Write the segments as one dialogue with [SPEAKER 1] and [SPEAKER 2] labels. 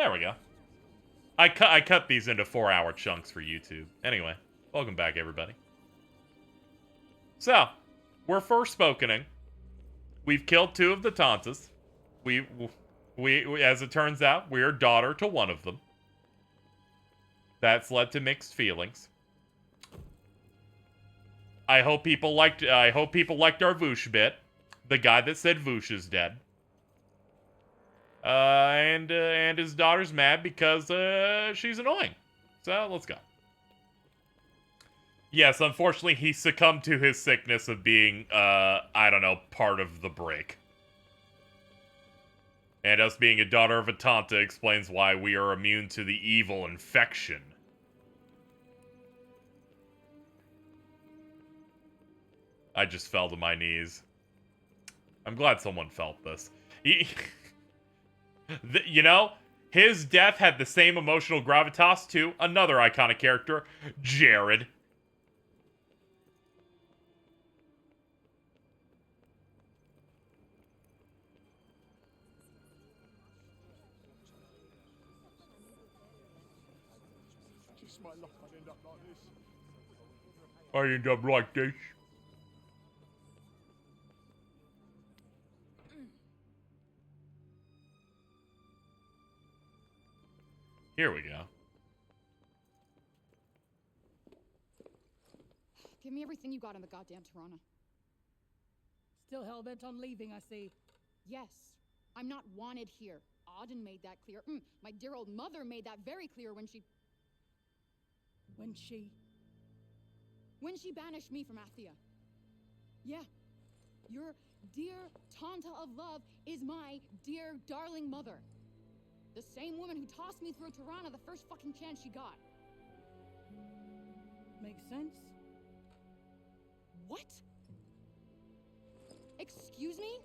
[SPEAKER 1] There we go. I cut these into 4-hour chunks for YouTube. Anyway, welcome back, everybody. So, we're Forspokening. We've killed 2 of the Tantas. We, as it turns out, we're daughter to one of them. That's led to mixed feelings. I hope people liked our Voosh bit. The guy that said Voosh is dead. And his daughter's mad because she's annoying. So let's go. Yes, unfortunately, he succumbed to his sickness of being, I don't know, part of the break. And us being a daughter of a Tanta explains why we are immune to the evil infection. I just fell to my knees. I'm glad someone felt this. You know, his death had the same emotional gravitas to another iconic character, Jared. I end up like this. Here we go.
[SPEAKER 2] Give me everything you got in the goddamn Tirana.
[SPEAKER 3] Still hell-bent on leaving, I see.
[SPEAKER 2] Yes, I'm not wanted here. Auden made that clear. My dear old mother made that very clear when she... When she banished me from Athia. Yeah, your dear Tanta of love is my dear darling mother. The same woman who tossed me through Tirana the first fucking chance she got.
[SPEAKER 3] Makes sense.
[SPEAKER 2] What? Excuse me?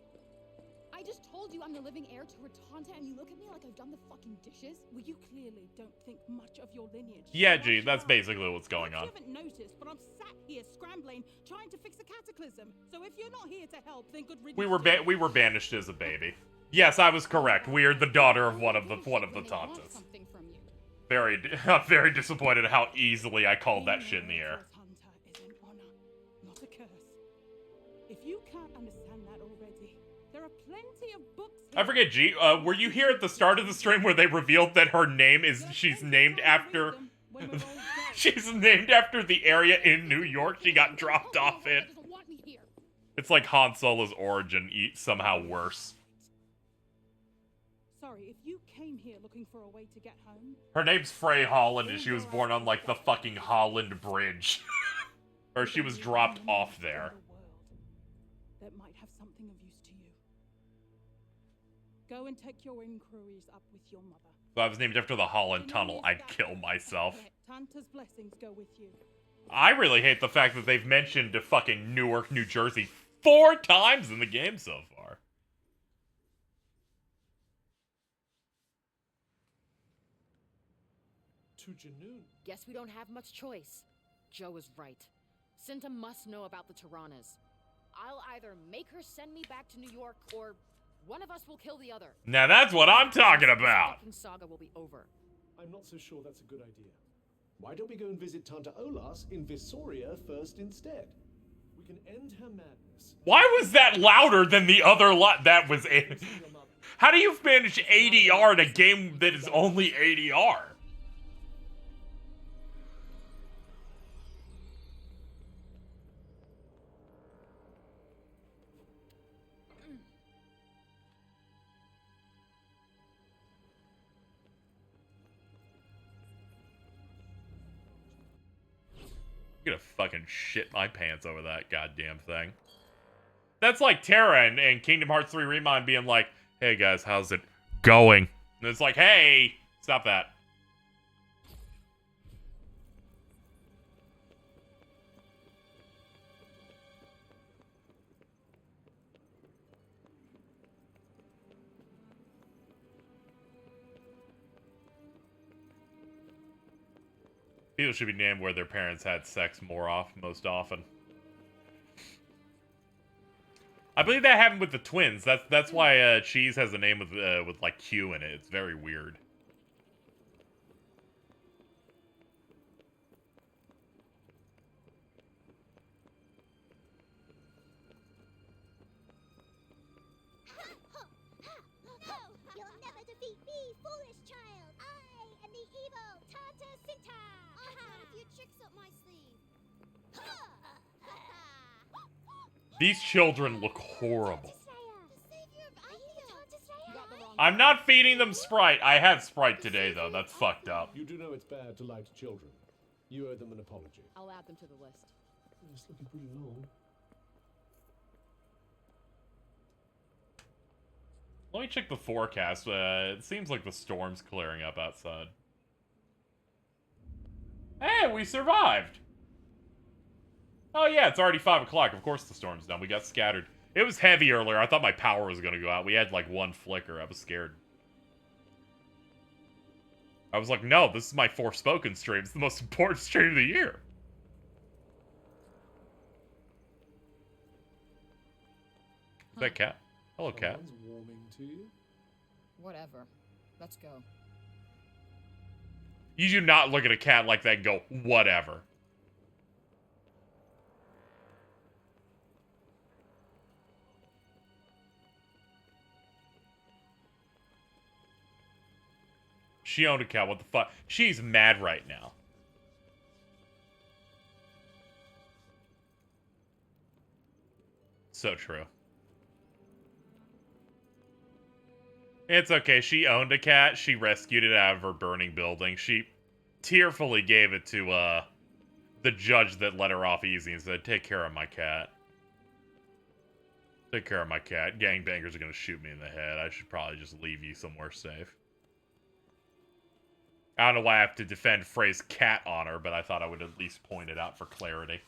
[SPEAKER 2] I just told you I'm the living heir to her Tanta and you look at me like I've done the fucking dishes?
[SPEAKER 3] Well, you clearly don't think much of your lineage.
[SPEAKER 1] Yeah, G, that's basically what's going on.
[SPEAKER 3] You haven't noticed, but I'm sat here scrambling, trying to fix a cataclysm. So if you're not here to help, then good riddance.
[SPEAKER 1] We were banished as a baby. Yes, I was correct. We are the daughter of one of the Tantas. I'm very disappointed at how easily I called that shit in the air.
[SPEAKER 3] Is an honor, not a curse. If you can't understand that already, there are plenty of books here.
[SPEAKER 1] I forget, G, were you here at the start of the stream where they revealed that her name is, she's named after... she's named after the area in New York she got dropped off in. It's like Han Solo's origin, somehow worse.
[SPEAKER 3] Sorry, if you came here looking for a way to get home...
[SPEAKER 1] Her name's Frey Holland, and she was born on, like, the fucking Holland Bridge. Or she was dropped off there.
[SPEAKER 3] That might have something of use to you. Go and take your inquiries up with your mother.
[SPEAKER 1] If I was named after the Holland Tunnel, I'd kill myself.
[SPEAKER 3] Tanta's blessings go with you.
[SPEAKER 1] I really hate the fact that they've mentioned fucking Newark, New Jersey 4 times in the game so far.
[SPEAKER 4] Guess we don't have much choice. Joe is right. Cinta must know about the Tiranas. I'll either make her send me back to New York, or one of us will kill the other.
[SPEAKER 1] Now that's what I'm talking about!
[SPEAKER 4] The saga will be over.
[SPEAKER 5] I'm not so sure that's a good idea. Why don't we go and visit Tanta Olas in Visoria first instead? We can end her madness.
[SPEAKER 1] Why was that louder than the other that was it? How do you manage ADR in a game that is only ADR? I'm gonna fucking shit my pants over that goddamn thing. That's like Terra and Kingdom Hearts 3 Remind being like, hey guys, how's it going? And it's like, hey, stop that. People should be named where their parents had sex most often. I believe that happened with the twins. That's why Cheese has a name with like Q in it. It's very weird.
[SPEAKER 6] tricks up my sleeve.
[SPEAKER 1] These children look horrible.
[SPEAKER 6] The savior of Athia.
[SPEAKER 1] I'm not feeding them Sprite. I had Sprite today, though. That's fucked up.
[SPEAKER 5] You do know it's bad to lie to children. You owe them an apology.
[SPEAKER 4] I'll add them to the list.
[SPEAKER 5] It's looking pretty long.
[SPEAKER 1] Let me check the forecast. It seems like the storm's clearing up outside. Hey, we survived! Oh yeah, it's already 5 o'clock. Of course the storm's done. We got scattered. It was heavy earlier. I thought my power was gonna go out. We had like one flicker. I was scared. I was like, no, this is my Forspoken stream. It's the most important stream of the year. Is that cat? Hello, cat.
[SPEAKER 5] Someone's warming to you.
[SPEAKER 4] Whatever. Let's go.
[SPEAKER 1] You do not look at a cat like that and go, whatever. She owned a cat, what the fuck? She's mad right now. So true. It's okay, she owned a cat, she rescued it out of her burning building. She tearfully gave it to, the judge that let her off easy and said, take care of my cat. Take care of my cat. Gangbangers are gonna shoot me in the head. I should probably just leave you somewhere safe. I don't know why I have to defend phrase cat honor, but I thought I would at least point it out for clarity.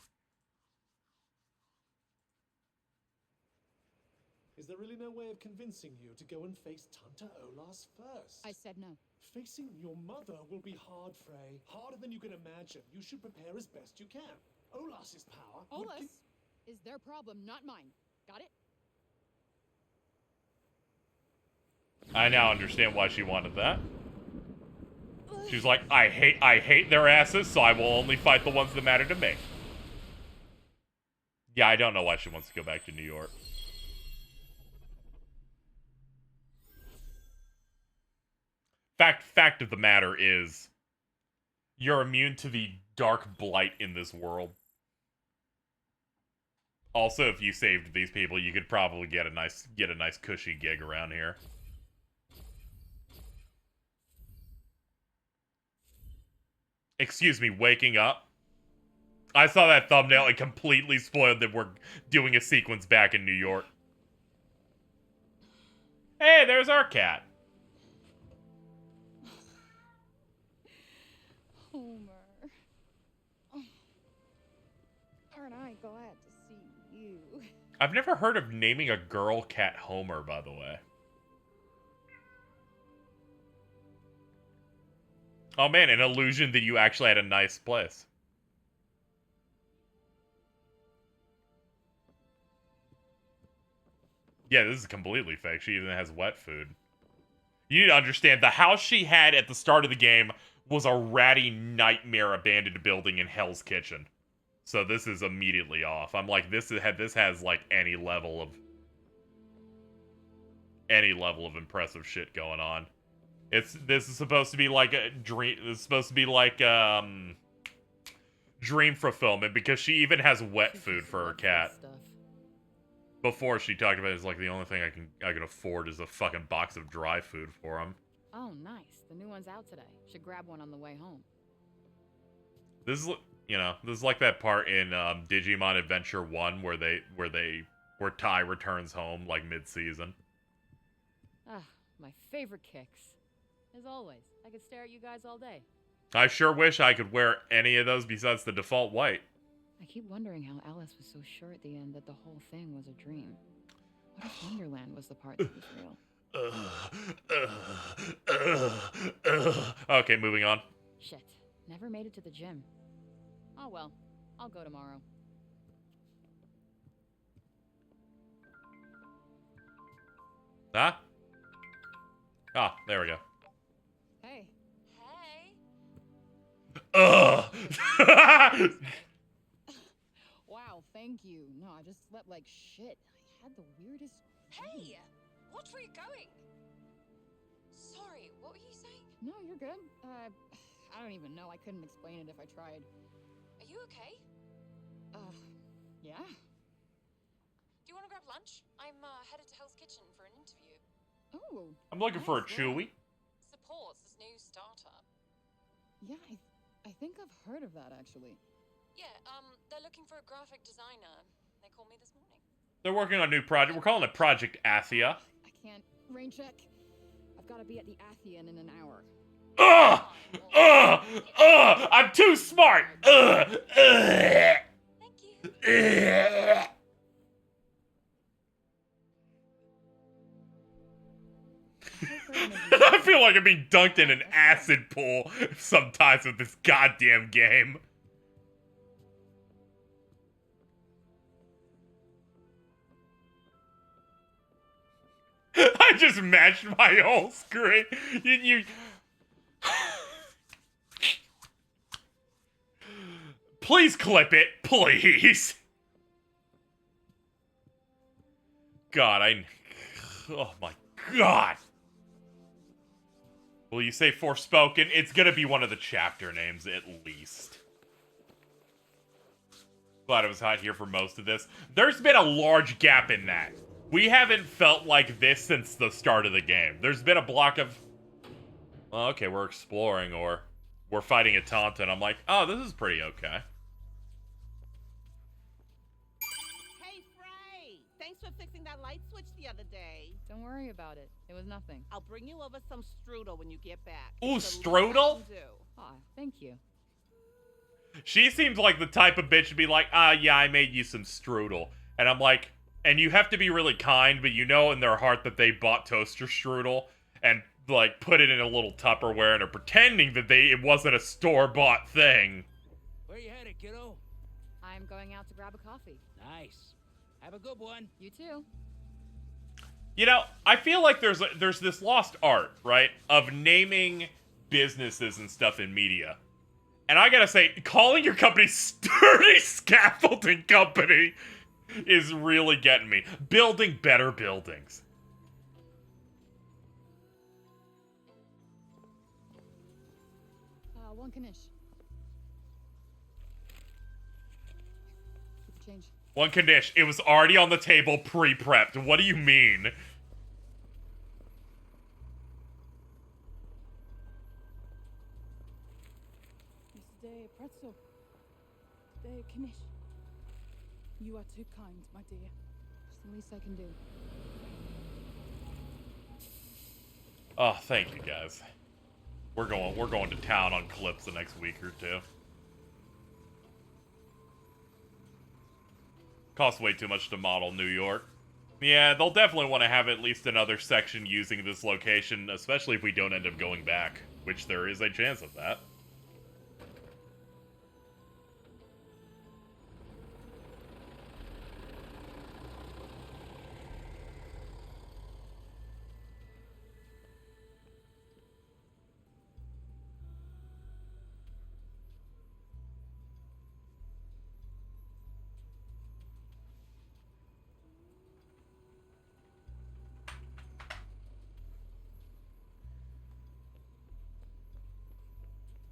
[SPEAKER 5] Is there really no way of convincing you to go and face Tanta Olas first?
[SPEAKER 2] I said no.
[SPEAKER 5] Facing your mother will be hard, Frey. Harder than you can imagine. You should prepare as best you can. Olas's power would
[SPEAKER 2] Olas
[SPEAKER 5] give-
[SPEAKER 2] is their problem, not mine. Got it?
[SPEAKER 1] I now understand why she wanted that. She's like, I hate their asses, so I will only fight the ones that matter to me. Yeah, I don't know why she wants to go back to New York. Fact of the matter is, you're immune to the dark blight in this world. Also, if you saved these people, you could probably get a nice cushy gig around here. Excuse me, waking up? I saw that thumbnail and completely spoiled that we're doing a sequence back in New York. Hey, there's our cat.
[SPEAKER 2] Homer. Aren't I glad to see you?
[SPEAKER 1] I've never heard of naming a girl cat Homer, by the way. Oh man, an illusion that you actually had a nice place. Yeah, this is completely fake. She even has wet food. You need to understand, the house she had at the start of the game was a ratty nightmare abandoned building in Hell's Kitchen. So this is immediately off. I'm like, this has like any level of impressive shit going on. This is supposed to be like a dream. It's supposed to be like dream fulfillment because she even has wet food for her cat. Before she talked about it, it's like the only thing I can afford is a fucking box of dry food for him.
[SPEAKER 4] Oh, nice. The new one's out today. Should grab one on the way home.
[SPEAKER 1] This is, you know, this is like that part in Digimon Adventure 1 where Tai returns home like mid-season.
[SPEAKER 4] Ah, my favorite kicks. As always, I could stare at you guys all day.
[SPEAKER 1] I sure wish I could wear any of those besides the default white.
[SPEAKER 4] I keep wondering how Alice was so sure at the end that the whole thing was a dream. What if Wonderland was the part that was real?
[SPEAKER 1] Okay, moving on.
[SPEAKER 4] Shit, never made it to the gym. Oh well, I'll go tomorrow.
[SPEAKER 1] Huh? Ah, there we go.
[SPEAKER 2] Hey.
[SPEAKER 6] Hey.
[SPEAKER 1] Ugh!
[SPEAKER 2] Wow, thank you. No, I just slept like shit. I had the weirdest dream.
[SPEAKER 6] Hey. Watch where you're going. Sorry, what were you saying?
[SPEAKER 2] No, you're good. I don't even know. I couldn't explain it if I tried.
[SPEAKER 6] you okay?
[SPEAKER 2] Yeah.
[SPEAKER 6] Do you want to grab lunch? I'm headed to Hell's Kitchen for an interview.
[SPEAKER 2] Oh.
[SPEAKER 1] I'm looking for a
[SPEAKER 2] nice, yeah.
[SPEAKER 1] Chewy.
[SPEAKER 6] Supports this new startup.
[SPEAKER 2] Yeah, I think I've heard of that, actually.
[SPEAKER 6] Yeah, they're looking for a graphic designer. They called me this morning.
[SPEAKER 1] They're working on a new project. We're calling it Project Athia.
[SPEAKER 2] I can't rain check. I've got to be at the Athia in an hour.
[SPEAKER 1] Ugh! Ugh! Ugh! I'm too smart! Ugh! Ugh!
[SPEAKER 6] Thank you.
[SPEAKER 1] Ugh! I feel like I'm being dunked in an acid pool sometimes with this goddamn game. I just matched my whole screen. You... Please clip it, please. God, oh my God. Will you say Forspoken? It's gonna be one of the chapter names, at least. Glad I was hot here for most of this. There's been a large gap in that. We haven't felt like this since the start of the game. There's been a block of... Oh, okay, we're exploring, or we're fighting a Tanta, and I'm like, oh, this is pretty okay.
[SPEAKER 7] Hey, Frey! Thanks for fixing that light switch the other day.
[SPEAKER 2] Don't worry about it. It was nothing.
[SPEAKER 7] I'll bring you over some strudel when you get back.
[SPEAKER 1] Ooh,
[SPEAKER 7] It's the least
[SPEAKER 1] strudel?
[SPEAKER 7] I can do.
[SPEAKER 2] Ah, thank you.
[SPEAKER 1] She seems like the type of bitch to be like, yeah, I made you some strudel. And I'm like, and you have to be really kind, but you know in their heart that they bought toaster strudel and, like, put it in a little Tupperware and are pretending that it wasn't a store-bought thing.
[SPEAKER 8] Where you headed, kiddo?
[SPEAKER 2] I'm going out to grab a coffee.
[SPEAKER 8] Nice. Have a good one.
[SPEAKER 2] You too.
[SPEAKER 1] You know, I feel like there's this lost art, right, of naming businesses and stuff in media. And I gotta say, calling your company Sturdy Scaffolding Company is really getting me. Building better buildings.
[SPEAKER 2] One Kanish. Keep the change.
[SPEAKER 1] One condition. It was already on the table pre-prepped. What do you mean?
[SPEAKER 3] Mr. Pretzel. Day Kanish. You are too kind, my dear.
[SPEAKER 2] It's the least I can do.
[SPEAKER 1] Oh, thank you guys. We're going to town on clips the next week or two. Costs way too much to model New York. Yeah, they'll definitely want to have at least another section using this location, especially if we don't end up going back, which there is a chance of that.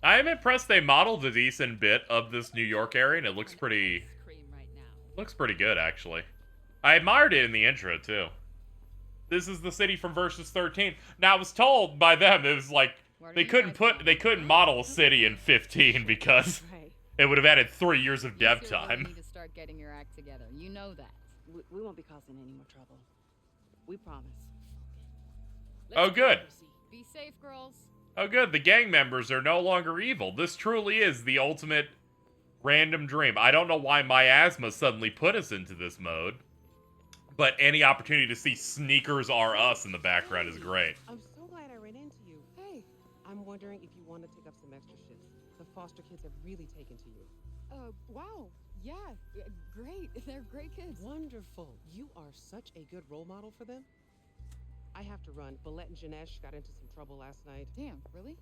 [SPEAKER 1] I am impressed they modeled a decent bit of this New York area, and it looks pretty good, actually. I admired it in the intro, too. This is the city from Versus 13. Now, I was told by them, it was like, they couldn't model a city in 15 because it would have added 3 years of dev time.
[SPEAKER 2] You need to start getting your act together. You know that.
[SPEAKER 7] We won't be causing any more trouble. We promise.
[SPEAKER 1] Oh, good.
[SPEAKER 2] Be safe, girls.
[SPEAKER 1] Oh, good. The gang members are no longer evil. This truly is the ultimate random dream. I don't know why miasma suddenly put us into this mode, but any opportunity to see Sneakers Are Us in the background is great.
[SPEAKER 9] I'm so glad I ran into you.
[SPEAKER 2] Hey.
[SPEAKER 9] I'm wondering if you want to take up some extra shifts. The foster kids have really taken to you.
[SPEAKER 2] Wow. Yeah, great. They're great kids.
[SPEAKER 9] Wonderful. You are such a good role model for them. I have to run. Balette and Janesh got into some trouble last night.
[SPEAKER 2] Damn, really?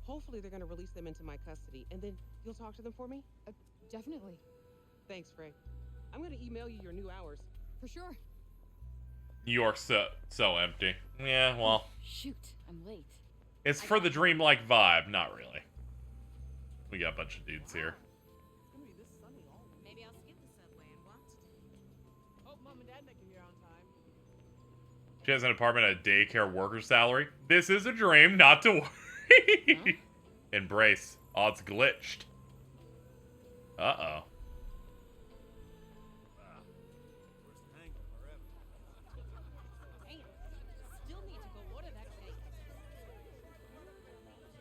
[SPEAKER 9] Hopefully they're going to release them into my custody, and then you'll talk to them for me?
[SPEAKER 2] Definitely.
[SPEAKER 9] Thanks, Frey. I'm going to email you your new hours.
[SPEAKER 2] For sure.
[SPEAKER 1] New York's so empty. Yeah, well.
[SPEAKER 2] Shoot, I'm late.
[SPEAKER 1] It's for the dreamlike vibe. Not really. We got a bunch of dudes here.
[SPEAKER 3] It's gonna be this
[SPEAKER 1] She has an apartment at a daycare worker's salary. This is a dream, not to worry.
[SPEAKER 4] Huh?
[SPEAKER 1] Embrace. Oh, it's glitched. Uh-oh.
[SPEAKER 7] Still need to go order that cake.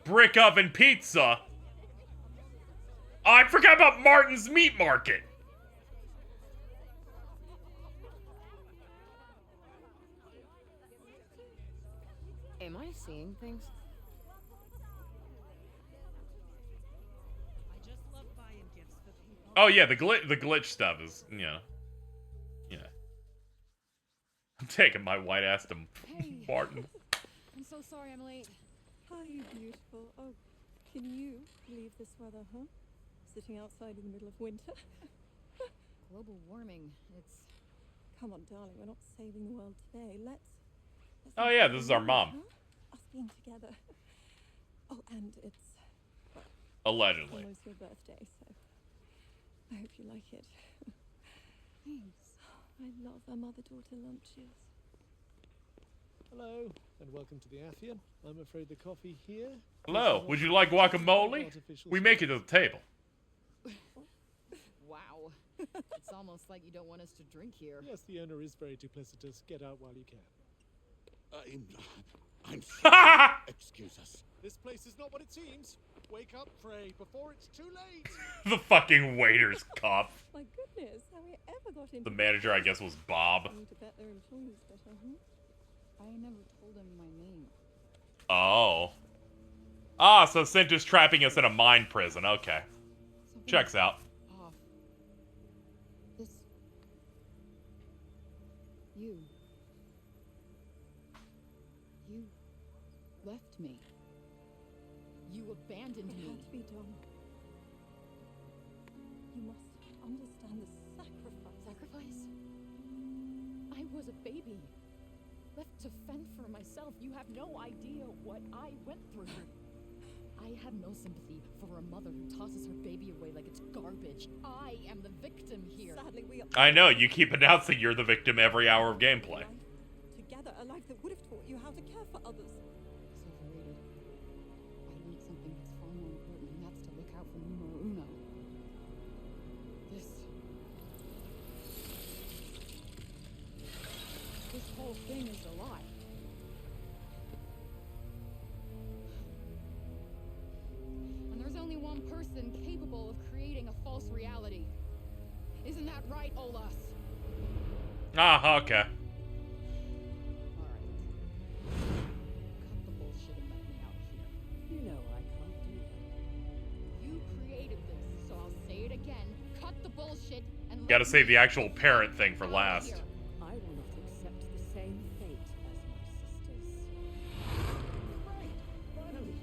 [SPEAKER 1] Brick oven pizza. Oh, I forgot about Martin's Meat Market.
[SPEAKER 4] Am I seeing things?
[SPEAKER 3] I just love buying gifts for people.
[SPEAKER 1] Oh yeah, the glitch stuff is, yeah. I'm taking my white ass to
[SPEAKER 2] Hey.
[SPEAKER 1] Martin.
[SPEAKER 2] I'm so sorry I'm late.
[SPEAKER 10] Hi, beautiful. Oh, can you believe this weather, huh? Sitting outside in the middle of winter.
[SPEAKER 2] Global warming. It's
[SPEAKER 10] Come on, darling, we're not saving the world today. Let's
[SPEAKER 1] Oh yeah, this is our mom.
[SPEAKER 10] Huh? Us being together. Oh, and it's
[SPEAKER 1] Allegedly.
[SPEAKER 10] almost your birthday, so I hope you like it.
[SPEAKER 2] thanks.
[SPEAKER 10] I love our mother-daughter lunches.
[SPEAKER 5] Hello, and welcome to the Athia. I'm afraid the coffee here.
[SPEAKER 1] Hello, would you like guacamole? We make it to the table.
[SPEAKER 2] Wow. It's almost like you don't want us to drink here.
[SPEAKER 5] Yes, the owner is very duplicitous. Get out while you can.
[SPEAKER 11] I'm sorry. Excuse us.
[SPEAKER 5] This place is not what it seems. Wake up, Frey, before it's too late.
[SPEAKER 1] The fucking waiter's cop.
[SPEAKER 10] My goodness, how we ever got into
[SPEAKER 1] The manager, I guess, was Bob.
[SPEAKER 10] I need to bet their employees better, huh?
[SPEAKER 2] I never told him my name.
[SPEAKER 1] Oh. Ah, so Cinta's trapping us in a mind prison. Okay.
[SPEAKER 2] Something's
[SPEAKER 1] Checks out.
[SPEAKER 2] off. This. You. You left me. You abandoned
[SPEAKER 10] It
[SPEAKER 2] me.
[SPEAKER 10] had to be done. You must understand the sacrifice.
[SPEAKER 2] Sacrifice? I was a baby. Left to fend for myself. You have no idea what I went through. I have no sympathy for a mother who tosses her baby away like it's garbage. I am the victim here.
[SPEAKER 10] Sadly, we are
[SPEAKER 1] I know, you keep announcing you're the victim every hour of gameplay.
[SPEAKER 10] together, a life that would have taught you how to care for others.
[SPEAKER 2] So overrated. I need something that's far more important, and that's to look out for numero uno. This whole thing is a lie. And there's only one person capable of creating a false reality. Isn't that right, Olas?
[SPEAKER 1] Ah, okay.
[SPEAKER 2] Alright. Cut the bullshit and let me out here.
[SPEAKER 10] You know I can't do that.
[SPEAKER 2] You created this, so I'll say it again. Cut the bullshit and
[SPEAKER 1] Gotta
[SPEAKER 2] let
[SPEAKER 1] save
[SPEAKER 2] me
[SPEAKER 1] the actual parent thing for
[SPEAKER 2] out of
[SPEAKER 1] last.
[SPEAKER 2] here.
[SPEAKER 10] I will not accept the same fate as my sisters.
[SPEAKER 5] Frey, finally.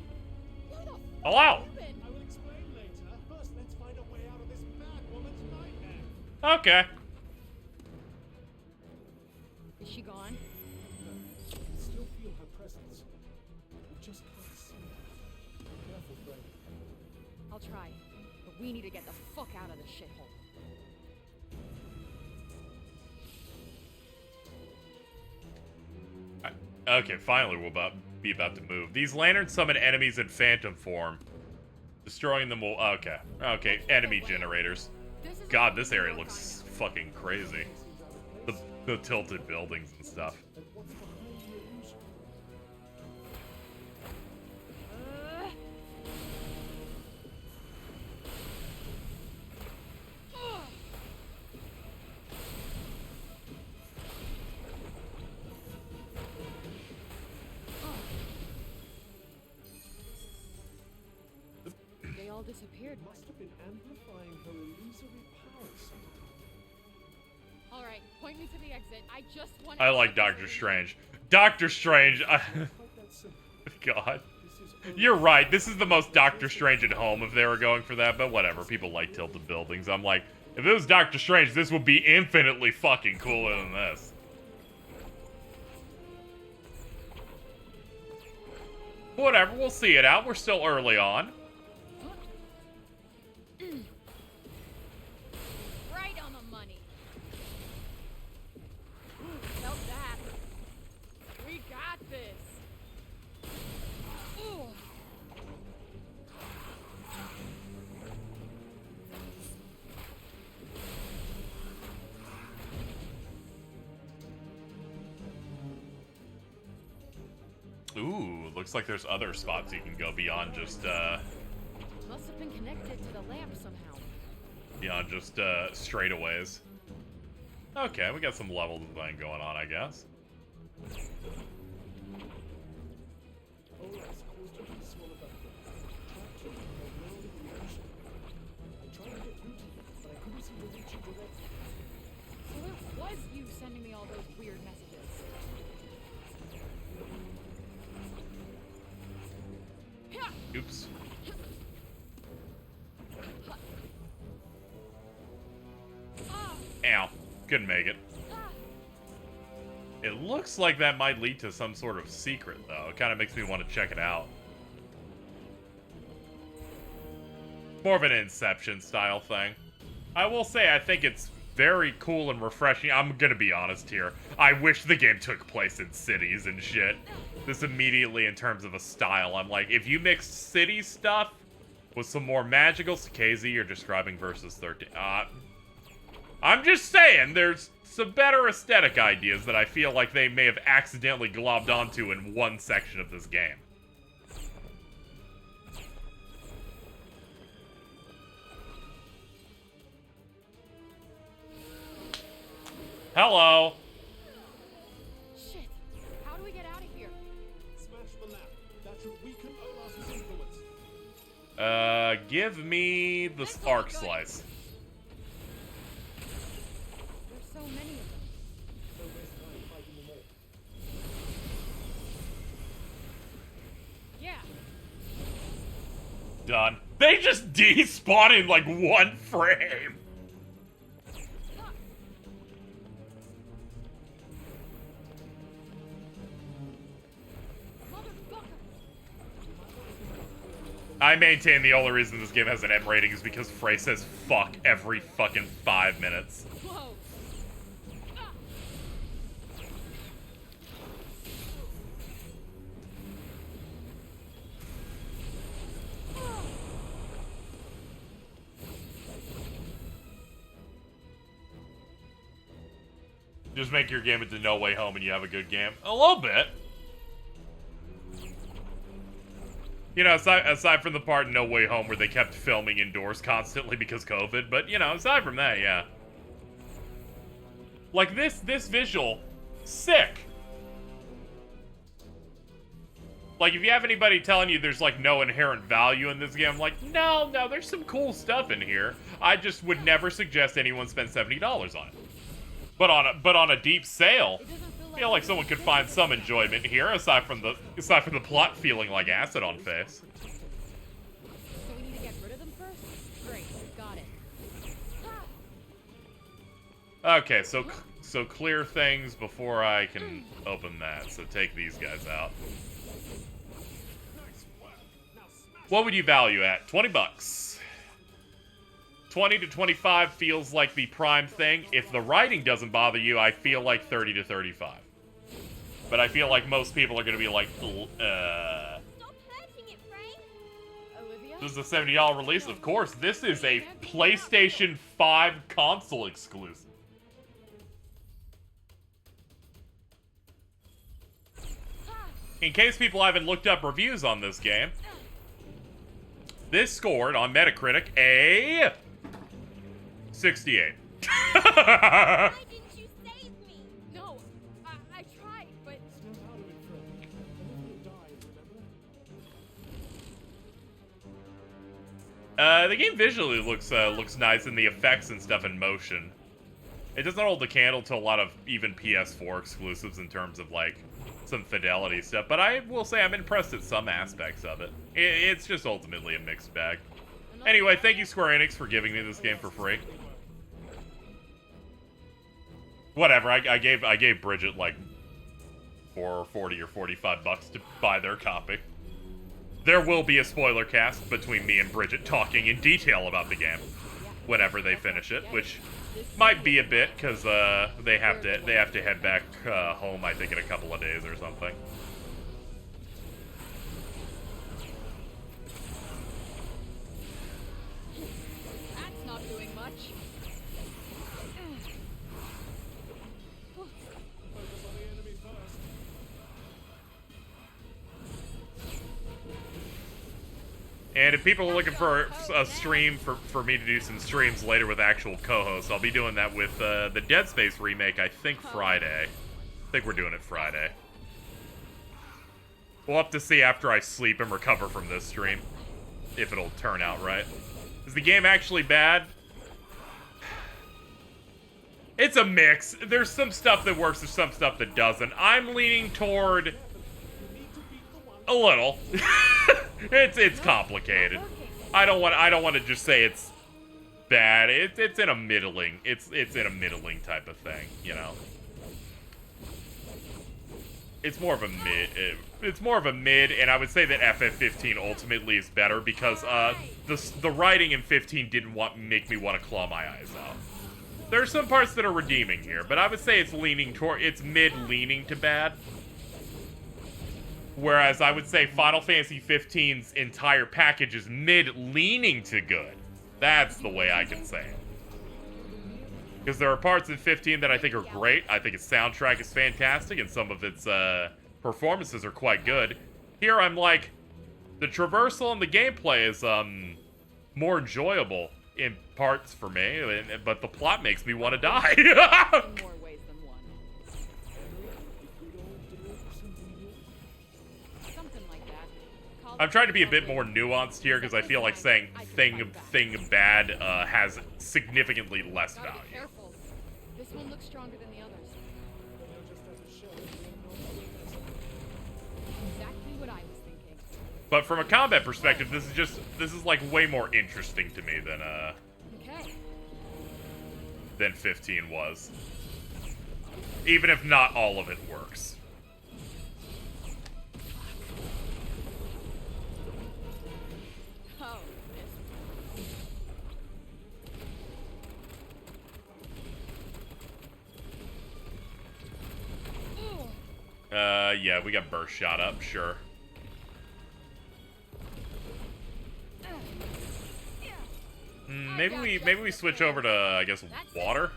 [SPEAKER 2] Where the fuck
[SPEAKER 1] Hello.
[SPEAKER 2] have you been?
[SPEAKER 5] I will explain later. First, let's find a way out of this mad woman's nightmare.
[SPEAKER 1] Okay.
[SPEAKER 2] Is she gone?
[SPEAKER 5] I still feel her presence. We just can't see her. Careful, Frey.
[SPEAKER 2] I'll try, but we need to get the fuck out of this shithole.
[SPEAKER 1] Okay, finally we'll be about to move. These lanterns summon enemies in phantom form. Destroying them will... Okay. Okay, enemy generators. God, this area looks fucking crazy. The tilted buildings and stuff.
[SPEAKER 5] And what's behind the illusion?
[SPEAKER 2] They all disappeared.
[SPEAKER 5] Must have been amplifying her illusory power somehow.
[SPEAKER 2] All right, point me to the exit. I just want.
[SPEAKER 1] I like Doctor Strange. Doctor Strange.
[SPEAKER 5] Quite that simple.
[SPEAKER 1] God.
[SPEAKER 5] This is only
[SPEAKER 1] You're right. This is the most Doctor Strange at home if they were going for that, but whatever. People like tilted buildings. I'm like, if it was Doctor Strange, this would be infinitely fucking cooler than this. Whatever, we'll see it out. We're still early on.
[SPEAKER 2] Right on the money. Felt that.
[SPEAKER 1] Ooh, looks like there's other spots you can go beyond just,
[SPEAKER 4] Must have been connected to the lamp somehow.
[SPEAKER 1] beyond just, straightaways. Okay, we got some level design going on, I guess.
[SPEAKER 5] Olas caused you to be swallowed by the trapped you in a world of illusion. I tried to get through to you, but I couldn't seem to reach you directly.
[SPEAKER 2] So it was you sending me all those weird messages.
[SPEAKER 1] Oops. Ow. Couldn't make it. It looks like that might lead to some sort of secret, though. It kind of makes me want to check it out. More of an Inception style thing. I will say, I think it's very cool and refreshing. I'm gonna be honest here. I wish the game took place in cities and shit. This immediately, in terms of a style, I'm like, if you mixed city stuff with some more magical... KZ, you're describing Versus 13. I'm just saying, there's some better aesthetic ideas that I feel like they may have accidentally globbed onto in one section of this game. Hello.
[SPEAKER 2] Shit. How do we get out of here?
[SPEAKER 5] Smash the lamp. That should weaken Olas's influence.
[SPEAKER 1] Give me the spark slice.
[SPEAKER 2] There's so many of them.
[SPEAKER 5] No waste time fighting them all.
[SPEAKER 2] Yeah.
[SPEAKER 1] Done. They just despawn in like one frame. I maintain the only reason this game has an M rating is because Frey says fuck every fucking 5 minutes.
[SPEAKER 2] Whoa.
[SPEAKER 1] Just make your game into No Way Home and you have a good game. A little bit. You know, aside from the part in No Way Home where they kept filming indoors constantly because COVID, but, you know, aside from that, yeah. Like, this visual, sick. Like, if you have anybody telling you there's, like, no inherent value in this game, I'm like, no, there's some cool stuff in here. I just would never suggest anyone spend $70 on it. But on a deep sale, I feel like someone could find some enjoyment here, aside from the plot feeling like acid on face.
[SPEAKER 2] So we need to get rid of them first? Great, got it.
[SPEAKER 1] Okay, so clear things before I can open that. So take these guys out. What would you value at? 20 bucks. 20 to 25 feels like the prime thing. If the writing doesn't bother you, I feel like 30 to 35. But I feel like most people are going to be like,
[SPEAKER 6] Stop hurting it, Frey.
[SPEAKER 2] Olivia?
[SPEAKER 1] This is a $70 release? Of course, this is a PlayStation 5 console exclusive. In case people haven't looked up reviews on this game, this scored on Metacritic a 68.
[SPEAKER 6] Why didn't you save me?
[SPEAKER 2] No, I tried, but
[SPEAKER 5] Snap out of it, Frey. Olivia died, remember?
[SPEAKER 1] The game visually looks nice, and the effects and stuff in motion. It doesn't hold the candle to a lot of even PS4 exclusives in terms of, like, some fidelity stuff, but I will say I'm impressed at some aspects of it. It's just ultimately a mixed bag. Anyway, thank you Square Enix for giving me this game for free. Whatever, I gave Bridget like $40 or $45 to buy their copy. There will be a spoiler cast between me and Bridget talking in detail about the game whenever they finish it, which might be a bit because they have to head back home, I think, in a couple of days or something.
[SPEAKER 2] that's not doing much.
[SPEAKER 5] Focus on the enemy first.
[SPEAKER 1] And if people are looking for a stream for me to do some streams later with actual co-hosts, I'll be doing that with the Dead Space remake, I think Friday. I think we're doing it Friday. We'll have to see after I sleep and recover from this stream, if it'll turn out right. Is the game actually bad? It's a mix. There's some stuff that works, there's some stuff that doesn't. I'm leaning toward a little. It's complicated. I don't want to just say it's bad. It's in a middling. It's in a middling type of thing, you know. It's more of a mid. It's more of a mid, and I would say that FF15 ultimately is better because the writing in 15 didn't make me want to claw my eyes out. There's some parts that are redeeming here, but I would say it's mid-leaning to bad. Whereas I would say Final Fantasy 15's entire package is mid-leaning to good. That's the way I can say it. Because there are parts in 15 that I think are great. I think its soundtrack is fantastic, and some of its performances are quite good. Here I'm like, the traversal and the gameplay is more enjoyable in parts for me, but the plot makes me want to die.
[SPEAKER 2] More ways than one. Something like that.
[SPEAKER 1] I'm trying to be a bit more nuanced here because I feel like saying thing bad has significantly less
[SPEAKER 2] Gotta be
[SPEAKER 1] value.
[SPEAKER 2] careful. This one looks stronger than the others. Exactly what I was thinking.
[SPEAKER 1] But from a combat perspective, this is like way more interesting to me
[SPEAKER 2] Okay.
[SPEAKER 1] than 15 was. Even if not all of it works.
[SPEAKER 2] Oh,
[SPEAKER 1] Yeah, we got burst shot up, sure. Maybe we switch over to, I guess, water?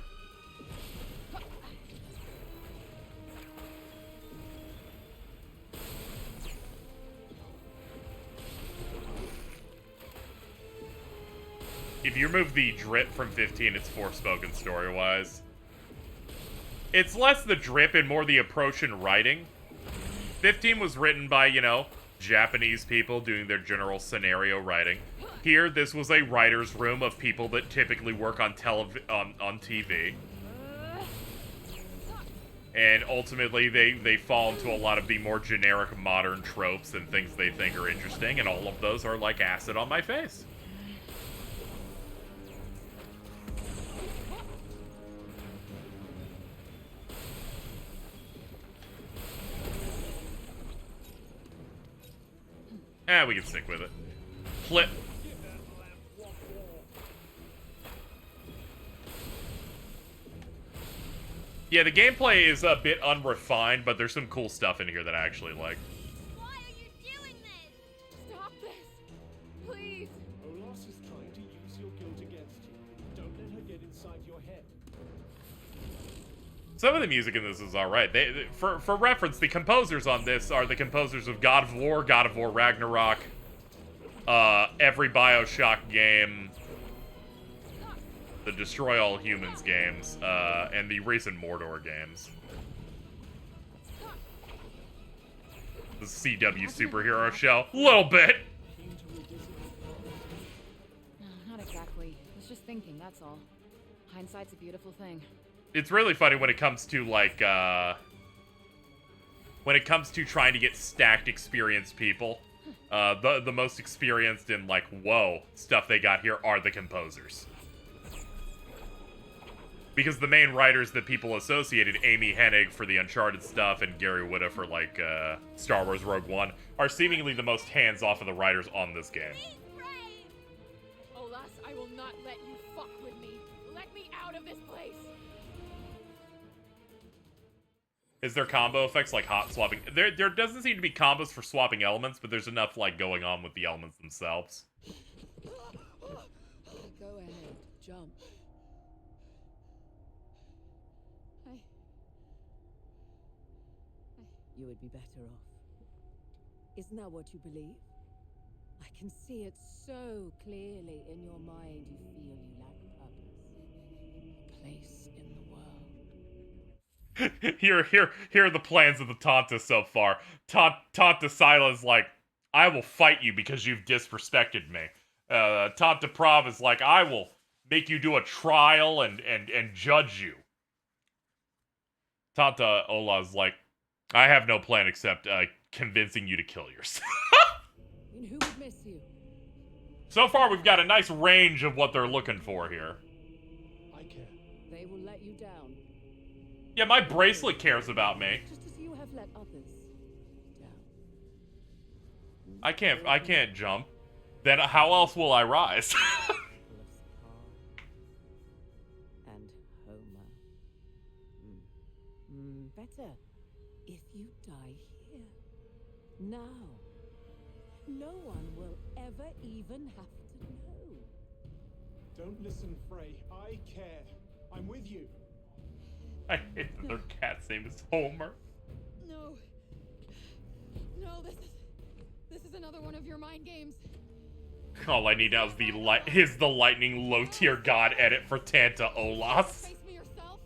[SPEAKER 1] If you remove the drip from 15, it's Forspoken story-wise. It's less the drip and more the approach and writing. 15 was written by, you know, Japanese people doing their general scenario writing. Here, this was a writer's room of people that typically work on TV. And ultimately, they fall into a lot of the more generic modern tropes and things they think are interesting, and all of those are like acid on my face. We can stick with it. Flip. Yeah, the gameplay is a bit unrefined, but there's some cool stuff in here that I actually like.
[SPEAKER 6] Why are you doing this?
[SPEAKER 2] stop this! Please!
[SPEAKER 5] Olas is trying to use your guilt against you. Don't let her get inside your head.
[SPEAKER 1] Some of the music in this is alright. For reference, the composers on this are the composers of God of War Ragnarok, every BioShock game, the Destroy All Humans games, and the recent Mordor games. The CW superhero show. A little bit.
[SPEAKER 2] No, not exactly. I was just thinking, that's all. Hindsight's a beautiful thing.
[SPEAKER 1] It's really funny when it comes to, like, when it comes to trying to get stacked experienced people. The most experienced in, like, whoa, stuff they got here are the composers. Because the main writers that people associated, Amy Hennig for the Uncharted stuff and Gary Whitta for, like, Star Wars Rogue One, are seemingly the most hands-off of the writers on this game.
[SPEAKER 2] Olas, I will not let you fuck with me. Let me out of this place.
[SPEAKER 1] Is there combo effects like hot swapping? There doesn't seem to be combos for swapping elements, but there's enough, like, going on with the elements themselves.
[SPEAKER 10] Go ahead, jump. You would be better off. Isn't that what you believe? I
[SPEAKER 2] can see it so clearly in your mind you feel you lack purpose. A place in the world.
[SPEAKER 1] Here are the plans of the Tanta so far. Tanta Sila's like, I will fight you because you've disrespected me. Tanta Prav is like, I will make you do a trial and judge you. Tanta Ola's like, I have no plan except convincing you to kill yourself.
[SPEAKER 2] And who would miss you?
[SPEAKER 1] So far, we've got a nice range of what they're looking for here.
[SPEAKER 5] I care.
[SPEAKER 2] They will let you down.
[SPEAKER 1] Yeah, my bracelet cares about me.
[SPEAKER 2] Just as you have let others down.
[SPEAKER 1] I can't jump. Then how else will I rise?
[SPEAKER 2] And Homer. Better if you die here. Now. No one will ever even have to know.
[SPEAKER 5] Don't listen, Frey. I care. I'm with you.
[SPEAKER 1] I hate that their cat's name is Homer.
[SPEAKER 2] No. No, this is another one of your mind games.
[SPEAKER 1] All I need now is the lightning low tier god edit for Tanta Olas.
[SPEAKER 2] Face me yourself.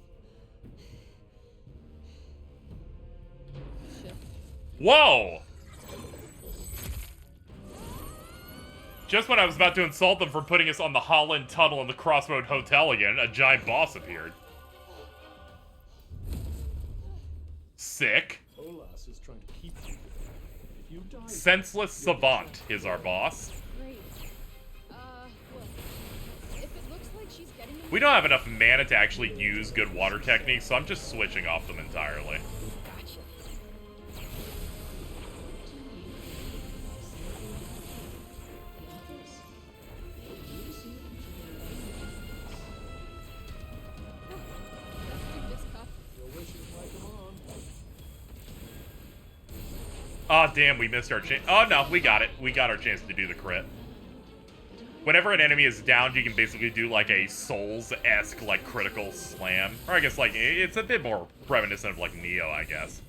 [SPEAKER 1] Whoa! Just when I was about to insult them for putting us on the Holland Tunnel in the Crossroad Hotel again, a giant boss appeared. Sick.
[SPEAKER 5] Olas is trying to keep you. If you die,
[SPEAKER 1] Senseless Savant is our boss.
[SPEAKER 2] Great. Well, if it looks like she's getting
[SPEAKER 1] We don't have enough mana to actually use good water techniques, so I'm just switching off them entirely.
[SPEAKER 2] Gotcha.
[SPEAKER 1] Oh, damn, we missed our chance. Oh, no, we got it. We got our chance to do the crit. Whenever an enemy is downed, you can basically do, like, a Souls-esque, like, critical slam. Or I guess, like, it's a bit more reminiscent of, like, Neo, I guess.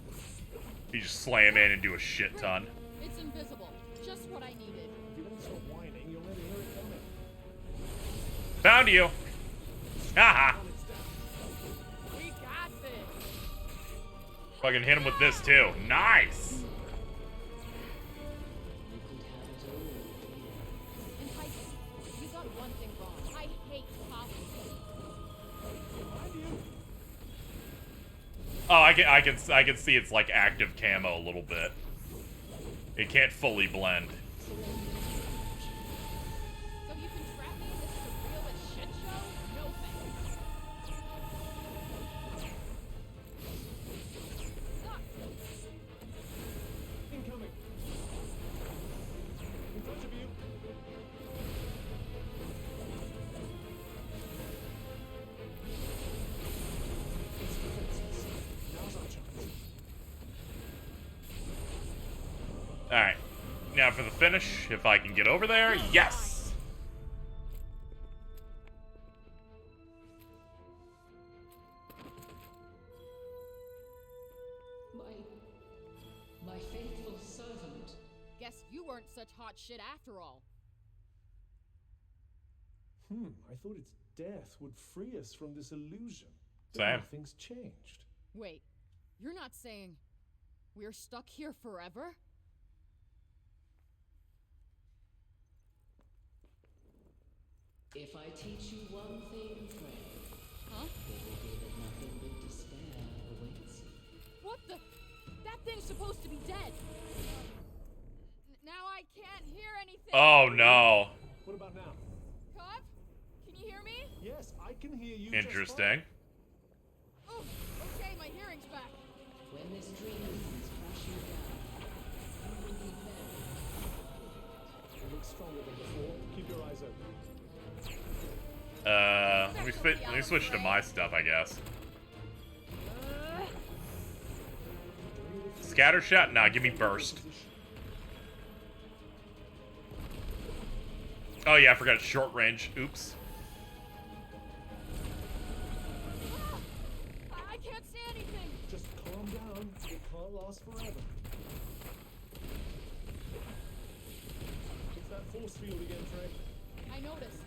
[SPEAKER 1] You just slam in and do a shit ton.
[SPEAKER 2] It's invisible. Just what I needed.
[SPEAKER 5] if you don't stop whining, you'll never hear it coming.
[SPEAKER 1] Found you. Haha.
[SPEAKER 2] We got this.
[SPEAKER 1] Fucking hit him with this, too. Nice.
[SPEAKER 2] You got one thing wrong. I hate coffee.
[SPEAKER 1] Oh, I can see it's like active camo a little bit. It can't fully blend.
[SPEAKER 2] So you can trap me and this is a real as shit show? No thanks. Stop.
[SPEAKER 5] Incoming. In front of you. It's defenseless. Now's our chance.
[SPEAKER 1] Alright. Now for the finish, if I can get over there. Yes!
[SPEAKER 12] My faithful servant.
[SPEAKER 2] Guess you weren't such hot shit after all.
[SPEAKER 5] I thought its death would free us from this illusion. But
[SPEAKER 1] Same.
[SPEAKER 5] nothing's changed.
[SPEAKER 2] Wait, you're not saying we're stuck here forever?
[SPEAKER 12] If I teach you one thing, Frey,
[SPEAKER 2] Huh?
[SPEAKER 12] it will be that nothing but despair awaits you.
[SPEAKER 2] What the? That thing's supposed to be dead. Now I can't hear anything.
[SPEAKER 1] Oh no.
[SPEAKER 5] What about now?
[SPEAKER 2] Cobb? Can you hear me?
[SPEAKER 5] Yes, I can hear you. just
[SPEAKER 1] Interesting.
[SPEAKER 2] Oh, okay, my hearing's back.
[SPEAKER 12] When this dream comes crashing down, you will be very
[SPEAKER 5] fine. You look stronger than before. Keep your eyes open.
[SPEAKER 1] Let me switch to my stuff, I guess. Scatter shot? Nah, give me burst. Oh yeah, I forgot it's short range. Oops.
[SPEAKER 2] I can't see anything.
[SPEAKER 5] Just calm down. It can't last forever. It's that force field again, Frey.
[SPEAKER 2] I noticed.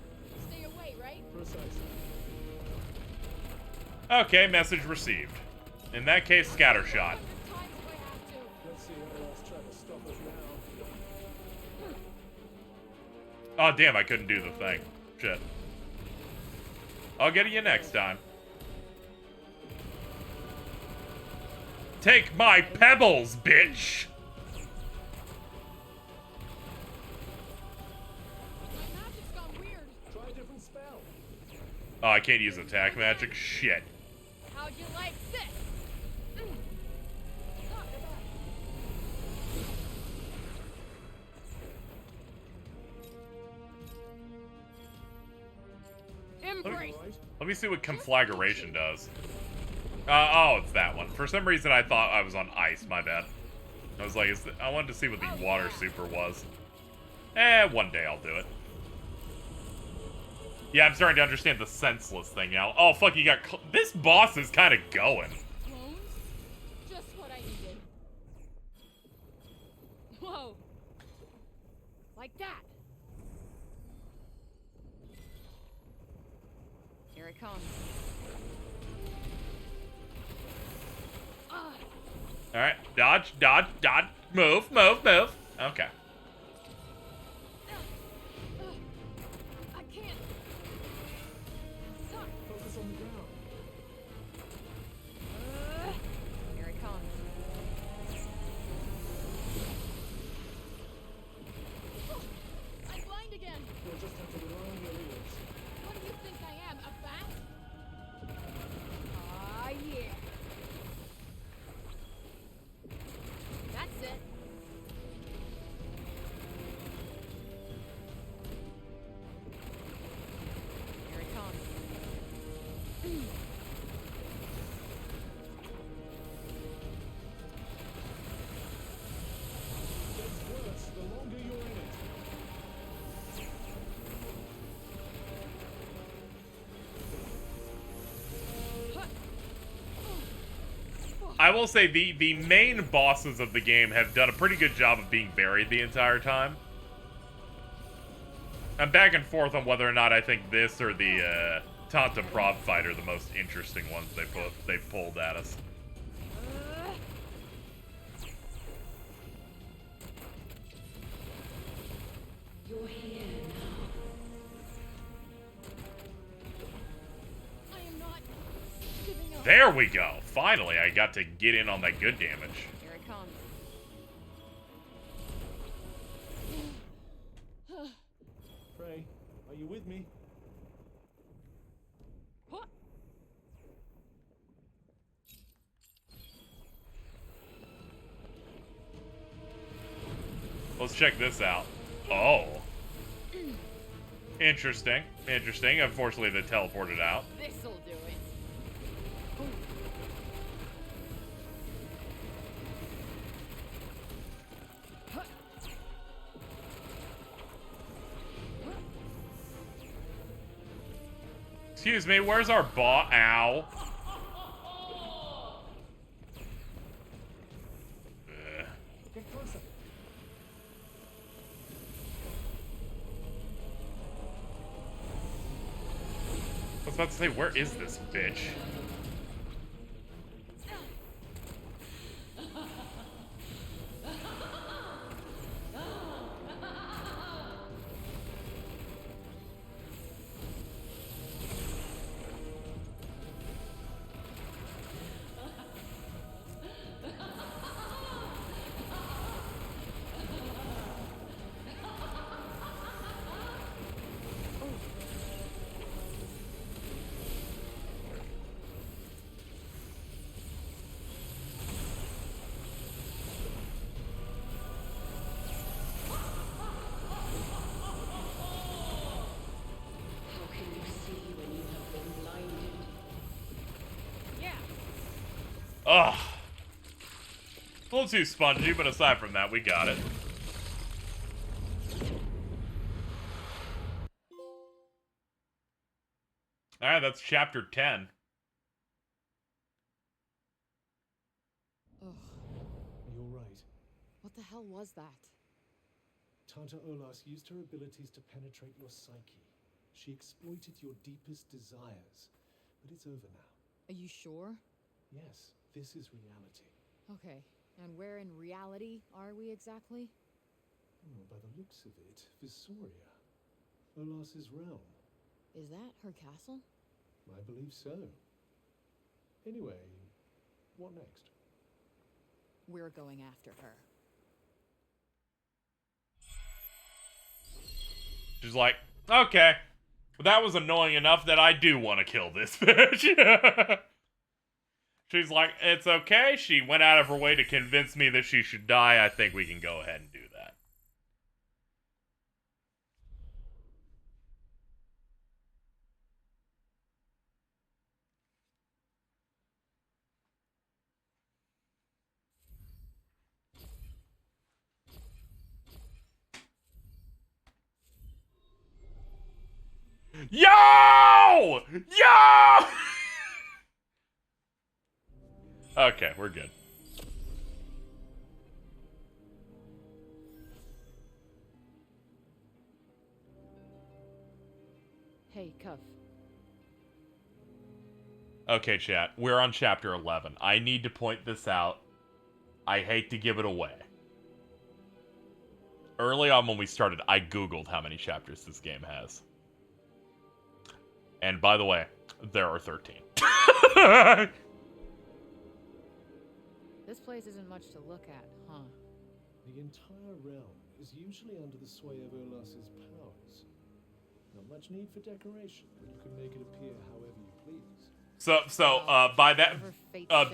[SPEAKER 2] Stay away, right?
[SPEAKER 5] Precisely.
[SPEAKER 1] Okay, message received. In that case, scattershot.
[SPEAKER 5] Let's see how Olas try to stop us now.
[SPEAKER 1] Oh, damn, I couldn't do the thing. Shit. I'll get you next time. Take my pebbles, bitch!
[SPEAKER 2] My magic's gone weird.
[SPEAKER 5] Try a different spell.
[SPEAKER 1] Oh, I can't use attack magic? Shit.
[SPEAKER 2] How'd you like this? Embrace.
[SPEAKER 1] Let me see what conflagration does. Oh, it's that one. For some reason, I thought I was on ice. My bad. I was like, I wanted to see what the water super was. One day I'll do it. Yeah, I'm starting to understand the senseless thing now. Oh, fuck, you got... This boss is kind of going.
[SPEAKER 2] Clones? Just what I needed. Whoa. Like that. Here it comes.
[SPEAKER 1] Alright, dodge, dodge, dodge, move, move, move. Okay.
[SPEAKER 2] I can't.
[SPEAKER 5] Focus on the ground.
[SPEAKER 2] Here it comes. I'm blind again.
[SPEAKER 5] You'll just have to rely on your ears.
[SPEAKER 2] What do you think I am, a bat? Ah, yeah. That's it. Here it comes.
[SPEAKER 5] Gets worse the longer you're in it.
[SPEAKER 1] I will say the main bosses of the game have done a pretty good job of being buried the entire time. I'm back and forth on whether or not I think this or the Tanta prop fight are the most interesting ones they've pulled at us.
[SPEAKER 12] You're here now.
[SPEAKER 2] I am not giving up.
[SPEAKER 1] There we go. Finally, I got to get in on that good damage.
[SPEAKER 2] Here it comes.
[SPEAKER 5] Frey, are you with me?
[SPEAKER 1] Let's check this out. Oh. Interesting. Interesting. Unfortunately, they teleported out.
[SPEAKER 2] This'll do it.
[SPEAKER 1] Excuse me, where's our boss? Ow.
[SPEAKER 5] Get closer.
[SPEAKER 1] I was about to say, where is this bitch?
[SPEAKER 12] How can you see when you have been blinded?
[SPEAKER 2] Yeah.
[SPEAKER 1] Ugh. A little too spongy, but aside from that, we got it. Alright, that's chapter 10.
[SPEAKER 2] Ugh.
[SPEAKER 5] You're right.
[SPEAKER 2] What the hell was that?
[SPEAKER 5] Tanta Olas used her abilities to penetrate your psyche. She exploited your deepest desires. But it's over now.
[SPEAKER 2] Are you sure?
[SPEAKER 5] Yes, this is reality.
[SPEAKER 2] Okay, and where in reality are we exactly?
[SPEAKER 5] Oh, by the looks of it, Visoria. Olas's realm.
[SPEAKER 2] Is that her castle?
[SPEAKER 5] I believe so. Anyway, what next?
[SPEAKER 2] We're going after her.
[SPEAKER 1] She's like, okay, well, that was annoying enough that I do want to kill this bitch. She's like, it's okay. She went out of her way to convince me that she should die. I think we can go ahead and do that. Yo! Yo! Okay, we're good.
[SPEAKER 2] Hey, Cuff.
[SPEAKER 1] Okay, chat. We're on chapter 11. I need to point this out. I hate to give it away. Early on when we started, I googled how many chapters this game has. And by the way, there are 13.
[SPEAKER 2] This place isn't much to look at, huh?
[SPEAKER 5] The entire realm is usually under the sway of Olas's powers. Not much need for decoration, but you can make it appear however you please.
[SPEAKER 1] So, by that,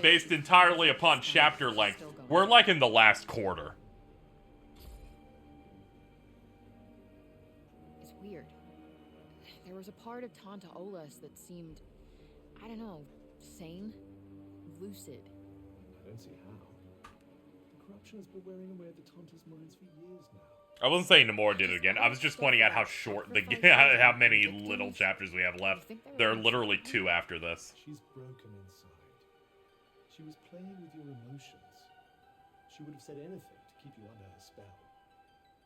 [SPEAKER 1] based entirely upon chapter length, we're like in the last quarter.
[SPEAKER 2] It's weird. There was a part of Tanta Olas that seemed, I don't know, sane, lucid.
[SPEAKER 5] I don't see how. The corruption has been wearing away at the Tanta's minds for years now.
[SPEAKER 1] I wasn't saying Nomura did it again. I was just pointing out how short the how many little chapters we have left. There are literally 2 after this.
[SPEAKER 5] She's broken inside. She was playing with your emotions. She would have said anything to keep you under her spell.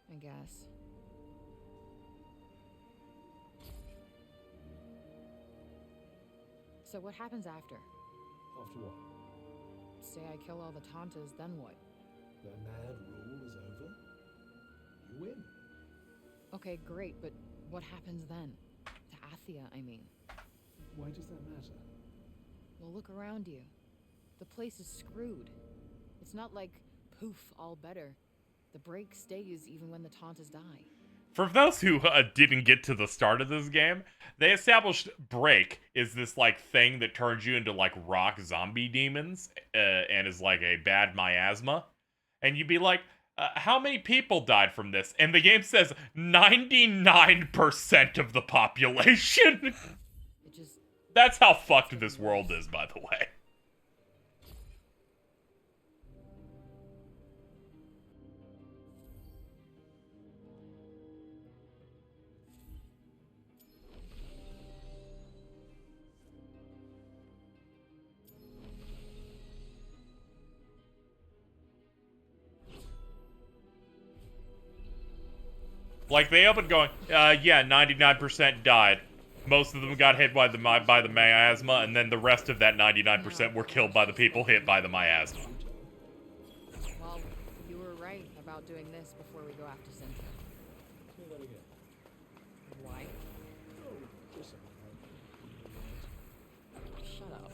[SPEAKER 2] I guess. So what happens after?
[SPEAKER 5] After what?
[SPEAKER 2] Say I kill all the Tantas, then what?
[SPEAKER 5] Their mad rule is over. You win.
[SPEAKER 2] Okay, great, but what happens then? To Athia, I mean.
[SPEAKER 5] Why does that matter?
[SPEAKER 2] Well, look around you. The place is screwed. It's not like, poof, all better. The break stays even when the Tantas die.
[SPEAKER 1] For those who didn't get to the start of this game, they established break is this, like, thing that turns you into, like, rock zombie demons, and is, like, a bad miasma. And you'd be like, how many people died from this? And the game says 99% of the population. That's how fucked this world is, by the way. Like, they opened going, yeah, 99% died. Most of them got hit by the miasma, and then the rest of that 99% were killed by the people hit by the miasma.
[SPEAKER 2] Well, you were right about doing this before we go after Senseless.
[SPEAKER 5] Say that again.
[SPEAKER 2] Why?
[SPEAKER 5] Oh, listen.
[SPEAKER 2] Shut up.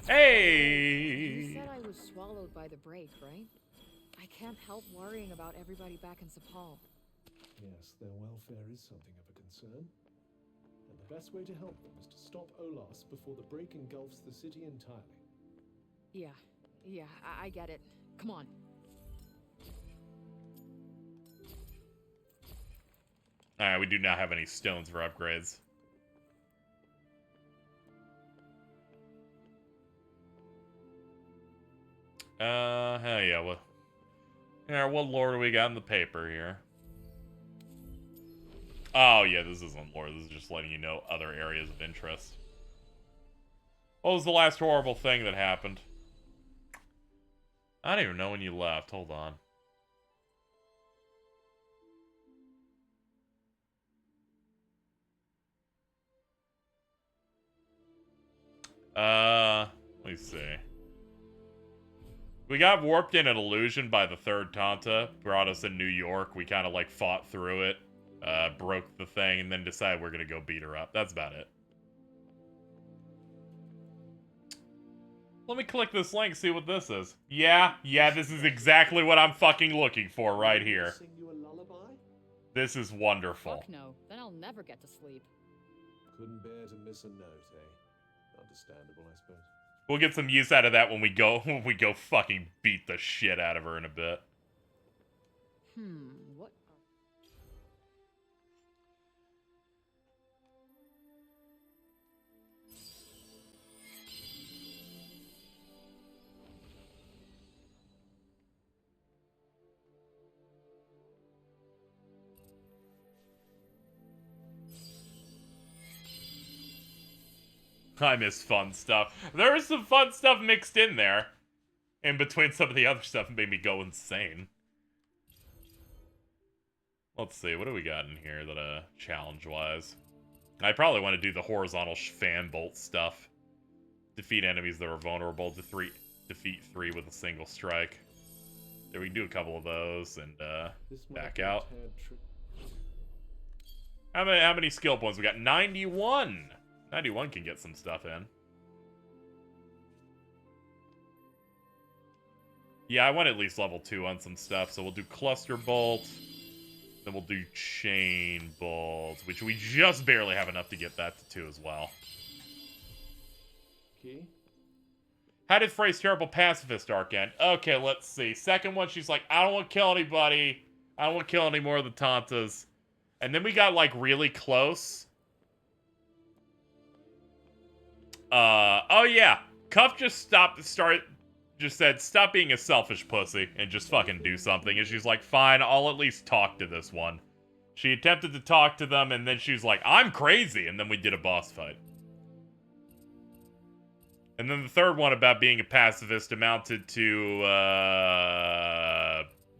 [SPEAKER 1] Hey!
[SPEAKER 2] You said I was swallowed by the break, right? I can't help worrying about everybody back in Sepal.
[SPEAKER 5] Yes, their welfare is something of a concern. And the best way to help them is to stop Olas before the break engulfs the city entirely.
[SPEAKER 2] Yeah, I get it. Come on.
[SPEAKER 1] Alright, we do not have any stones for upgrades. Hell yeah, what? Yeah, what lore do we got in the paper here? Oh, yeah, this isn't lore. This is just letting you know other areas of interest. What was the last horrible thing that happened? I don't even know when you left. Hold on. Let me see. We got warped in an illusion by the third Tanta. Brought us in New York. We kind of like fought through it. Broke the thing and then decided we're gonna go beat her up. That's about it. Let me click this link, see what this is. Yeah, this is exactly what I'm fucking looking for right here.
[SPEAKER 5] Sing you a lullaby?
[SPEAKER 1] This is wonderful.
[SPEAKER 4] Fuck no, then I'll never get to sleep.
[SPEAKER 5] Couldn't bear to miss a note, eh? Understandable, I suppose.
[SPEAKER 1] We'll get some use out of that when we go fucking beat the shit out of her in a bit.
[SPEAKER 4] What?
[SPEAKER 1] I miss fun stuff. There was some fun stuff mixed in there. In between some of the other stuff made me go insane. Let's see, what do we got in here that, challenge-wise? I probably want to do the horizontal fan bolt stuff. Defeat enemies that are vulnerable. Defeat 3 with a single strike. There, we can do a couple of those and, back out. How many skill points? We got 91! 91 can get some stuff in. Yeah, I want at least level 2 on some stuff, so we'll do Cluster Bolt. Then we'll do Chain Bolt, which we just barely have enough to get that to 2 as well.
[SPEAKER 5] Key?
[SPEAKER 1] How did Frey's terrible pacifist arc end? Okay, let's see. Second one, she's like, I don't want to kill anybody. I don't want to kill any more of the Tantas. And then we got, like, really close. Oh yeah. Cuff just said, stop being a selfish pussy and just fucking do something. And she's like, fine, I'll at least talk to this one. She attempted to talk to them, and then she was like, I'm crazy. And then we did a boss fight. And then the third one about being a pacifist amounted to,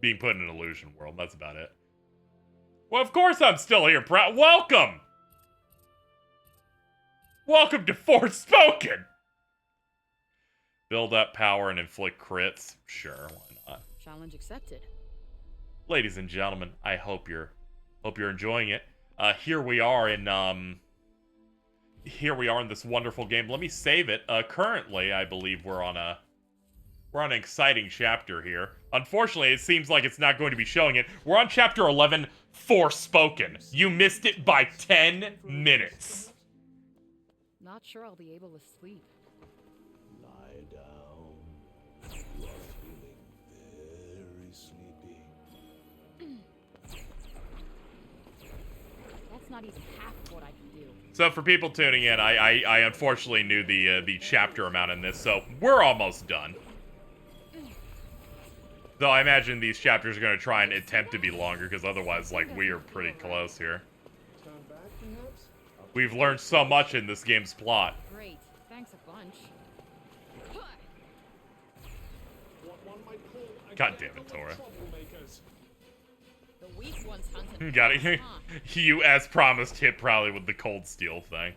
[SPEAKER 1] being put in an illusion world. That's about it. Well, of course I'm still here, welcome! Welcome to Forspoken! Build up power and inflict crits. Sure, why not?
[SPEAKER 4] Challenge accepted.
[SPEAKER 1] Ladies and gentlemen, I hope you're enjoying it. Here we are in this wonderful game. Let me save it. Currently, I believe we're on an exciting chapter here. Unfortunately, it seems like it's not going to be showing it. We're on chapter 11, Forspoken. You missed it by 10 minutes.
[SPEAKER 4] Not sure I'll be able to sleep.
[SPEAKER 5] Lie down. You are feeling very sleepy.
[SPEAKER 4] That's not even half what I can do.
[SPEAKER 1] So for people tuning in, I unfortunately knew the chapter amount in this, so we're almost done. Though I imagine these chapters are going to try and attempt to be longer, because otherwise, like, we are pretty close here.
[SPEAKER 5] Turn back, perhaps?
[SPEAKER 1] We've learned so much in this game's plot.
[SPEAKER 4] Great. Thanks a bunch.
[SPEAKER 1] God damn it, Tora.
[SPEAKER 4] The weak ones hunted.
[SPEAKER 1] Got it. You, as promised, hit probably with the cold steel thing.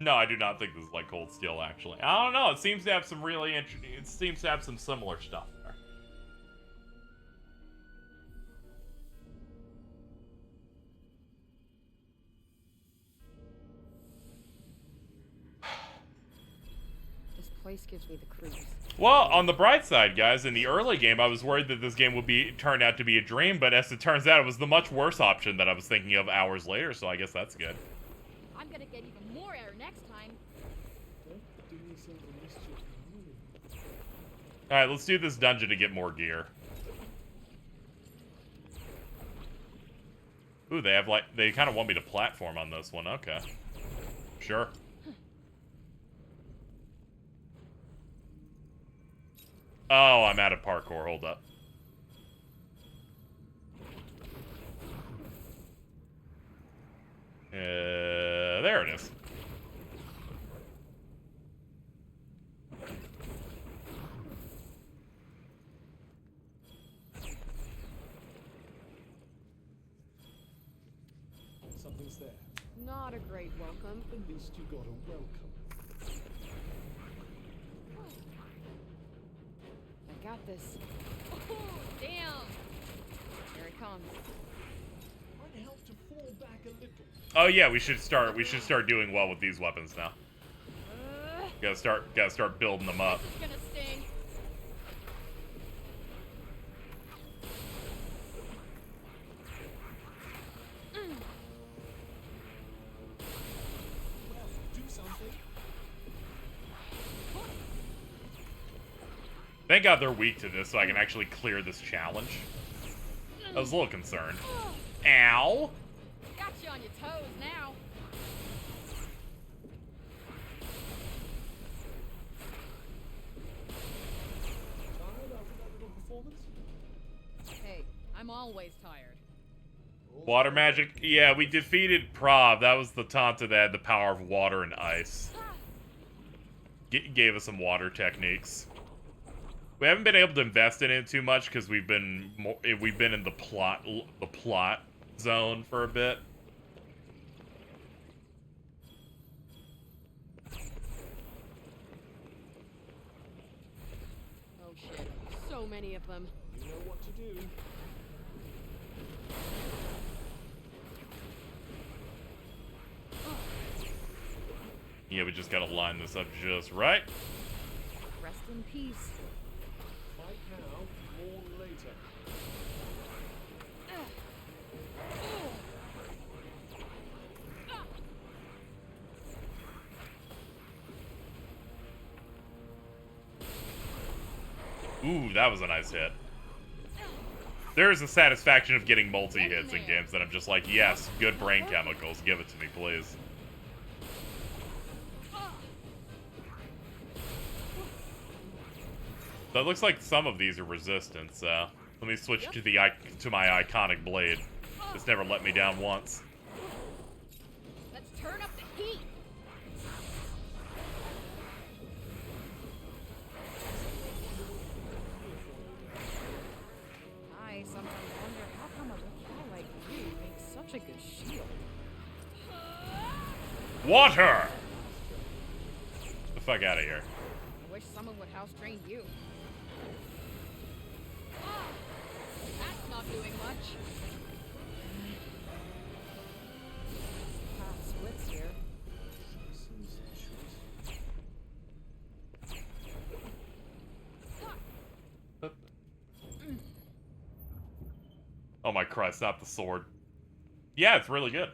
[SPEAKER 1] No, I do not think this is like cold steel, actually. I don't know. It seems to have some really interesting... It seems to have some similar stuff there.
[SPEAKER 4] This place gives me the creeps.
[SPEAKER 1] Well, on the bright side, guys, in the early game, I was worried that this game would turn out to be a dream, but as it turns out, it was the much worse option that I was thinking of hours later, so I guess that's good.
[SPEAKER 4] I'm gonna get even more air next time.
[SPEAKER 1] Alright, let's do this dungeon to get more gear. Ooh, they have, like, they kind of want me to platform on this one. Okay. Sure. Oh, I'm out of parkour. Hold up. There it is.
[SPEAKER 5] Nothing's there.
[SPEAKER 9] Not a great welcome.
[SPEAKER 5] At least you got a welcome.
[SPEAKER 4] I got this. Oh, damn! Here it comes.
[SPEAKER 5] Might help to fall back a little.
[SPEAKER 1] Oh yeah, we should start doing well with these weapons now. Gotta start building them up.
[SPEAKER 4] This is gonna sting.
[SPEAKER 5] Well, do something.
[SPEAKER 1] Thank God they're weak to this, so I can actually clear this challenge. I was a little concerned. Ow!
[SPEAKER 4] Got you on your toes now.
[SPEAKER 5] Tired after that little performance?
[SPEAKER 4] Hey, I'm always tired.
[SPEAKER 1] Water magic? Yeah, we defeated Prav. That was the Tanta that had the power of water and ice. Gave us some water techniques. We haven't been able to invest in it too much because we've been in the plot zone for a bit.
[SPEAKER 9] Oh shit, so many of them.
[SPEAKER 5] You know what to do.
[SPEAKER 1] Yeah, we just gotta line this up just right.
[SPEAKER 4] Rest in peace.
[SPEAKER 5] Fight now, mourn later.
[SPEAKER 1] Ooh, that was a nice hit. There is a satisfaction of getting multi-hits in games that I'm just like, yes, good brain chemicals, give it to me, please. So it looks like some of these are resistant, so let me switch to my iconic blade. It's never let me down once.
[SPEAKER 4] Let's turn up the heat. I sometimes wonder how come a guy like you makes such a good shield.
[SPEAKER 1] Water! Get the fuck out of here.
[SPEAKER 4] I wish someone would house train you. That's not doing much. Path splits here.
[SPEAKER 1] Oh my Christ, not the sword. Yeah, it's really good.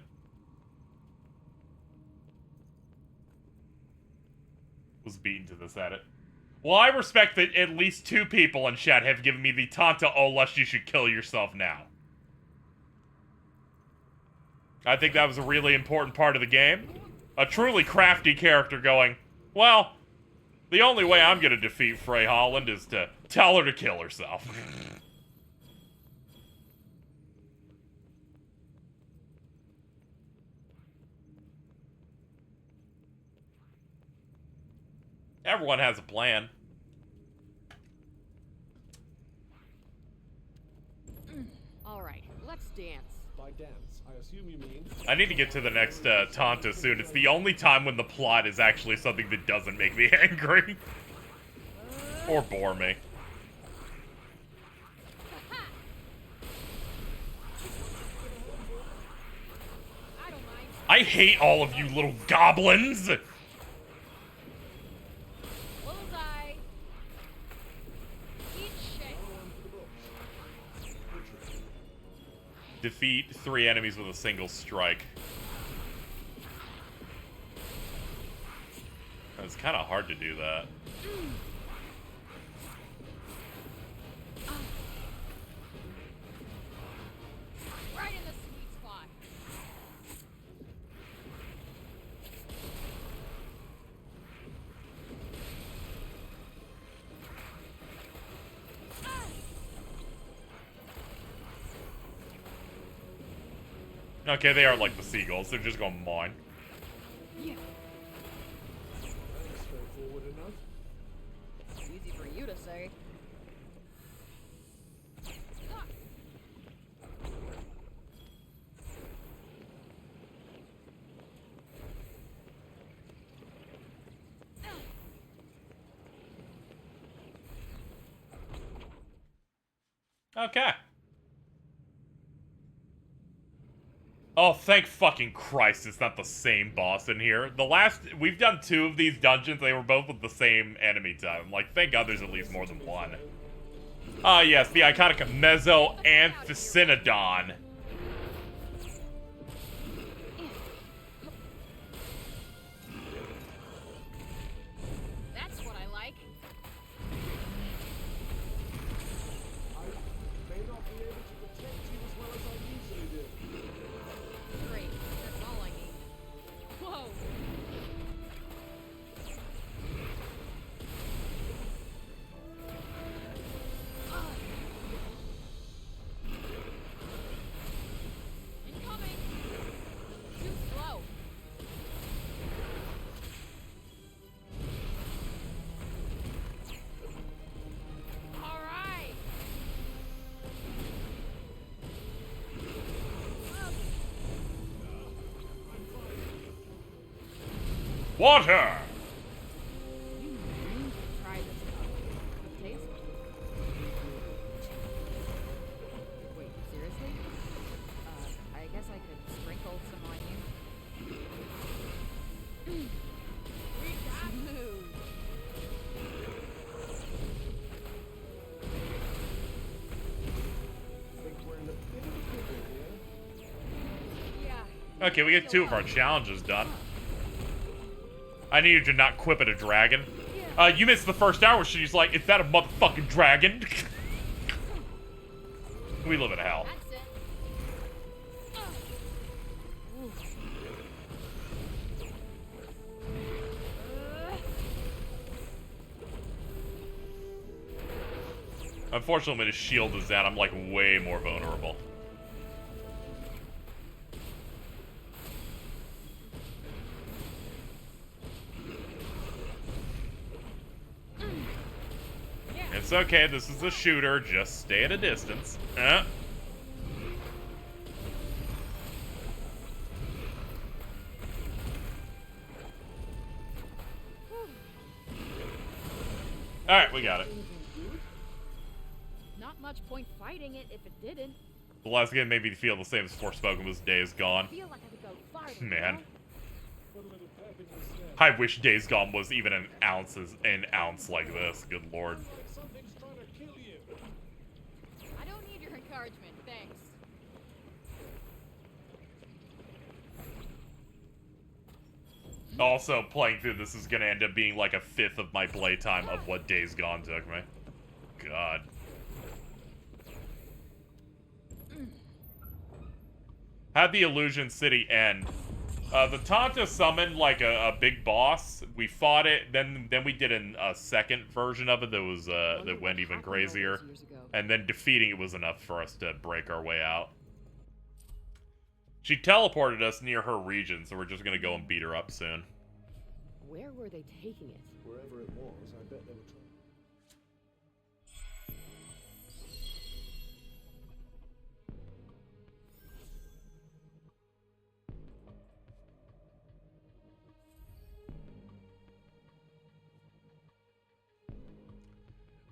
[SPEAKER 1] Was beaten to this at it. Well, I respect that at least 2 people in chat have given me the Tanta Olas, you should kill yourself now. I think that was a really important part of the game. A truly crafty character going, well, the only way I'm gonna defeat Frey Holland is to tell her to kill herself. Everyone has a plan.
[SPEAKER 4] All right, let's dance.
[SPEAKER 5] By dance, I assume you mean...
[SPEAKER 1] I need to get to the next Tanta soon. It's the only time when the plot is actually something that doesn't make me angry. Or bore me. I hate all of you little goblins!
[SPEAKER 4] Bullseye. Eat shit.
[SPEAKER 1] Defeat 3 enemies with a single strike. It's kind of hard to do that.
[SPEAKER 4] Right in the sweet spot.
[SPEAKER 1] Okay, they are like the seagulls. They're just going mine.
[SPEAKER 4] Yeah.
[SPEAKER 5] Straightforward enough.
[SPEAKER 4] Easy for you to say.
[SPEAKER 1] Okay. Oh, thank fucking Christ, it's not the same boss in here. We've done 2 of these dungeons, they were both with the same enemy type. I'm like, thank God there's at least more than one. Ah, yes, the iconic Mesoanthocynodon.
[SPEAKER 4] That's what I like.
[SPEAKER 5] I may not be able to protect you as well as I usually do.
[SPEAKER 4] Great. That's all I need. Whoa. Incoming. Too slow. All right.
[SPEAKER 1] Water!
[SPEAKER 4] You need to try this stuff. Taste? Wait, seriously? I guess I could sprinkle some on you. Smooth.
[SPEAKER 5] Think we're in a bit of a pickle here.
[SPEAKER 4] Yeah.
[SPEAKER 1] Okay, we get 2 of our challenges done. I need you to not quip at a dragon. You missed the first hour, she's like, is that a motherfucking dragon? We live in hell.
[SPEAKER 4] That's it.
[SPEAKER 1] Unfortunately, when his shield is down, I'm like way more vulnerable. It's okay, this is a shooter, just stay at a distance. Alright, we got it.
[SPEAKER 4] Not much point fighting it if it didn't.
[SPEAKER 1] The last game made me feel the same as Forspoken was Days Gone.
[SPEAKER 4] I feel like I could go farther.
[SPEAKER 1] Man.
[SPEAKER 5] Put a little pep in your step.
[SPEAKER 1] I wish Days Gone was even an ounce like this, good lord.
[SPEAKER 5] Like something's trying to kill you.
[SPEAKER 4] I don't need your encouragement, thanks.
[SPEAKER 1] Also, playing through this is gonna end up being like a 1/5 of my playtime of what Days Gone took me. God. How'd the Illusion City end? The Tanta summoned like a big boss. We fought it, then we did a second version of it that was that went even crazier. And then defeating it was enough for us to break our way out. She teleported us near her region, so we're just gonna go and beat her up soon.
[SPEAKER 4] Where were they taking it?
[SPEAKER 5] Wherever it was, I bet they were trying.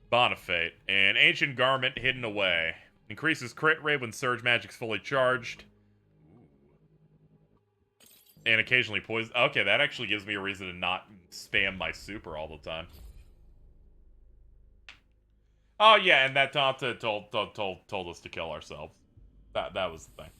[SPEAKER 1] Bonifate. An ancient garment hidden away. Increases crit rate when surge magic's fully charged. And occasionally poison. Okay, that actually gives me a reason to not spam my super all the time. Oh yeah, and that Tanta told us to kill ourselves. That was the thing.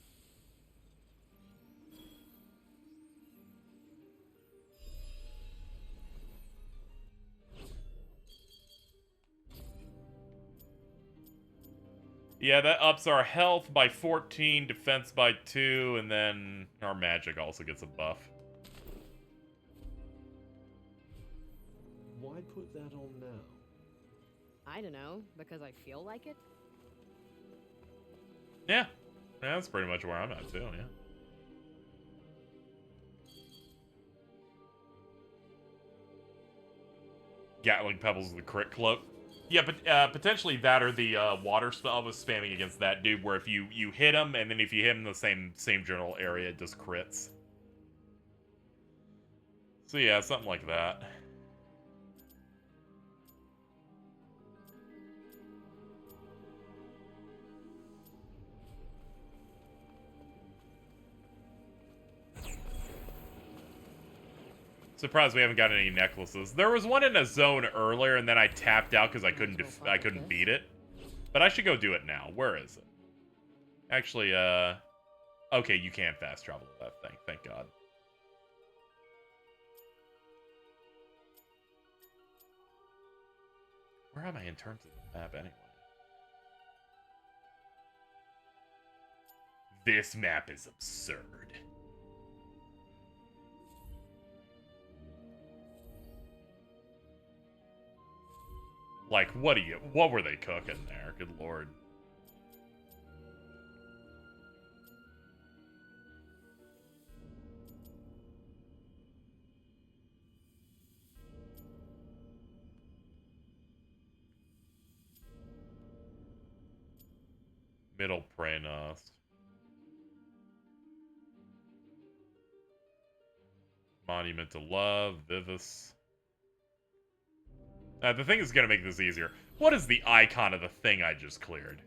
[SPEAKER 1] Yeah, that ups our health by 14, defense by 2, and then our magic also gets a buff.
[SPEAKER 5] Why put that on now?
[SPEAKER 4] I don't know, because I feel like it.
[SPEAKER 1] Yeah, that's pretty much where I'm at too, yeah. Gatling Pebbles with the crit cloak. Yeah, but potentially that or the water spell I was spamming against that dude, where if you hit him, and then if you hit him in the same general area, it does crits. So yeah, something like that. Surprised we haven't got any necklaces. There was one in a zone earlier, and then I tapped out because I couldn't beat it. But I should go do it now. Where is it? Actually, okay, you can fast travel with that thing. Thank God. Where am I in terms of the map anyway? This map is absurd. Like, what were they cooking there? Good lord. Middle Praenost. Monument to Love, Vivis. The thing is gonna make this easier. What is the icon of the thing I just cleared?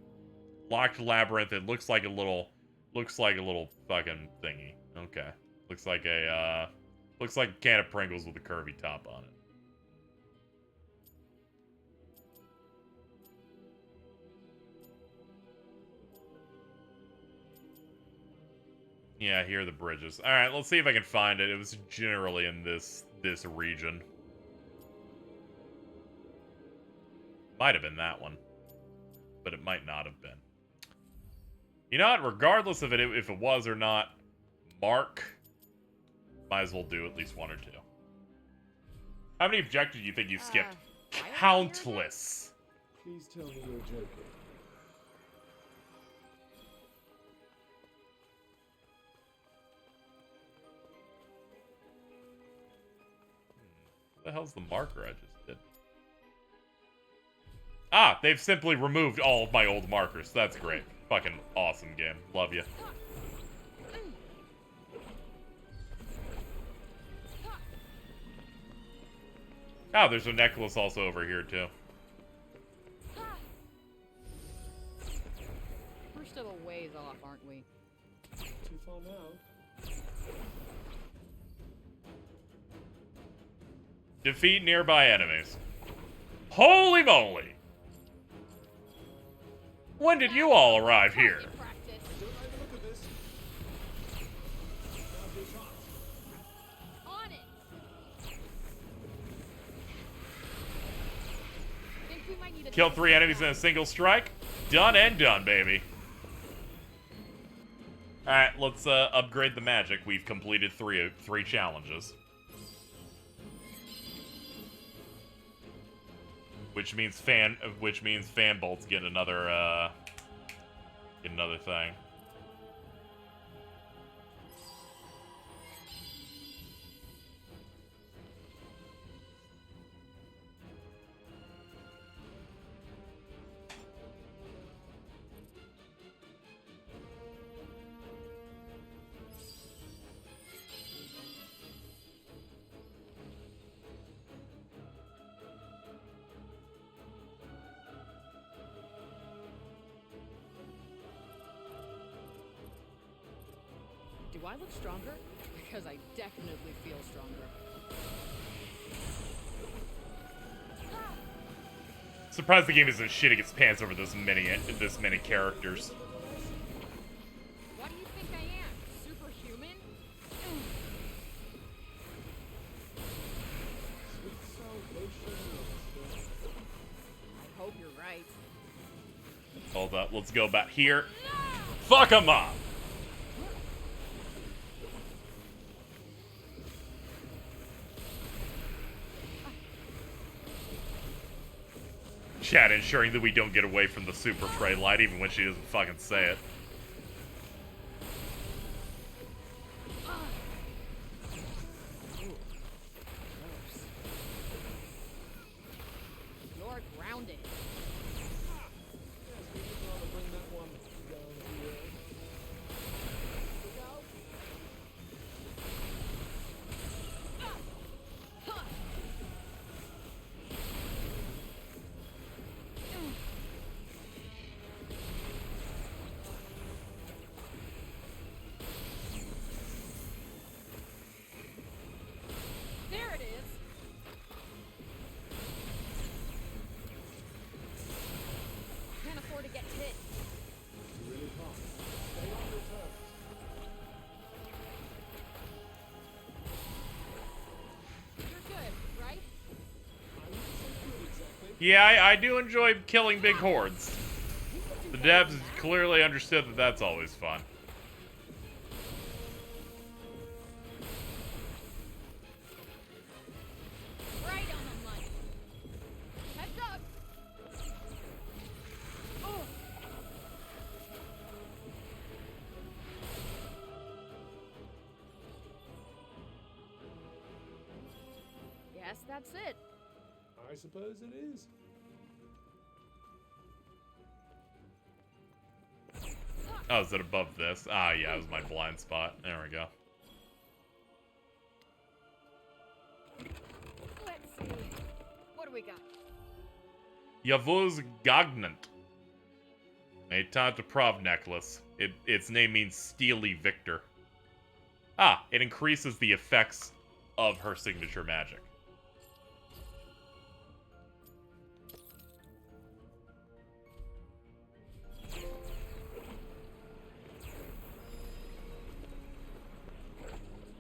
[SPEAKER 1] Locked Labyrinth. It looks like a little fucking thingy. Okay. Looks like a can of Pringles with a curvy top on it. Yeah, here are the bridges. Alright, let's see if I can find it. It was generally in this region. Might have been that one. But it might not have been. You know what? Regardless of it, if it was or not, Mark might as well do at least one or two. How many objectives do you think you skipped? Countless.
[SPEAKER 5] Please tell me you're joking.
[SPEAKER 1] What the hell's the marker I just did? Ah, they've simply removed all of my old markers. That's great. Fucking awesome game. Love you. Oh, there's a necklace also over here, too.
[SPEAKER 2] We're still a ways off, aren't we?
[SPEAKER 5] Too far now.
[SPEAKER 1] Defeat nearby enemies. Holy moly! When did you all arrive here? Kill 3 enemies in a single strike? Done and done, baby. Alright, let's upgrade the magic. We've completed three challenges. Which means Fanbolt's get another thing.
[SPEAKER 2] Do I look stronger? Because I definitely feel stronger.
[SPEAKER 1] Surprised the game isn't shitting its pants over this many characters.
[SPEAKER 2] What do you think I am? Superhuman? I hope you're right.
[SPEAKER 1] Hold up, let's go back here. Fuck 'em up! Chat ensuring that we don't get away from the super fray light even when she doesn't fucking say it.
[SPEAKER 2] You're grounded.
[SPEAKER 1] Yeah, I do enjoy killing big hordes. The devs clearly understood that that's always fun.
[SPEAKER 2] Right on the money. Heads up. Oh.
[SPEAKER 4] Guess that's it.
[SPEAKER 5] I suppose it is.
[SPEAKER 1] Oh, is it above this? Ah, yeah, it was my blind spot. There we go.
[SPEAKER 4] Let's see. What do we got?
[SPEAKER 1] Yavuz Gagnant. A Tanta Prov necklace. Its name means Steely Victor. Ah, it increases the effects of her signature magic.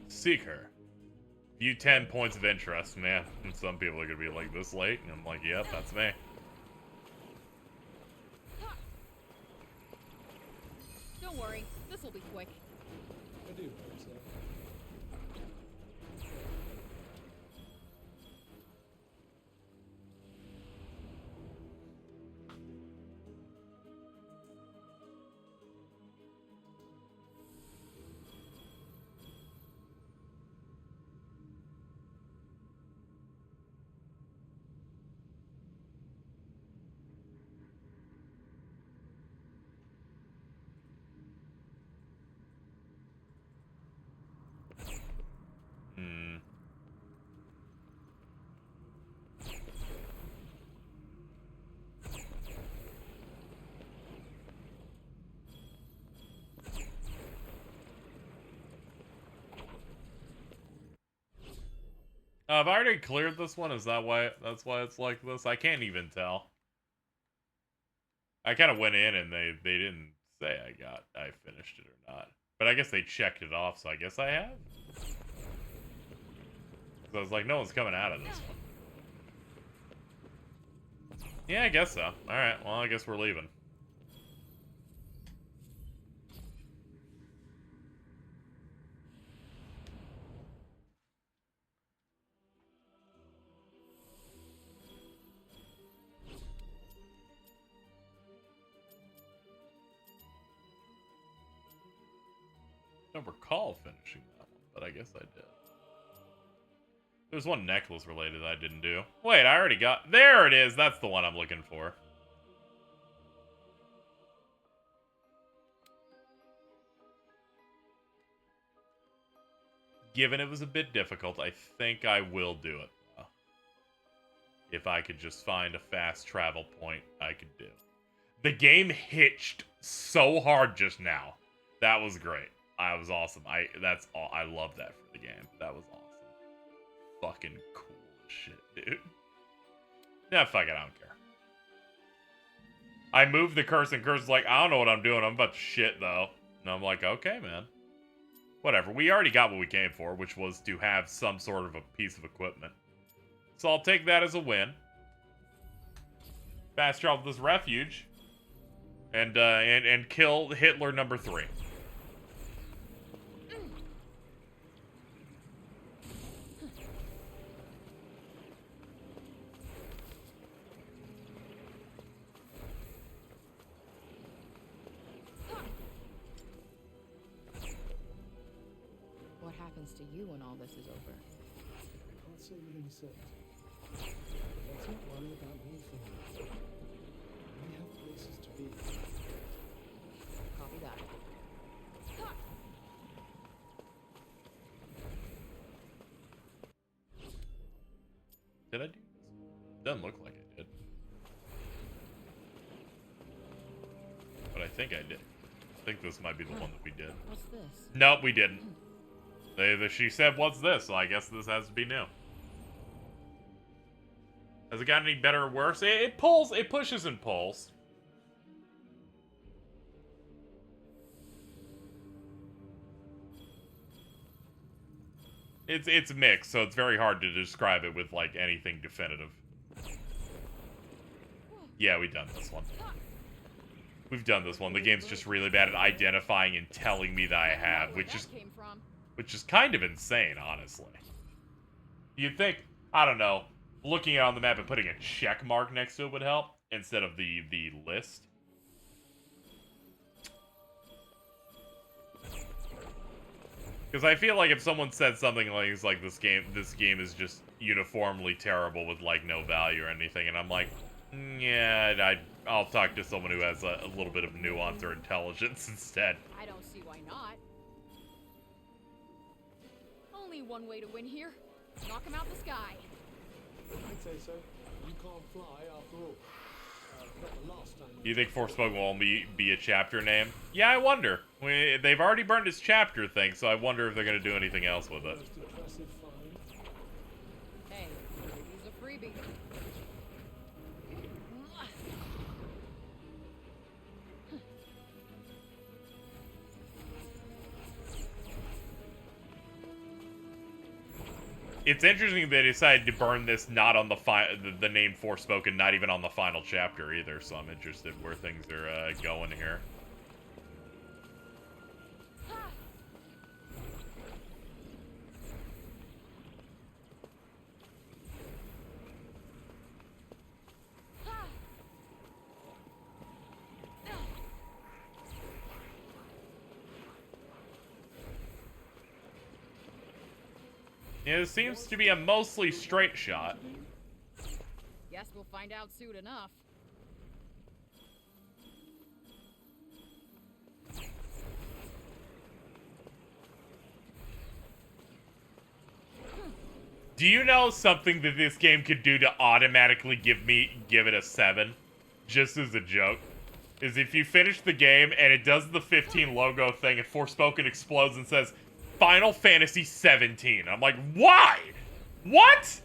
[SPEAKER 1] Seek her. View 10 points of interest, man. And some people are gonna be like, this late? And I'm like, yep, that's me.
[SPEAKER 2] Don't worry, this will be quick.
[SPEAKER 5] I do hope so.
[SPEAKER 1] Have I already cleared this one? Is that why? That's why it's like this? I can't even tell. I kind of went in and they didn't say I finished it or not. But I guess they checked it off, so I guess I have. So I was like, no one's coming out of this one. Yeah, I guess so. Alright, well, I guess we're leaving. I don't recall finishing that one, but I guess I did. There's one necklace related I didn't do. Wait, I already got... There it is! That's the one I'm looking for. Given it was a bit difficult, I think I will do it. If I could just find a fast travel point, I could do. The game hitched so hard just now. That was great. I was awesome. That's all. I love that for the game. That was awesome. Fucking cool as shit, dude. Nah, fuck it. I don't care. I moved the curse and curse is like, I don't know what I'm doing. I'm about to shit though. And I'm like, okay, man. Whatever. We already got what we came for, which was to have some sort of a piece of equipment. So I'll take that as a win. Fast travel to this refuge. And kill Hitler number 3.
[SPEAKER 4] What happens to you when all this is over?
[SPEAKER 5] I can't say with any certainty. Let's not worry about me for now. We have places to be.
[SPEAKER 4] Copy that.
[SPEAKER 1] Did I do this? Doesn't look like I did. But I think I did. I think this might be the one that we did.
[SPEAKER 4] What's this?
[SPEAKER 1] Nope, we didn't. She said, what's this? So I guess this has to be new. Has it gotten any better or worse? It pulls, it pushes and pulls. It's mixed, so it's very hard to describe it with, like, anything definitive. Yeah, we've done this one. We've done this one. The game's just really bad at identifying and telling me that I have, which is kind of insane, honestly. You'd think, I don't know, looking on the map and putting a check mark next to it would help instead of the list. Because I feel like if someone said something like this game is just uniformly terrible with like no value or anything, and I'm like, yeah, I'll talk to someone who has a little bit of nuance or intelligence instead.
[SPEAKER 4] I don't see why not. Only one way to win here. Knock him out the sky.
[SPEAKER 5] I'd say so. You can't fly after all. Not the last time.
[SPEAKER 1] You think Forspoken will only be a chapter name? Yeah, I wonder. They've already burned his chapter thing, so I wonder if they're going to do anything else with it.
[SPEAKER 4] Hey, he's a freebie.
[SPEAKER 1] It's interesting they decided to burn this not on the name Forspoken, not even on the final chapter either, so I'm interested where things are going here. It seems to be a mostly straight shot.
[SPEAKER 4] Guess we'll find out soon enough.
[SPEAKER 1] Do you know something that this game could do to automatically give it a 7? Just as a joke. Is if you finish the game and it does the 15 logo thing and Forspoken explodes and says, Final Fantasy 17. I'm like, why? What?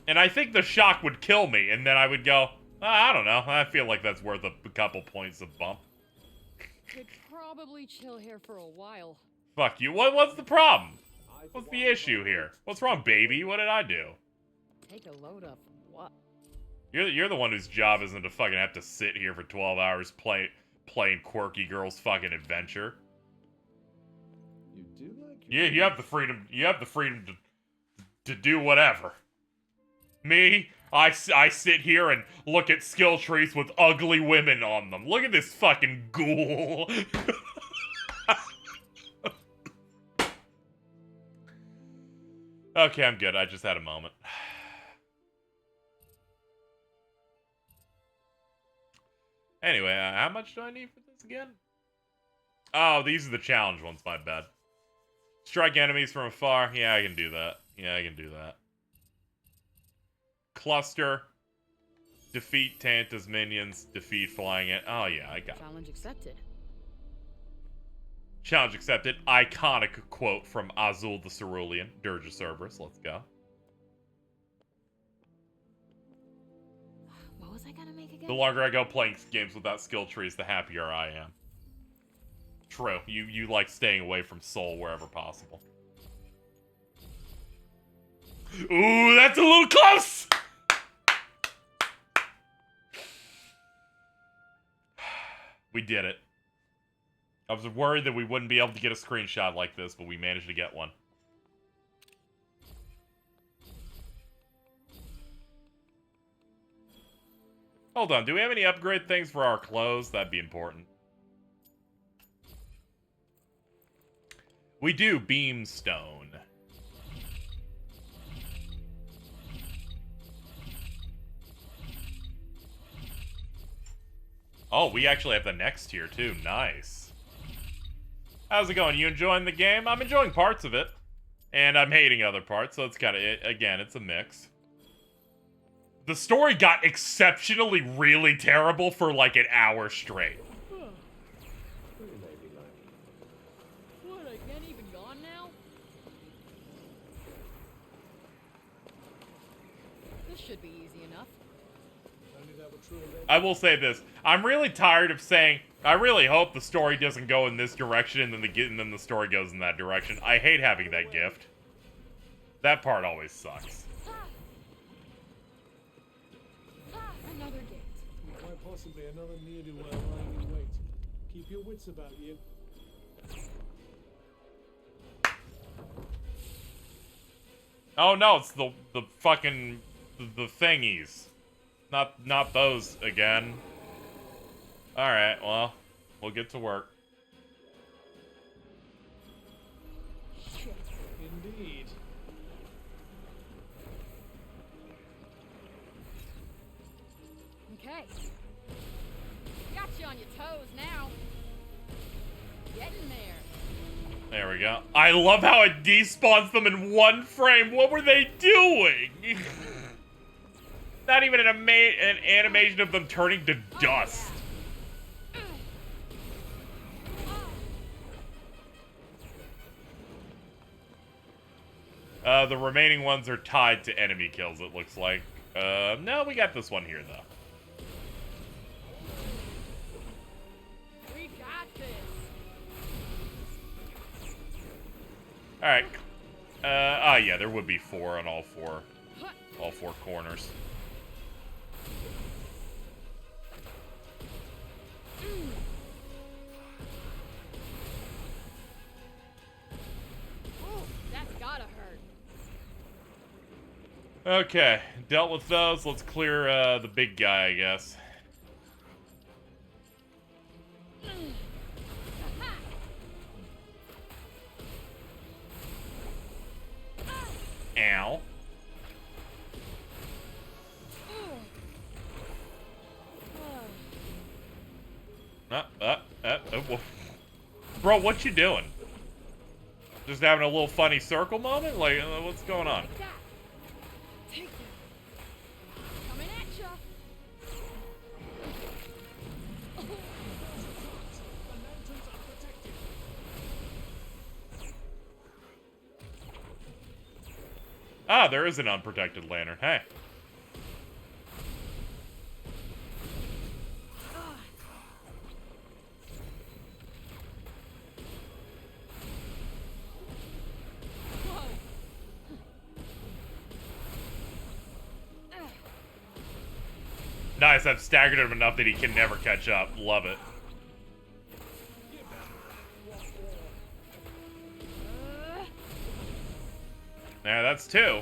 [SPEAKER 1] And I think the shock would kill me, and then I would go, I don't know. I feel like that's worth a couple points of bump.
[SPEAKER 4] Could probably chill here for a while.
[SPEAKER 1] Fuck you. What's the problem? What's the issue here? What's wrong, baby? What did I do?
[SPEAKER 4] Take a load up. What?
[SPEAKER 1] You're the one whose job isn't to fucking have to sit here for 12 hours playing quirky girl's fucking adventure.
[SPEAKER 5] You do like
[SPEAKER 1] You have the freedom. You have the freedom to do whatever. Me, I sit here and look at skill trees with ugly women on them. Look at this fucking ghoul. Okay, I'm good. I just had a moment. Anyway, how much do I need for this again? Oh, these are the challenge ones, my bad. Strike enemies from afar. Yeah, I can do that. Yeah, I can do that. Cluster. Defeat Tanta's minions. Defeat flying it. Oh, yeah, I got it.
[SPEAKER 4] Challenge accepted.
[SPEAKER 1] Challenge accepted. Iconic quote from Azul the Cerulean. Dirge of Cerberus. Let's go.
[SPEAKER 4] What was I gonna make again?
[SPEAKER 1] The longer I go playing games without skill trees, the happier I am. True. You like staying away from soul wherever possible. Ooh, that's a little close! We did it. I was worried that we wouldn't be able to get a screenshot like this, but we managed to get one. Hold on, do we have any upgrade things for our clothes? That'd be important. We do Beamstone. Oh, we actually have the next tier too. Nice. How's it going? You enjoying the game? I'm enjoying parts of it. And I'm hating other parts, so it's kind of, again, it's a mix. The story got exceptionally really terrible for like an hour straight.
[SPEAKER 4] What, I can't even yawn now? This should be easy enough.
[SPEAKER 1] I will say this. I'm really tired of saying, I really hope the story doesn't go in this direction and then the story goes in that direction. I hate having that gift. That part always sucks.
[SPEAKER 4] Another gate.
[SPEAKER 5] possibly another ne'er-do-well lying in wait. Keep your wits about you.
[SPEAKER 1] Oh no, it's the fucking the thingies. Not those again. Alright, well, we'll get to work.
[SPEAKER 5] Indeed.
[SPEAKER 4] Okay. Got you on your toes now. Getting there.
[SPEAKER 1] There we go. I love how it despawns them in one frame. What were they doing? Not even an animation of them turning to dust. The remaining ones are tied to enemy kills, it looks like. No, we got this one here, though.
[SPEAKER 4] We got this.
[SPEAKER 1] Alright. Oh yeah, there would be 4 on all four corners.
[SPEAKER 4] Ooh, that's gotta hurt.
[SPEAKER 1] Okay, dealt with those. Let's clear the big guy, I guess. Ow. Whoa. Bro, what you doing? Just having a little funny circle moment? Like, what's going on?
[SPEAKER 4] Take them. Coming at ya.
[SPEAKER 1] Ah, there is an unprotected lantern. Hey. Nice, I've staggered him enough that he can never catch up. Love it. Yeah, that's 2.
[SPEAKER 4] Gotcha.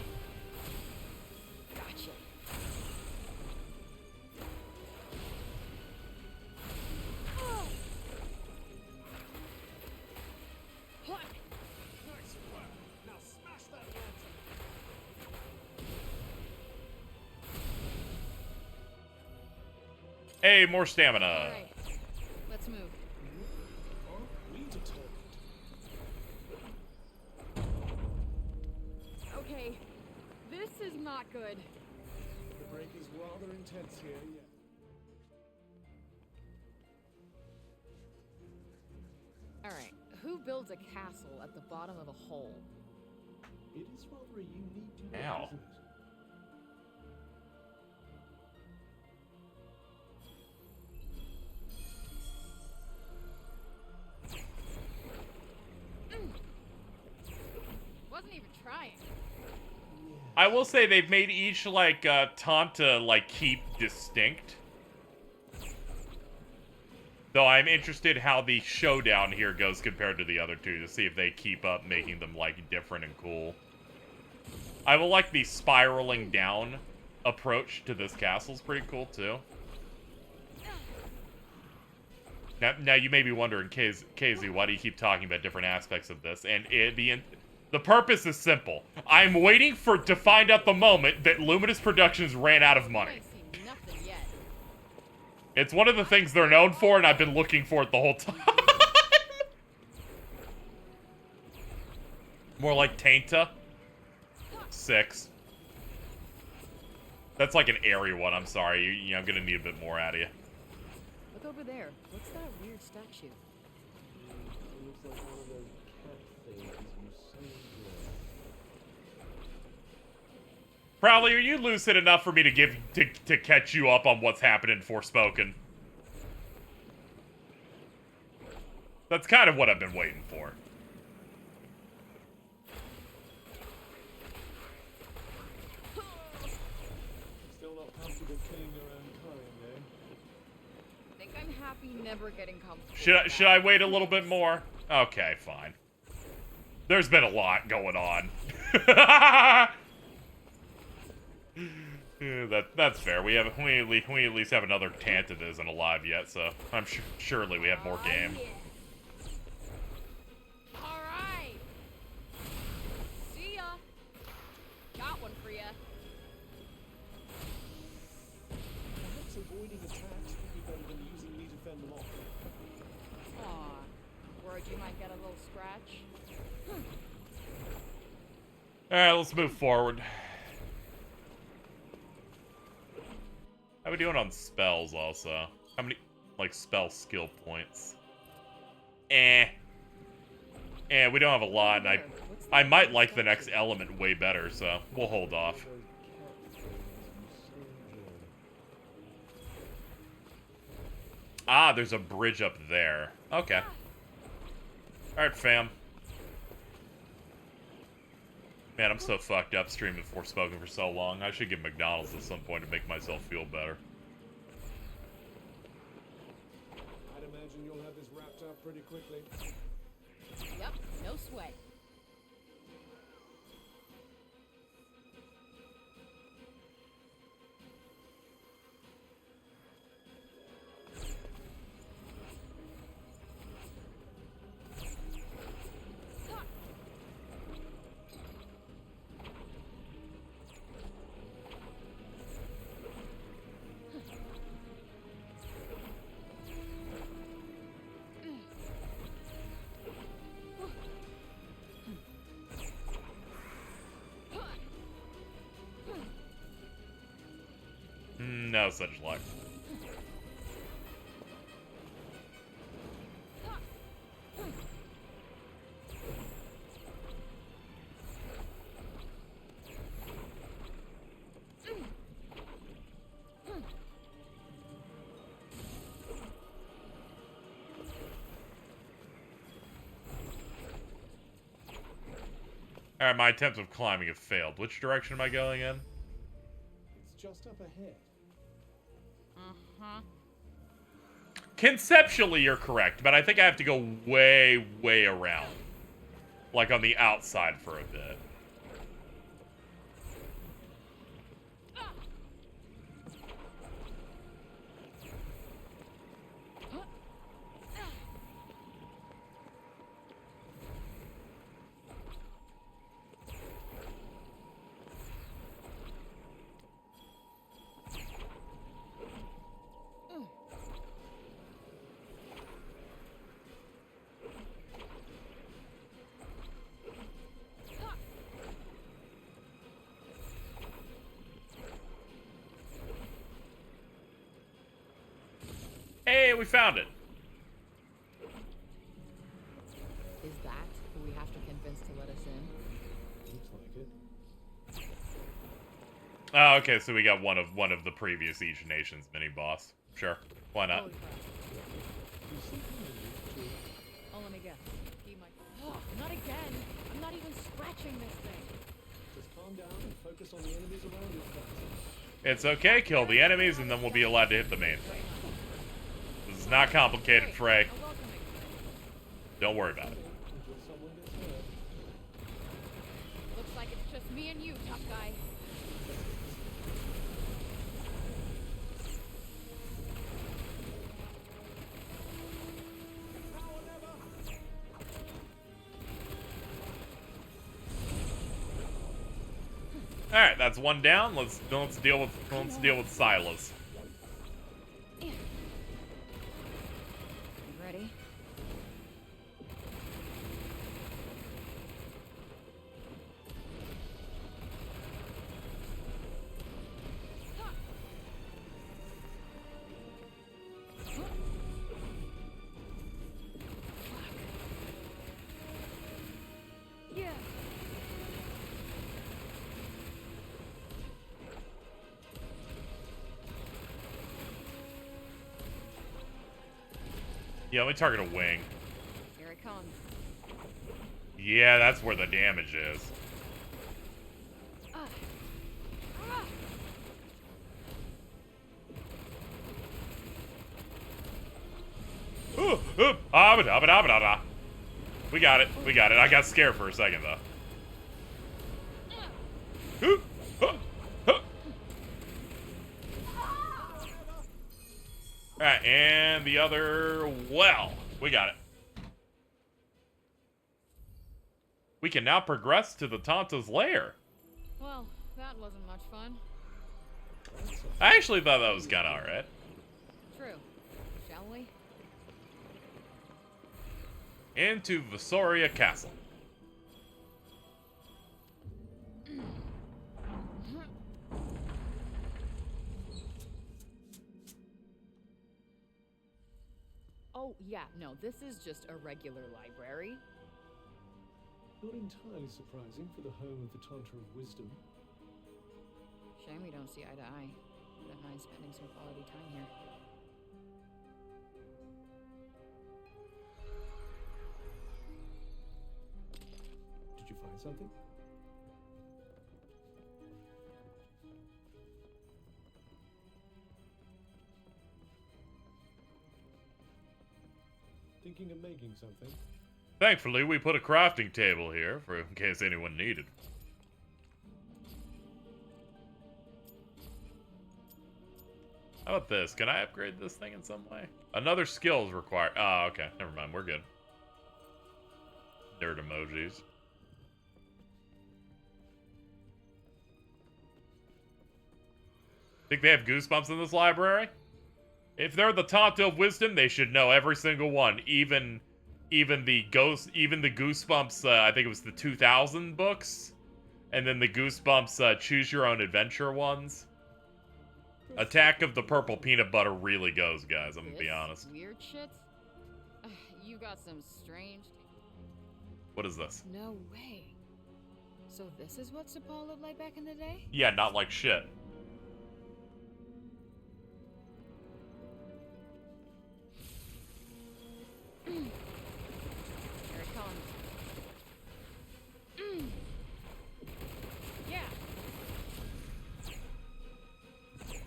[SPEAKER 5] Nice work. Now smash that lantern.
[SPEAKER 1] Hey, more stamina.
[SPEAKER 4] Alright, let's move.
[SPEAKER 5] Aren't we determined?
[SPEAKER 4] Okay, this is not good.
[SPEAKER 5] The break is rather intense here, yeah.
[SPEAKER 4] Alright, who builds a castle at the bottom of a hole?
[SPEAKER 5] It is rather a unique duo,
[SPEAKER 1] Ow.
[SPEAKER 5] isn't it?
[SPEAKER 4] Wasn't even trying.
[SPEAKER 1] I will say they've made each, like, Tanta, like, keep distinct. Though I'm interested how the showdown here goes compared to the other two, to see if they keep up making them, like, different and cool. I will like the spiraling down approach to this castle's pretty cool, too. Now you may be wondering, KZ, why do you keep talking about different aspects of this? And the purpose is simple. I'm waiting to find out the moment that Luminous Productions ran out of money.
[SPEAKER 4] I see nothing yet.
[SPEAKER 1] It's one of the things they're known for, and I've been looking for it the whole time. More like Tanta. 6. That's like an airy one, I'm sorry. I'm gonna need a bit more out of you.
[SPEAKER 4] Look over there. What's that weird statue?
[SPEAKER 5] It looks like one of those cat things you saved.
[SPEAKER 1] Prowley, are you lucid enough for me to catch you up on what's happened in Forspoken? That's kind of what I've been waiting for.
[SPEAKER 5] Still not comfortable killing your own kind, eh?
[SPEAKER 4] happy never getting comfortable.
[SPEAKER 1] Should I wait a little bit more? Okay, fine. There's been a lot going on. Yeah, that's fair. We at least have another Tanta that isn't alive yet, so I'm surely we have more game.
[SPEAKER 4] Yeah. All right. See ya. Got one for ya.
[SPEAKER 5] Perhaps avoiding attacks would be better than using me to fend them off.
[SPEAKER 4] Aw, worried you might get a little scratch.
[SPEAKER 1] Alright, let's move forward. How we doing on spells also? How many, like, spell skill points? We don't have a lot, and I might like the next element way better, so we'll hold off. Ah, there's a bridge up there. Okay. Alright, fam. Man, I'm so fucked up streaming Forspoken for so long. I should get McDonald's at some point to make myself feel better.
[SPEAKER 5] I'd imagine you'll have this wrapped up pretty quickly.
[SPEAKER 4] Yep, no sweat.
[SPEAKER 1] No such luck. Alright, my attempts of climbing have failed. Which direction am I going in?
[SPEAKER 5] It's just up ahead.
[SPEAKER 1] Conceptually, you're correct, but I think I have to go way, way around. Like on the outside for a bit. Hey, we found it.
[SPEAKER 4] Is that who we have to convince to let us in?
[SPEAKER 5] Looks like it.
[SPEAKER 1] Oh, okay, so we got one of the previous Each Nations mini boss. Sure, why not?
[SPEAKER 4] Holy crap. Oh, let me guess. He might. Oh, not again. I'm not even scratching this thing.
[SPEAKER 5] Just calm down and focus on the enemies around you first.
[SPEAKER 1] It's okay, kill the enemies, and then we'll be allowed to hit the main thing. This is not complicated, Frey. Don't worry about it.
[SPEAKER 5] Until someone gets hurt.
[SPEAKER 4] Looks like it's just me and you, tough guy.
[SPEAKER 1] All right, that's one down. Let's deal with Silas.
[SPEAKER 4] You ready? Yeah.
[SPEAKER 1] Yeah, let me target a wing.
[SPEAKER 4] Here it comes.
[SPEAKER 1] Yeah, that's where the damage is. We got it. We got it. I got scared for a second, though. Alright, and the other well. We got it. We can now progress to the Tanta's lair.
[SPEAKER 4] Well, that wasn't much fun.
[SPEAKER 1] I actually thought that was kind of alright.
[SPEAKER 4] True. Shall we?
[SPEAKER 1] Into Visoria Castle.
[SPEAKER 4] Oh, yeah, no, this is just a regular library.
[SPEAKER 5] Not entirely surprising for the home of the Tanta of Wisdom.
[SPEAKER 4] Shame we don't see eye to eye. Wouldn't mind spending some quality time here.
[SPEAKER 5] Did you find something? Thinking of making something?
[SPEAKER 1] Thankfully, we put a crafting table here for in case anyone needed. How about this? Can I upgrade this thing in some way? Another skill is required. Oh, okay. Never mind. We're good. Nerd emojis. Think they have goosebumps in this library? If they're the Tanta of Wisdom, they should know every single one. Even the Goosebumps, I think it was the 2000 books. And then the Goosebumps Choose Your Own Adventure ones. Attack of the Purple Peanut Butter really goes, guys. I'm gonna be honest.
[SPEAKER 4] Weird shit? You got some strange...
[SPEAKER 1] What is this?
[SPEAKER 4] No way. So this is what Sepal looked like back in the day?
[SPEAKER 1] Yeah, not like shit.
[SPEAKER 4] Here it comes. Yeah.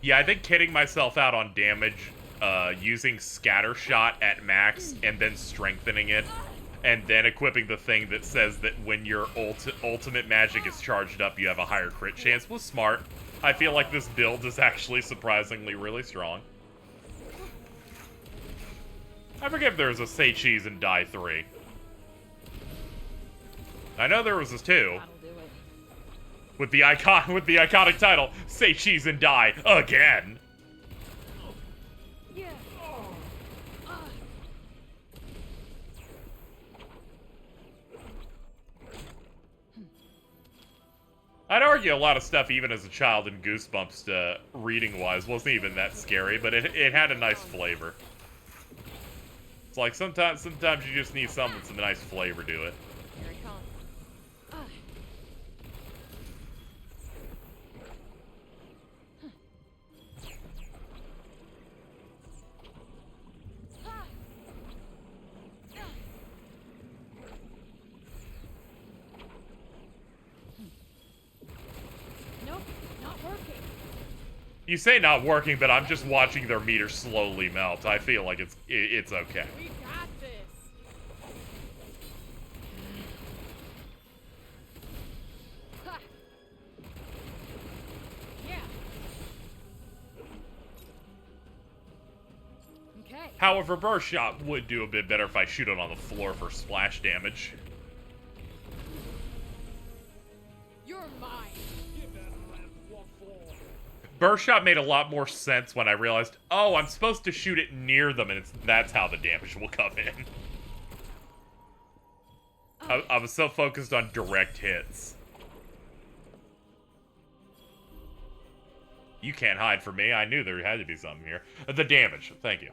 [SPEAKER 1] Yeah, I think kidding myself out on damage, using Scatter Shot at max, and then strengthening it, and then equipping the thing that says that when your ultimate magic is charged up, you have a higher crit chance was smart. I feel like this build is actually surprisingly really strong. I forget if there was a Say Cheese and Die 3. I know there was a 2. With the iconic title, Say Cheese and Die Again.
[SPEAKER 4] Yeah.
[SPEAKER 1] I'd argue a lot of stuff, even as a child in Goosebumps, reading-wise, wasn't even that scary, but it had a nice flavor. It's like sometimes you just need something with a nice flavor to it.
[SPEAKER 4] Here it comes. Nope, not working.
[SPEAKER 1] You say not working, but I'm just watching their meter slowly melt. I feel like it's okay.
[SPEAKER 3] We got this.
[SPEAKER 4] Ha. Yeah. Okay.
[SPEAKER 1] However, Burst Shot would do a bit better if I shoot it on the floor for splash damage.
[SPEAKER 3] You're mine.
[SPEAKER 1] Burst Shot made a lot more sense when I realized, oh, I'm supposed to shoot it near them, and that's how the damage will come in. I was so focused on direct hits. You can't hide from me. I knew there had to be something here. The damage. Thank you.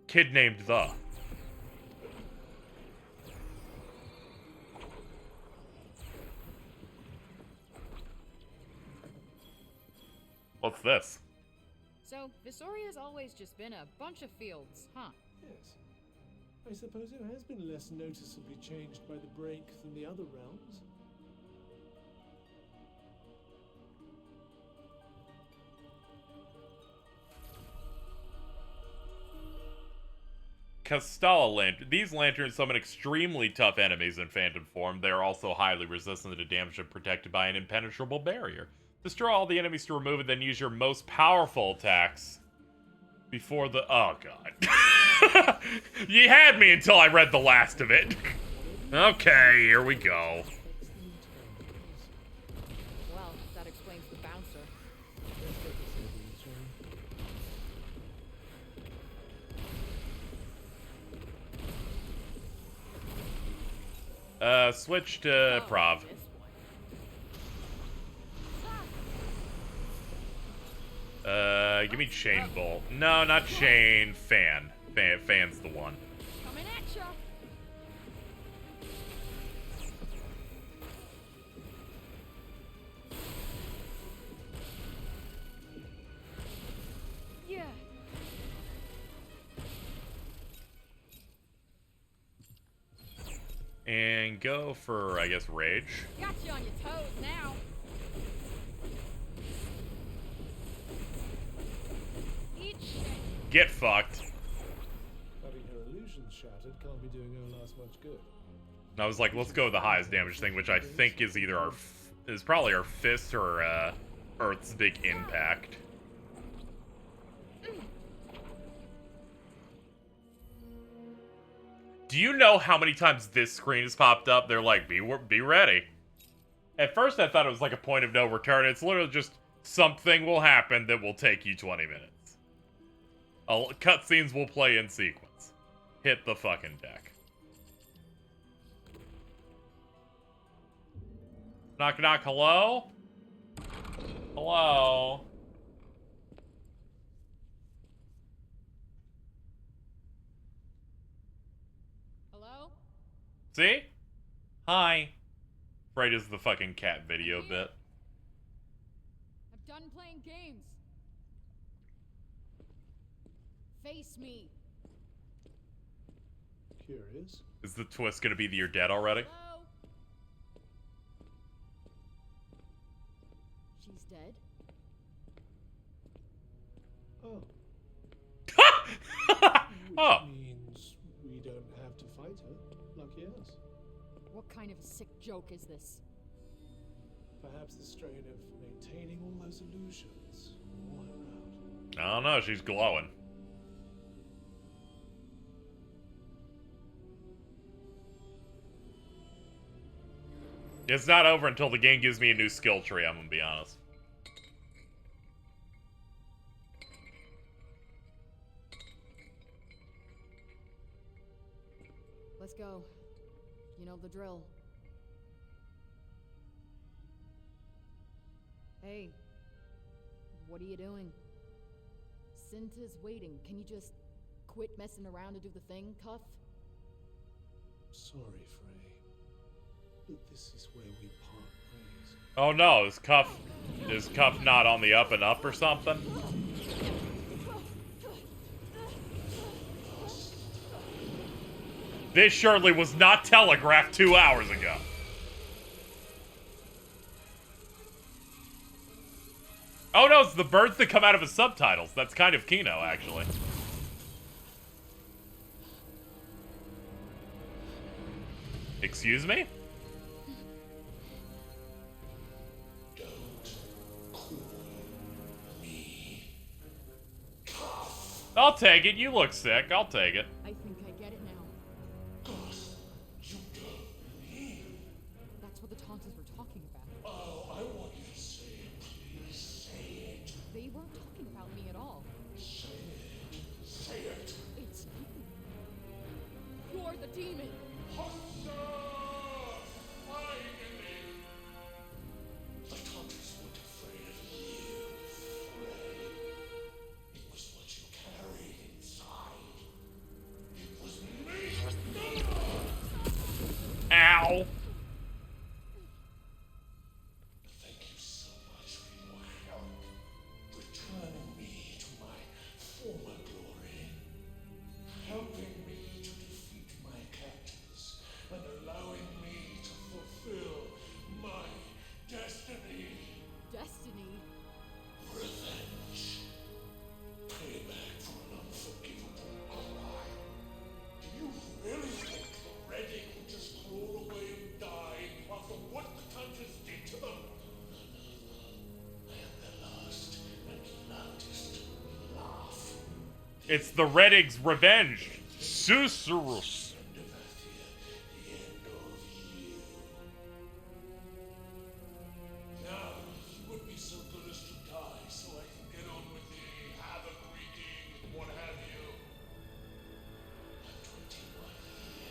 [SPEAKER 1] Kid named The. What's this?
[SPEAKER 4] So, Visoria's always just been a bunch of fields, huh?
[SPEAKER 5] Yes. I suppose it has been less noticeably changed by the break than the other realms.
[SPEAKER 1] Castella Lantern. These lanterns summon extremely tough enemies in phantom form. They are also highly resistant to damage and protected by an impenetrable barrier. Destroy all the enemies to remove it, then use your most powerful attacks before the... Oh, God. You had me until I read the last of it. Okay, here we go.
[SPEAKER 4] Well, that explains the bouncer.
[SPEAKER 1] Switch to Prov. Give me Chain Bolt. No, not Chain. Fan. Fan's the one.
[SPEAKER 4] Coming at ya. Yeah.
[SPEAKER 1] And go for, I guess, Rage.
[SPEAKER 4] Got you on your toes now. Eat shit.
[SPEAKER 1] Get fucked.
[SPEAKER 5] Having her illusions shattered can't be doing Olas much good.
[SPEAKER 1] And I was like, let's go with the highest damage thing, which I think is either our... is probably our fist or, Earth's big impact. Do you know how many times this screen has popped up? They're like, be ready. At first, I thought it was like a point of no return. It's literally just something will happen that will take you 20 minutes. Cutscenes will play in sequence. Hit the fucking deck. Knock, knock, hello? Hello?
[SPEAKER 2] Hello?
[SPEAKER 1] See? Hi. Right as the fucking cat video bit.
[SPEAKER 2] I'm done playing games. Face me.
[SPEAKER 5] Curious.
[SPEAKER 1] Is the twist gonna be that you're dead already?
[SPEAKER 2] Hello? She's dead?
[SPEAKER 5] Oh.
[SPEAKER 1] Oh.
[SPEAKER 5] Which means we don't have to fight her. Lucky us.
[SPEAKER 2] What kind of a sick joke is this?
[SPEAKER 5] Perhaps the strain of maintaining all those illusions wore her out.
[SPEAKER 1] I don't know, she's glowing. It's not over until the game gives me a new skill tree, I'm gonna be honest.
[SPEAKER 2] Let's go. You know the drill. Hey. What are you doing? Cinta's waiting. Can you just quit messing around and do the thing, Cuff?
[SPEAKER 5] Sorry, Frey. But this is where we part ways.
[SPEAKER 1] Oh no, is Cuff not on the up and up or something? This surely was not telegraphed 2 hours ago. Oh no, it's the birds that come out of his subtitles. That's kind of Kino, actually. Excuse me? I'll take it. You look sick. I'll take it.
[SPEAKER 2] I think I get it now. That's what the Tantas were talking about.
[SPEAKER 11] Oh, I want you to say it, please. Say it.
[SPEAKER 2] They weren't talking about me at all.
[SPEAKER 11] Say it. Say it.
[SPEAKER 2] It's you. You're the demon.
[SPEAKER 11] The Tantas weren't afraid of you, Frey. It was what you carried inside. You
[SPEAKER 1] It's the Red Egg's revenge. Senseless.
[SPEAKER 11] Now, you would be so good as to die so I can get on with the havoc wreaking, what have you.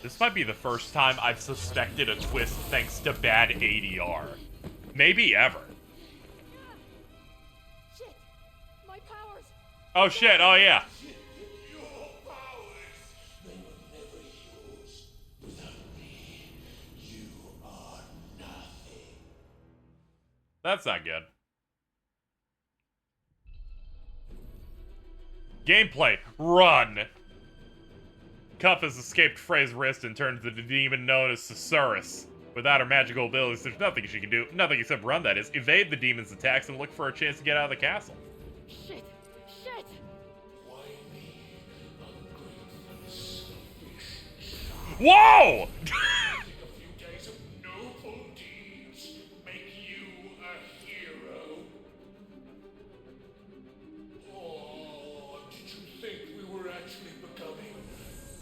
[SPEAKER 1] This might be the first time I've suspected a twist thanks to bad ADR. Maybe ever.
[SPEAKER 2] Shit! My powers!
[SPEAKER 1] Oh shit, oh yeah.
[SPEAKER 11] Your powers, they were never yours. Without me, you are nothing.
[SPEAKER 1] That's not good. Gameplay. Run! Cuff has escaped Frey's wrist and turned to the demon known as Senseless. Without her magical abilities, there's nothing she can do. Nothing except run, that is. Evade the demon's attacks and look for a chance to get out of the castle.
[SPEAKER 4] Shit! Shit!
[SPEAKER 11] Why me? Ungrateful, selfish.
[SPEAKER 1] Whoa!
[SPEAKER 11] A few days of noble deeds make you a hero. Or did you think we were actually becoming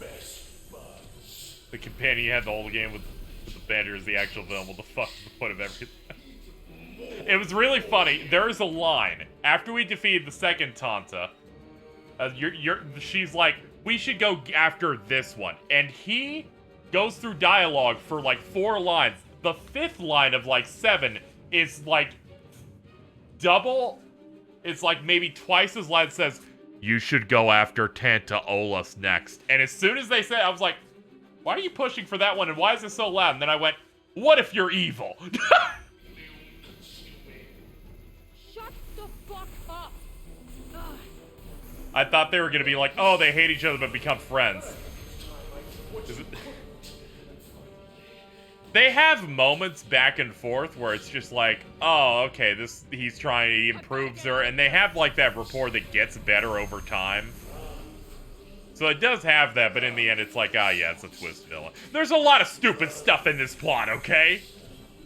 [SPEAKER 11] best buds?
[SPEAKER 1] The companion you had the whole game with the banter is the actual villain. What the fuck is the point of everything? It was really funny. There's a line. After we defeated the second Tanta, she's like, we should go after this one. And he goes through dialogue for like 4 lines. The 5th line of like 7 is like double. It's like maybe twice as loud. It says, you should go after Tanta Olas next. And as soon as they said it, I was like, why are you pushing for that one? And why is it so loud? And then I went, what if you're evil?
[SPEAKER 2] Shut the fuck up!
[SPEAKER 1] I thought they were going to be like, oh, they hate each other but become friends. They have moments back and forth where it's just like, oh, okay, he's trying, he improves her, and they have like that rapport that gets better over time. So it does have that, but in the end it's like, ah, yeah, it's a twist villain. There's a lot of stupid stuff in this plot, okay?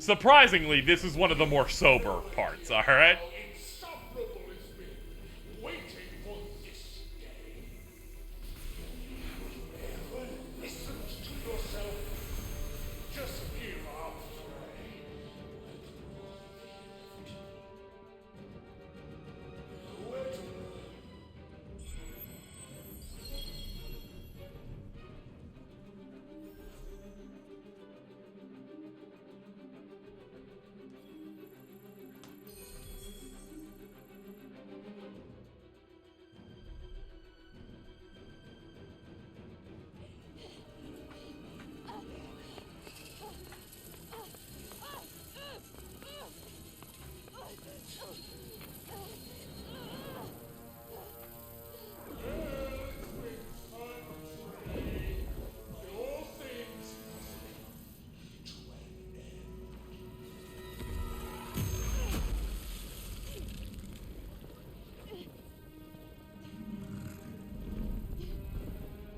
[SPEAKER 1] Surprisingly, this is one of the more sober parts, alright?
[SPEAKER 11] Insufferable has been waiting for this day. Never listened to yourself. Just give up, Frey. Where to run?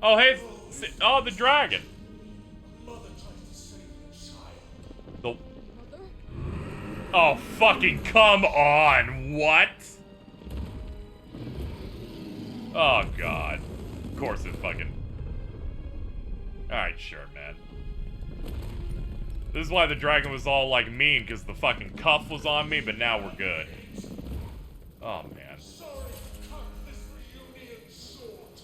[SPEAKER 1] Oh, hey, oh, the dragon.
[SPEAKER 11] Mother tries to save the child.
[SPEAKER 1] The... Oh, fucking come on, what? Oh, God. Of course it fucking... Alright, sure, man. This is why the dragon was all, like, mean, because the fucking cuff was on me, but now we're good. Oh, man.
[SPEAKER 11] Sorry to cut this reunion short.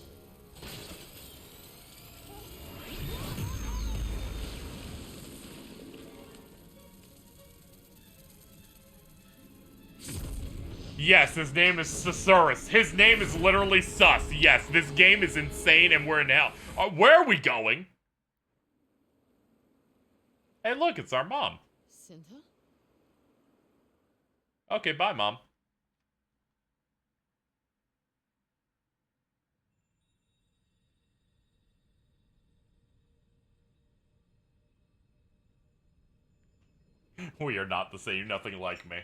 [SPEAKER 1] Yes, his name is Senseless. His name is literally sus. Yes, this game is insane and we're in hell. Where are we going? Hey, look, it's our mom.
[SPEAKER 4] Cinta?
[SPEAKER 1] Okay, bye, Mom. We are not the same. You're nothing like me.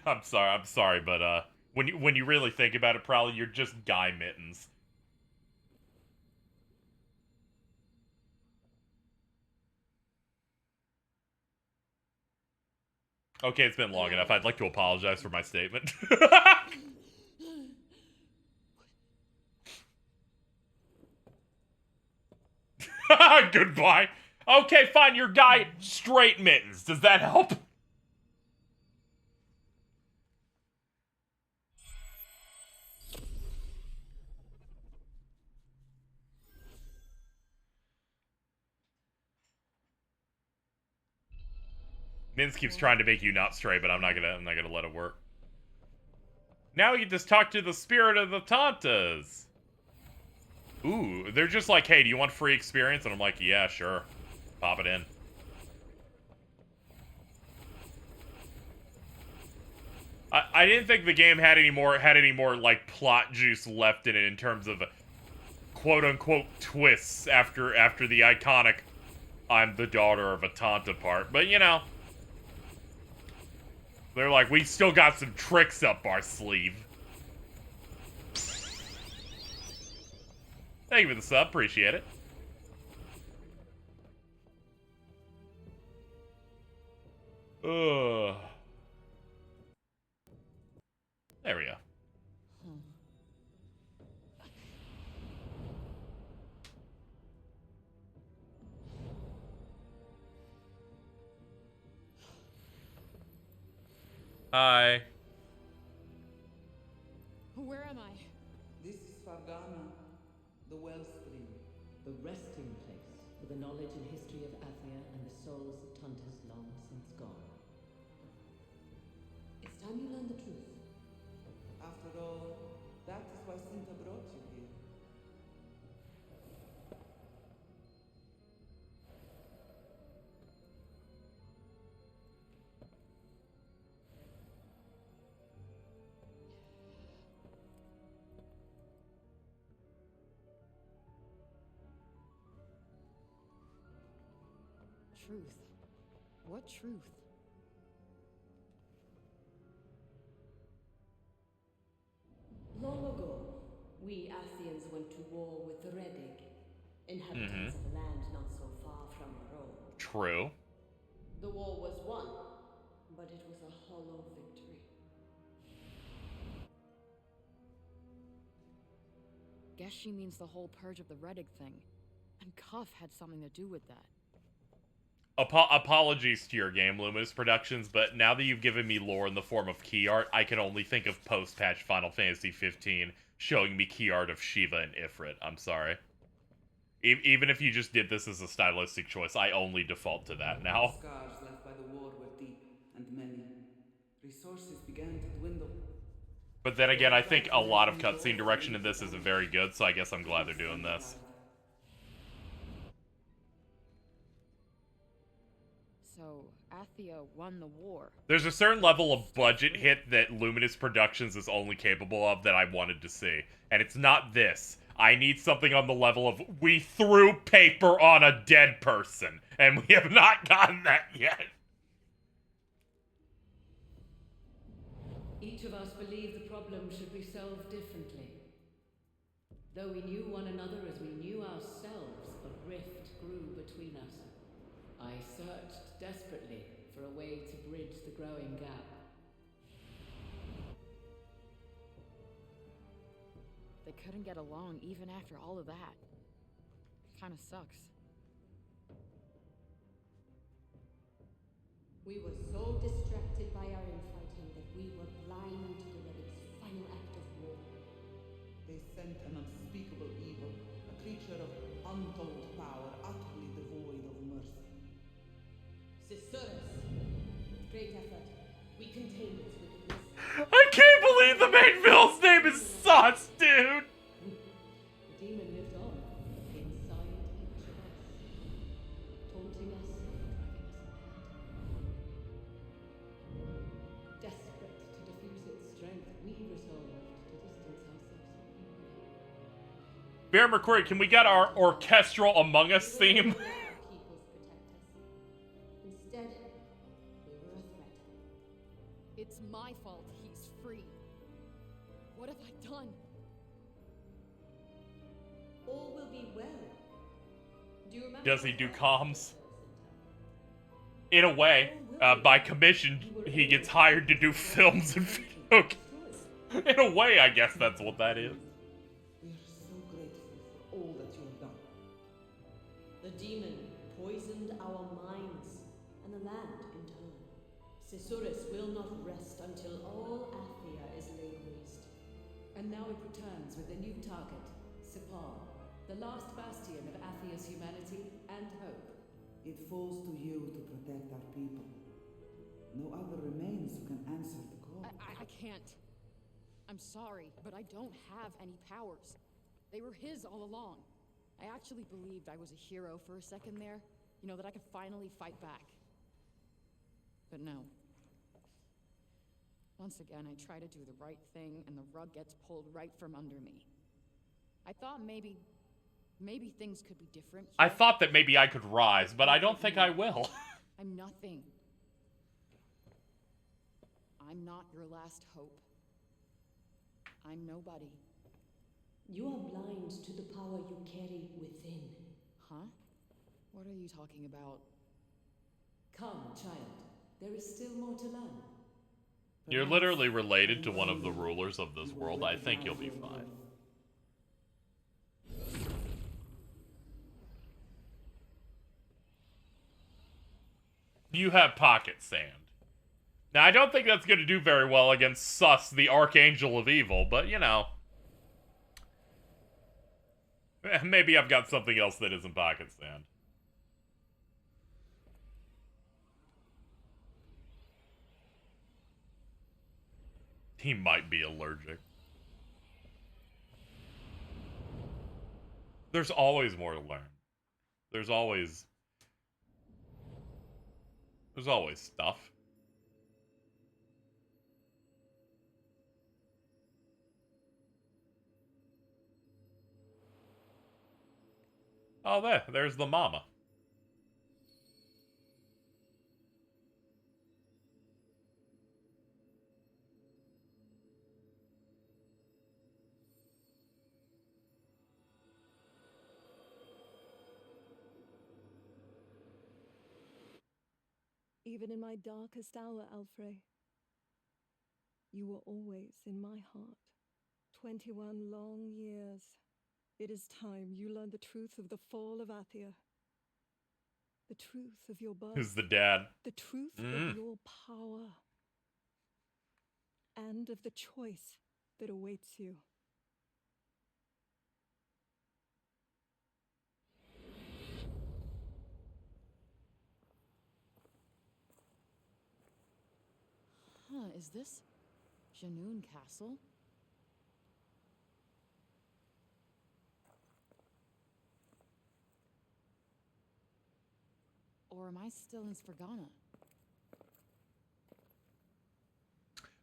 [SPEAKER 1] I'm sorry, but when you really think about it, probably you're just Guy Mittens. Okay, it's been long enough. I'd like to apologize for my statement. Goodbye. Okay, fine, your guy, straight mittens. Does that help? Mins keeps trying to make you not straight, but I'm not gonna let it work. Now we can just talk to the spirit of the Tantas. Ooh, they're just like, hey, do you want free experience? And I'm like, yeah, sure. Pop it in. I didn't think the game had any more like plot juice left in it in terms of quote unquote twists after the iconic I'm the daughter of a Tanta part. But you know, they're like, we still got some tricks up our sleeve. Thank you for the sub, appreciate it. Ugh. There we go. Hi.
[SPEAKER 2] Where am I?
[SPEAKER 12] This is Fargana, the wellspring. The resting place for the knowledge and history of Athia and the souls of Tantas long since gone. It's time you learn the truth.
[SPEAKER 7] After all, that is why Sinta brought you here.
[SPEAKER 2] Truth. What truth?
[SPEAKER 12] Long ago, we Athians went to war with the Redig, inhabitants of a land not so far from Rome.
[SPEAKER 1] True.
[SPEAKER 12] The war was won, but it was a hollow victory.
[SPEAKER 2] Guess she means the whole purge of the Redig thing. And Cuff had something to do with that.
[SPEAKER 1] Apologies to your game, Luminous Productions, but now that you've given me lore in the form of key art, I can only think of post-patch Final Fantasy 15 showing me key art of Shiva and Ifrit. I'm sorry. Even if you just did this as a stylistic choice, I only default to that now.
[SPEAKER 7] The scars left by the war were deep and many. Resources began to dwindle.
[SPEAKER 1] But then again, I think a lot of cutscene direction in this isn't very good, so I guess I'm glad they're doing this.
[SPEAKER 2] So, Athia won the war.
[SPEAKER 1] There's a certain level of budget hit that Luminous Productions is only capable of that I wanted to see. And it's not this. I need something on the level of, we threw paper on a dead person, and we have not gotten that yet.
[SPEAKER 12] Each of us believed the problem should be solved differently. Though we knew one another as we knew ourselves, a rift grew between us. I searched desperately for a way to bridge the growing gap.
[SPEAKER 2] They couldn't get along even after all of that. Kinda sucks.
[SPEAKER 12] We were so distracted by our infighting that we were blind to the Redig's final act of war.
[SPEAKER 7] They sent an unspeakable evil, a creature of untold power, utterly devoid of mercy.
[SPEAKER 12] Senseless. With great effort, we contained its wickedness.
[SPEAKER 1] I can't believe the main villain's name is Sauce, dude!
[SPEAKER 12] The demon lived on, inside each of us, taunting us and driving us mad. Desperate to diffuse its strength, we resolved to distance ourselves from it.
[SPEAKER 1] Bear McCoy, can we get our orchestral Among Us theme?
[SPEAKER 12] Instead, we were a threat.
[SPEAKER 2] It's my fault he's free. What have I done?
[SPEAKER 12] All will be well. Do you remember?
[SPEAKER 1] Does he do comms? In a way, by commission, he gets hired to do films and video games. In a way, I guess that's what that is.
[SPEAKER 7] We are so grateful for all that you have done.
[SPEAKER 12] The
[SPEAKER 13] demon poisoned our minds, and the land in turn. Cesuris will not rest until all Athia is laid waste.
[SPEAKER 12] And now it returns with a new target, Sepal, the last bastion of Athia's humanity and hope.
[SPEAKER 7] It falls to you to protect our people. No other remains who can answer the call.
[SPEAKER 2] I can't. I'm sorry, but I don't have any powers. They were his all along. I actually believed I was a hero for a second there. You know, that I could finally fight back. But no. Once again, I try to do the right thing, and the rug gets pulled right from under me. I thought maybe things could be different.
[SPEAKER 1] I thought that maybe I could rise, but I don't think I will.
[SPEAKER 2] I'm nothing. I'm not your last hope. I'm nobody.
[SPEAKER 13] You are blind to the power you carry within.
[SPEAKER 2] Huh? What are you talking about?
[SPEAKER 12] Come, child. There is still more to learn.
[SPEAKER 1] You're literally related to one of the rulers of this world. I think you'll be fine. You have pocket sand. Now, I don't think that's going to do very well against Sus, the Archangel of Evil, but, you know. Maybe I've got something else that isn't pocket sand. He might be allergic. There's always more to learn. There's always stuff. Oh, there's the mama.
[SPEAKER 10] Even in my darkest hour, Alfrey, you were always in my heart. 21 long years. It is time you learn the truth of the fall of Athia. The truth of your birth.
[SPEAKER 1] Who's the dad?
[SPEAKER 10] The truth of your power. And of the choice that awaits you.
[SPEAKER 2] Huh, is this Janoon Castle? Or am I still in Sforgana?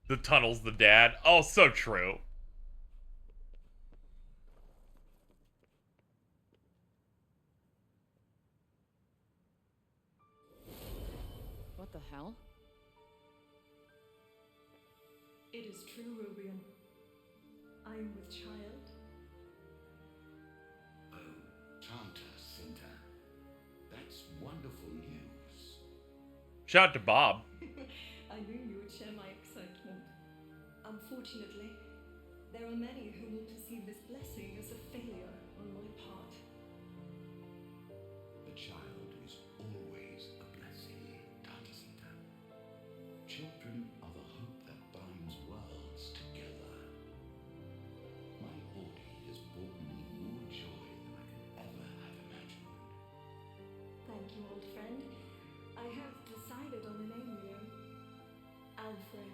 [SPEAKER 1] The tunnel's the dad. Oh, so true.
[SPEAKER 2] What the hell?
[SPEAKER 10] It is true, Rubian. I am with child.
[SPEAKER 11] Oh, Tanta, Sinta. That's wonderful news.
[SPEAKER 1] Shout out to Bob.
[SPEAKER 10] I knew you would share my excitement. Unfortunately, there are many who will perceive this blessing as a failure on my part.
[SPEAKER 11] A child is always a blessing, Tanta Sinta. Children are the hope that binds worlds together. My Ordi has brought me more joy than I could ever have imagined.
[SPEAKER 10] Thank you, old friend. I have decided on a name, you know. Alfrey.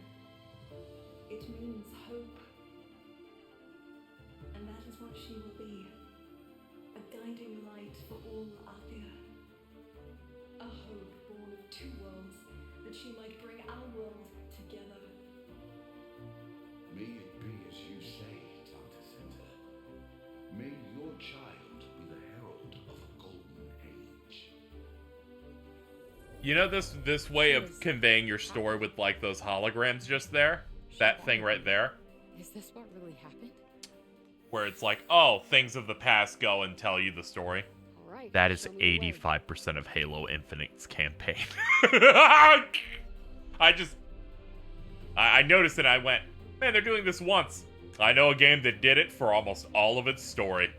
[SPEAKER 10] It means hope. And that is what she will be. A guiding light for all Athia. A hope born of two worlds, that she might bring our world together.
[SPEAKER 11] May it be as you say, Tanta Sinta. May your child be the herald of a golden age.
[SPEAKER 1] You know this way of conveying your story with like those holograms just there? That thing right there?
[SPEAKER 2] Is this what really happened?
[SPEAKER 1] Where it's like, oh, things of the past go and tell you the story.
[SPEAKER 2] Right,
[SPEAKER 1] That is 85% of Halo Infinite's campaign. I noticed it, I went, man, they're doing this once. I know a game that did it for almost all of its story.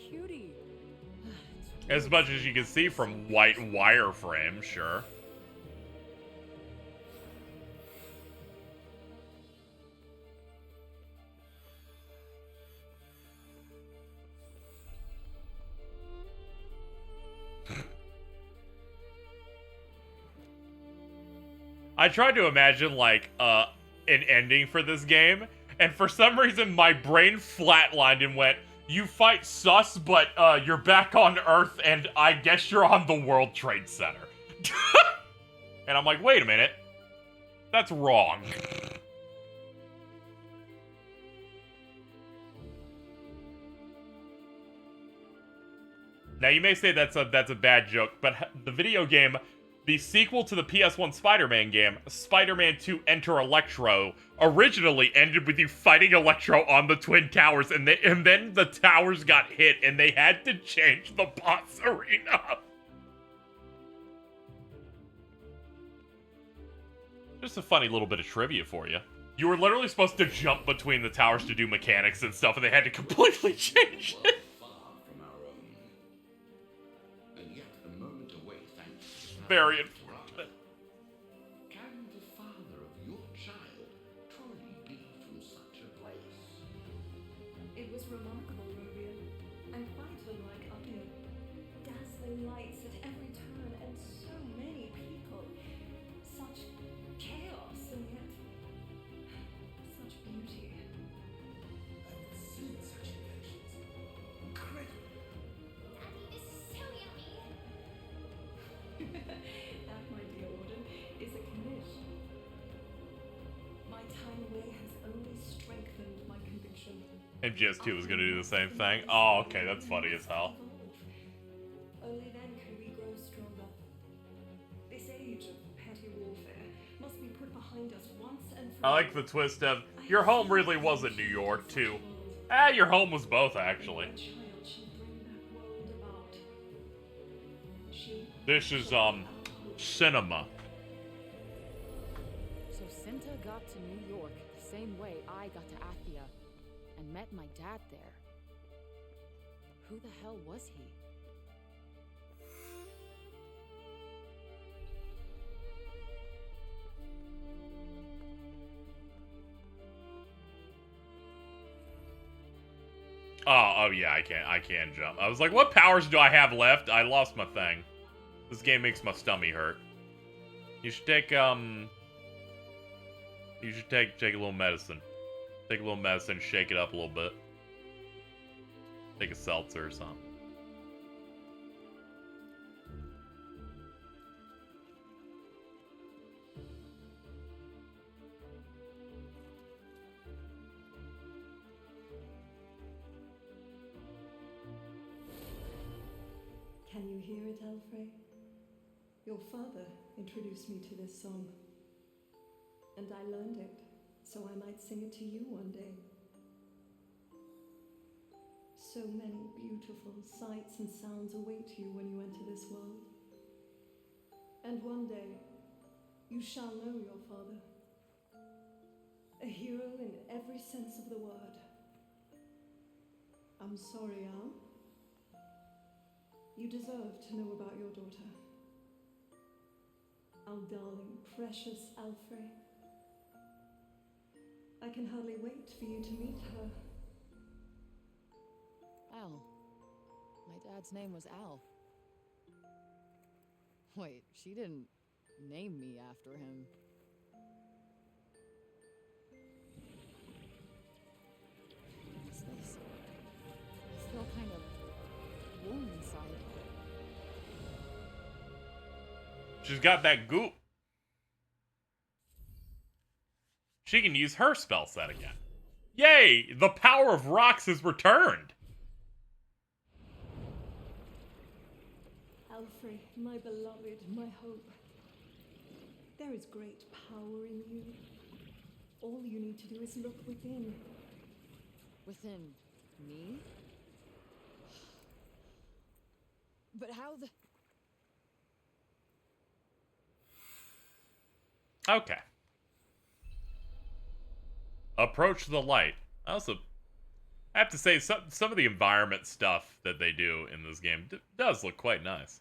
[SPEAKER 4] cutie.
[SPEAKER 1] As much as you can see from white wireframe, sure. I tried to imagine, like, an ending for this game, and for some reason my brain flatlined and went, you fight sus, but, you're back on Earth, and I guess you're on the World Trade Center. And I'm like, wait a minute. That's wrong. Now, you may say that's a bad joke, but the video game, the sequel to the PS1 Spider-Man game, Spider-Man 2 Enter Electro, originally ended with you fighting Electro on the Twin Towers, and then the towers got hit, and they had to change the boss arena. Just a funny little bit of trivia for you. You were literally supposed to jump between the towers to do mechanics and stuff, and they had to completely change it. Very unfortunate.
[SPEAKER 11] Can the father of your child truly be from such a place?
[SPEAKER 10] It was remarkable, Romeo, and quite unlike Athia. Dazzling lights at every turn, and so many people. Such chaos, and yet such beauty.
[SPEAKER 5] I've seen such inventions. Incredible.
[SPEAKER 6] Daddy, this is so yummy.
[SPEAKER 10] That, my dear Warden, is a commission. My time away has only strengthened my conviction.
[SPEAKER 1] MGS2 was gonna do the same thing. Oh, okay, that's funny as hell.
[SPEAKER 10] Only then can we grow stronger. This age of petty warfare must be put behind us once and for
[SPEAKER 1] I like the twist of, your home really wasn't New York, too. Your home was both, actually. This is, cinema.
[SPEAKER 4] So Sinta got to New York the same way I got to Athia, and met my dad there. Who the hell was he?
[SPEAKER 1] Oh yeah, I can jump. I was like, what powers do I have left? I lost my thing. This game makes my stomach hurt. You should take, take a little medicine. Take a little medicine, shake it up a little bit. Take a seltzer or something.
[SPEAKER 10] Can you hear it, Alfred? Your father introduced me to this song, and I learned it so I might sing it to you one day. So many beautiful sights and sounds await you when you enter this world. And one day, you shall know your father. A hero in every sense of the word. I'm sorry, Al. You deserve to know about your daughter. Our darling, precious Alfred. I can hardly wait for you to meet her.
[SPEAKER 4] Al. My dad's name was Al. Wait, she didn't name me after him. What's this? I feel kind of warm inside.
[SPEAKER 1] She's got that goop. She can use her spell set again. Yay! The power of rocks has returned.
[SPEAKER 10] Alfred, my beloved, my hope. There is great power in you. All you need to do is look within.
[SPEAKER 4] Within me? But how the...
[SPEAKER 1] Okay. Approach the light. I have to say, some of the environment stuff that they do in this game does look quite nice.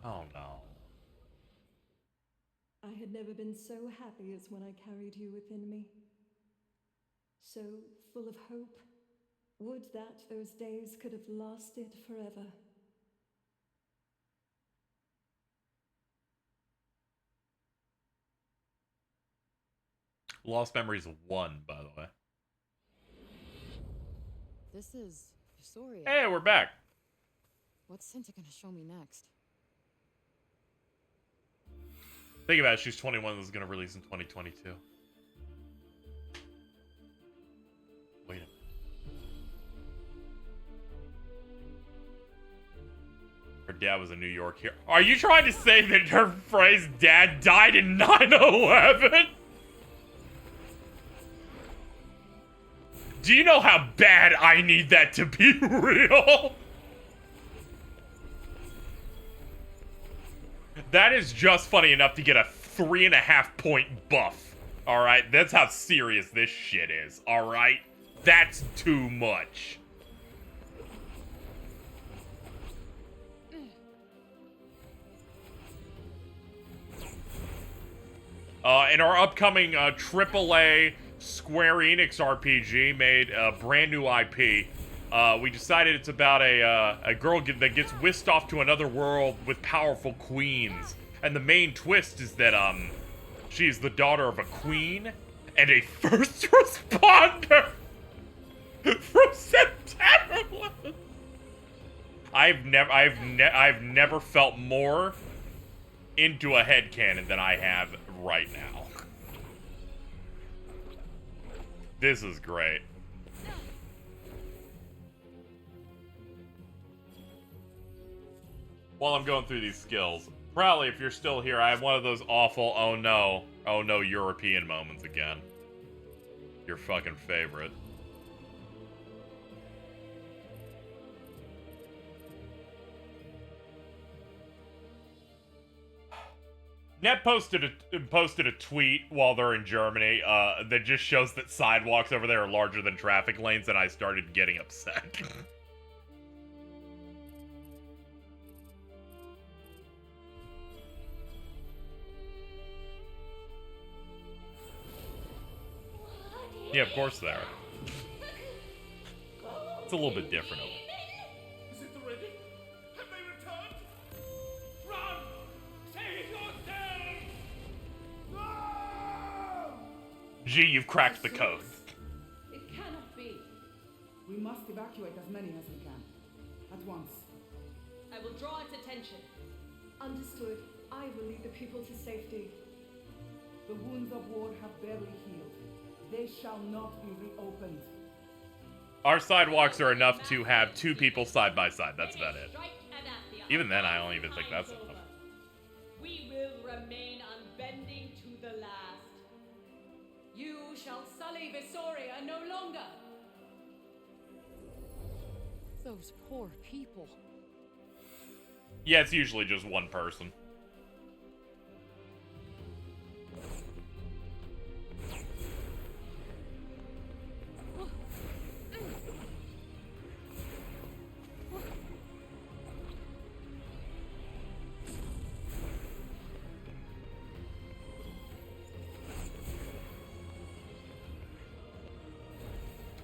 [SPEAKER 1] Oh no.
[SPEAKER 10] I had never been so happy as when I carried you within me. So full of hope. Would that those days could have lasted forever.
[SPEAKER 1] Lost Memories 1, by the way.
[SPEAKER 4] This is Soria.
[SPEAKER 1] Hey, we're back.
[SPEAKER 4] What's Santa gonna show me next?
[SPEAKER 1] Think about it, she's 21, this is going to release in 2022. Wait a minute. Her dad was a New York hero. Are you trying to say that her phrase dad died in 9/11? Do you know how bad I need that to be real? That is just funny enough to get a 3.5 point buff. Alright, that's how serious this shit is. Alright? That's too much. In our upcoming AAA Square Enix RPG made a brand new IP, we decided it's about a girl that gets whisked off to another world with powerful queens. And the main twist is that, she's the daughter of a queen and a first responder from September 11th. I've never felt more into a headcanon than I have right now. This is great. While I'm going through these skills, probably if you're still here, I have one of those awful oh no European moments again. Your fucking favorite. Net posted a tweet while they're in Germany that just shows that sidewalks over there are larger than traffic lanes, and I started getting upset. Yeah, of course they are. It's a little bit different over there.
[SPEAKER 5] Is it ready? Have they returned? Run! Save yourself! No!
[SPEAKER 1] Gee, you've cracked the code.
[SPEAKER 12] It cannot be.
[SPEAKER 7] We must evacuate as many as we can. At once.
[SPEAKER 13] I will draw its attention.
[SPEAKER 10] Understood. I will lead the people to safety.
[SPEAKER 7] The wounds of war have barely healed. They shall not be reopened.
[SPEAKER 1] Our sidewalks are enough to have 2 people side by side. That's about it. Even then, I don't even think that's enough.
[SPEAKER 13] We will remain unbending to the last.
[SPEAKER 12] You shall sully Visoria no longer.
[SPEAKER 4] Those poor people.
[SPEAKER 1] Yeah, it's usually just one person.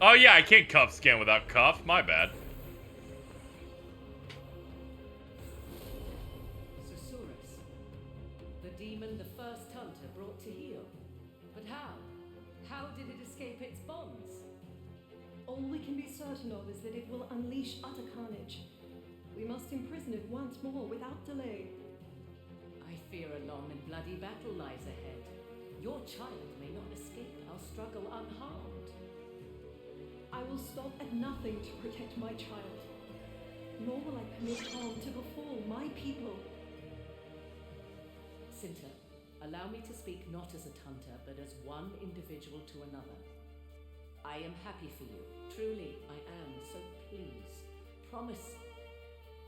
[SPEAKER 1] Oh yeah, I can't cuff scan without cuff. My bad.
[SPEAKER 12] Senseless. The demon the first Tanta brought to heal. But how? How did it escape its bonds?
[SPEAKER 10] All we can be certain of is that it will unleash utter carnage. We must imprison it once more without delay.
[SPEAKER 12] I fear a long and bloody battle lies ahead. Your child may not escape our struggle unharmed.
[SPEAKER 10] I will stop at nothing to protect my child. Nor will I permit harm to befall my people.
[SPEAKER 12] Cinta, Allow me to speak not as a Tanta, but as one individual to another. I am happy for you. Truly, I am. So please, promise.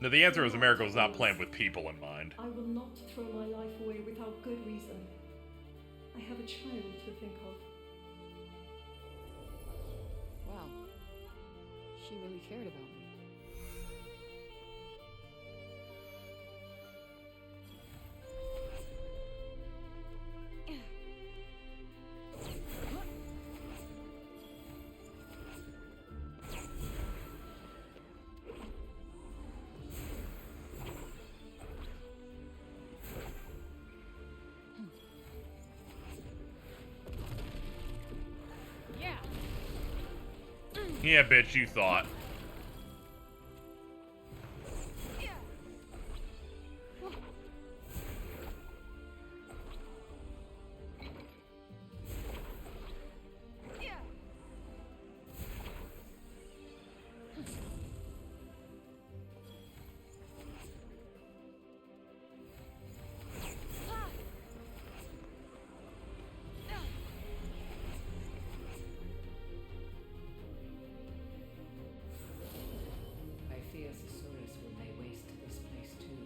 [SPEAKER 1] No, the answer is America was not planned with people in mind.
[SPEAKER 10] I will not throw my life away without good reason. I have a child to think of.
[SPEAKER 2] Wow. She really cared about me.
[SPEAKER 1] Yeah, bitch, you thought.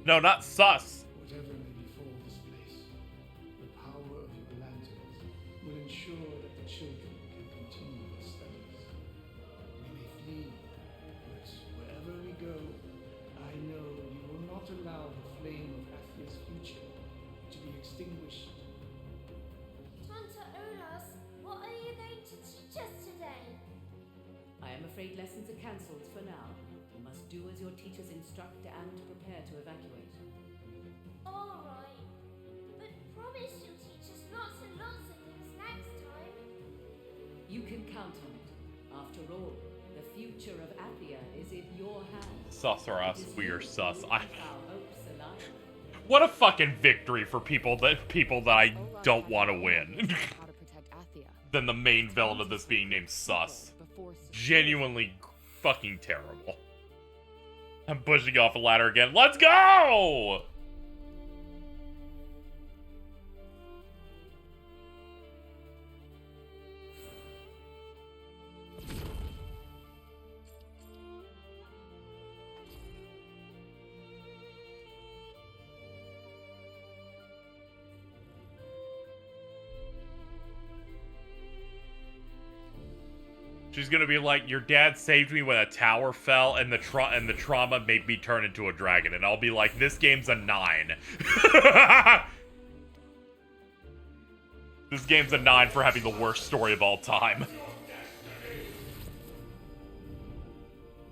[SPEAKER 1] No, not sus.
[SPEAKER 5] Whatever may befall this place, the power of your lanterns will ensure that the children can continue their studies. We may flee, but wherever we go, I know you will not allow the flame of Athia's future to be extinguished.
[SPEAKER 14] Tanta Olas, what are you going to teach us today?
[SPEAKER 12] I am afraid lessons are cancelled for now. You must do as your teachers instruct and prepare to evacuate.
[SPEAKER 14] Alright, but promise you'll teach us lots and lots of things next time.
[SPEAKER 12] You can count on it. After all, the future of Athia is in your hands.
[SPEAKER 1] Sus or us, we are sus.
[SPEAKER 12] Our hopes alive.
[SPEAKER 1] What a fucking victory for people that I don't want to win. Than the main villain of this being named Sus. Genuinely fucking terrible. I'm pushing off a ladder again. Let's go! She's gonna be like, your dad saved me when a tower fell, and the trauma made me turn into a dragon. And I'll be like, this game's a 9. This game's a 9 for having the worst story of all time.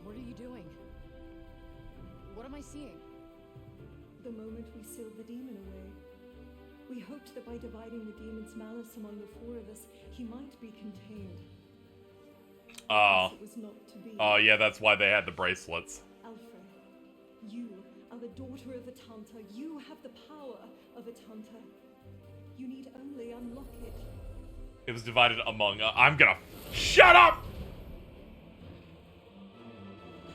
[SPEAKER 2] What are you doing? What am I seeing?
[SPEAKER 10] The moment we sealed the demon away, we hoped that by dividing the demon's malice among the 4 of us, he might be contained.
[SPEAKER 1] Oh.
[SPEAKER 10] It was not to be.
[SPEAKER 1] Oh, yeah, that's why they had the bracelets.
[SPEAKER 10] Alfred, you are the daughter of a Tanta. You have the power of a Tanta. You need only unlock it.
[SPEAKER 1] It was divided among... I'm gonna... Shut up!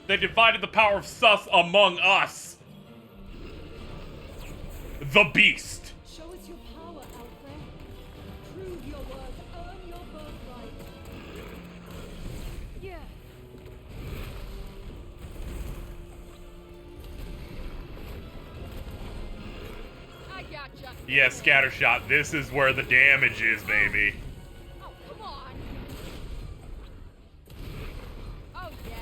[SPEAKER 1] They divided the power of Sus among us. The Beast.
[SPEAKER 10] Show us your power, Alfred. Prove your worth. Earn your birthright.
[SPEAKER 2] Yeah. I gotcha.
[SPEAKER 1] Yeah, Scattershot. This is where the damage is, baby.
[SPEAKER 2] Oh, come on. Oh, yeah.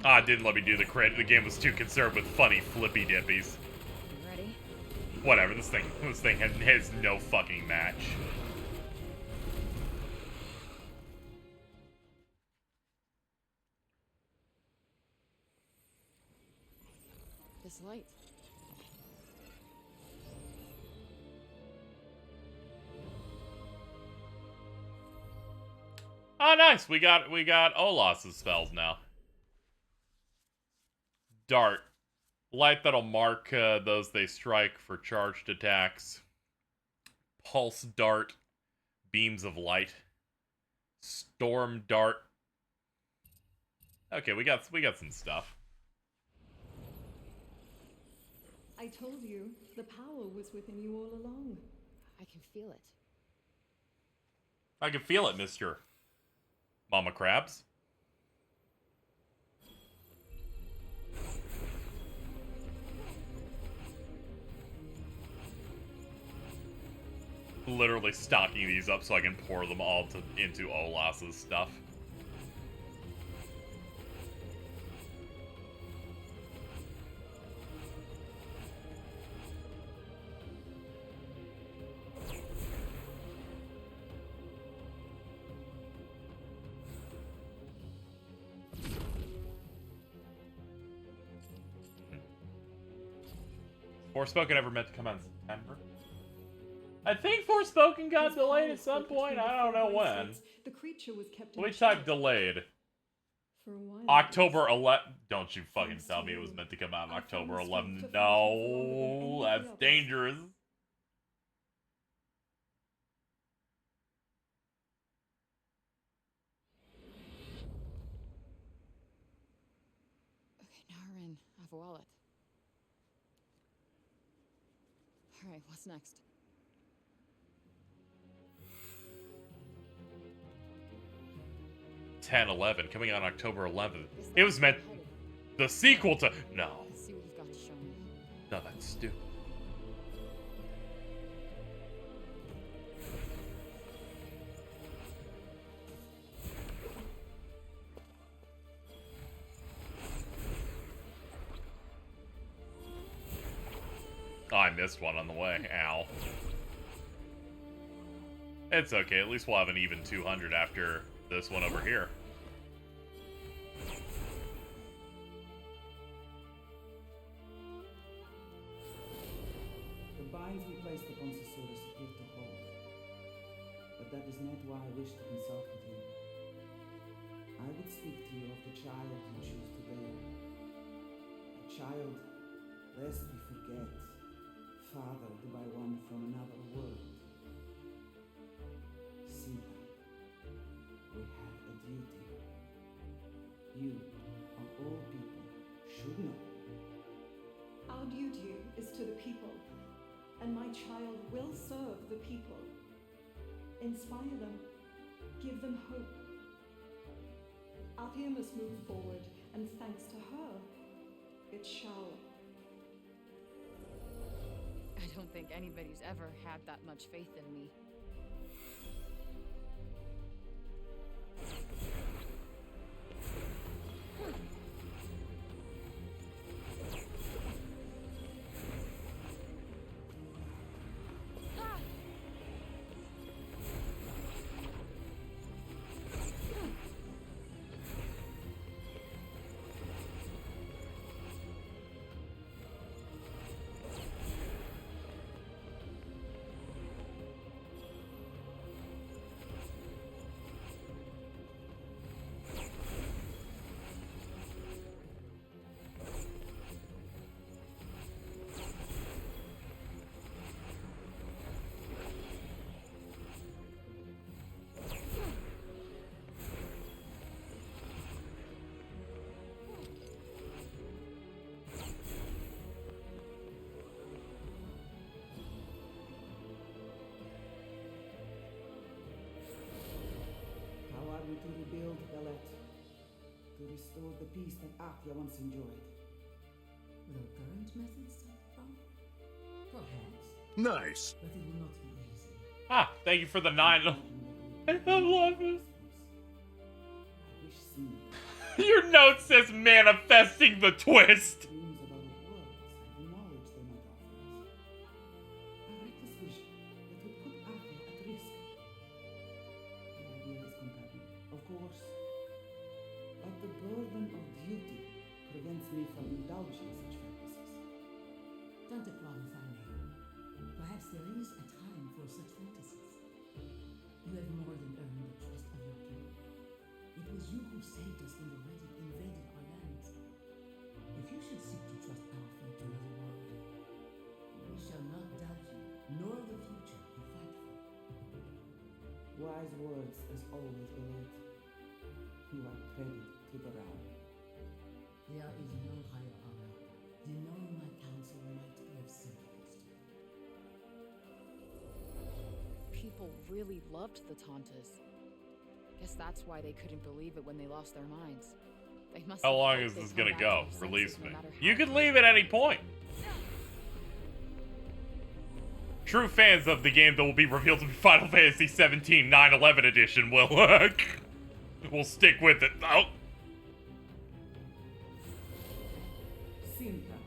[SPEAKER 1] Ah, it didn't let me do the crit. The game was too concerned with funny flippy dippies.
[SPEAKER 2] You ready?
[SPEAKER 1] Whatever, this thing has no fucking match.
[SPEAKER 2] This light.
[SPEAKER 1] Oh, nice. We got Olas' spells now. Dart. Light that'll mark those they strike for charged attacks. Pulse Dart. Beams of light. Storm dart. Okay, we got some stuff.
[SPEAKER 10] I told you, the power was within you all along.
[SPEAKER 4] I can feel it.
[SPEAKER 1] I can feel it, Mr. Mama Crabs. Literally stocking these up so I can pour them all into Olas's stuff. Forspoken ever meant to come out in September? I think Forspoken got delayed at some point. I don't know when.
[SPEAKER 10] The creature was kept
[SPEAKER 1] Let me
[SPEAKER 10] in
[SPEAKER 1] type
[SPEAKER 10] check
[SPEAKER 1] delayed.
[SPEAKER 10] for a while.
[SPEAKER 1] October 11th. Don't you fucking tell me it was meant to come out on October 11th. No, that's dangerous.
[SPEAKER 2] Okay, now we're in. I have a wallet. Alright, what's next?
[SPEAKER 1] .10/11 coming out October 11th. It was meant the sequel to no.
[SPEAKER 2] Let's see what you've got to show me.
[SPEAKER 1] No, that's stupid. Oh, I missed one on the way. Ow. It's okay. At least we'll have an even 200 after this one over here.
[SPEAKER 7] The binds we placed upon Senseless appear to hold, but that is not why I wish to consult with you. I would speak to you of the child you choose to bear. A child, lest we forget, fathered by one from another world. Sita, we have a duty. You, of all people, should know.
[SPEAKER 10] Our duty is to the people, and my child will serve the people. Inspire them, give them hope. Athia must move forward, and thanks to her, it shall.
[SPEAKER 2] I don't think anybody's ever had that much faith in me.
[SPEAKER 7] To rebuild Belet, to restore the peace that Athia once enjoyed.
[SPEAKER 15] The current methods, perhaps.
[SPEAKER 11] Nice.
[SPEAKER 15] But it will not be easy.
[SPEAKER 1] Ah, thank you for the 9. I love it. Your note says manifesting the twist.
[SPEAKER 7] Dreams about the worlds and the knowledge they might offer us. A reckless vision that would put Athia at risk. The idea is compelling, of course, but the burden of duty prevents me from indulging such fantasies.
[SPEAKER 15] Tanta qualify me. Perhaps there is a time for such fantasies. You have more than earned the trust of your people. It was you who saved us when the Reddit invaded our lands. If you should seek to trust our fate to another world, we shall not doubt you, nor the future you fight for.
[SPEAKER 7] wise words has always been it. You are credit to the realm.
[SPEAKER 15] There is no higher honor than knowing my counsel might be of service to you.
[SPEAKER 4] People really loved the Tantas. Guess that's why they couldn't believe it when they lost their minds. They must
[SPEAKER 1] How
[SPEAKER 4] have
[SPEAKER 1] long
[SPEAKER 4] hoped
[SPEAKER 1] is
[SPEAKER 4] they'd
[SPEAKER 1] this
[SPEAKER 4] come
[SPEAKER 1] gonna
[SPEAKER 4] back
[SPEAKER 1] go?
[SPEAKER 4] to their
[SPEAKER 1] Release
[SPEAKER 4] senses
[SPEAKER 1] me.
[SPEAKER 4] no matter
[SPEAKER 1] You
[SPEAKER 4] how
[SPEAKER 1] can leave at any point. True fans of the game that will be revealed to be Final Fantasy 17 9/11 edition will will stick with it. Oh.
[SPEAKER 7] Sinta,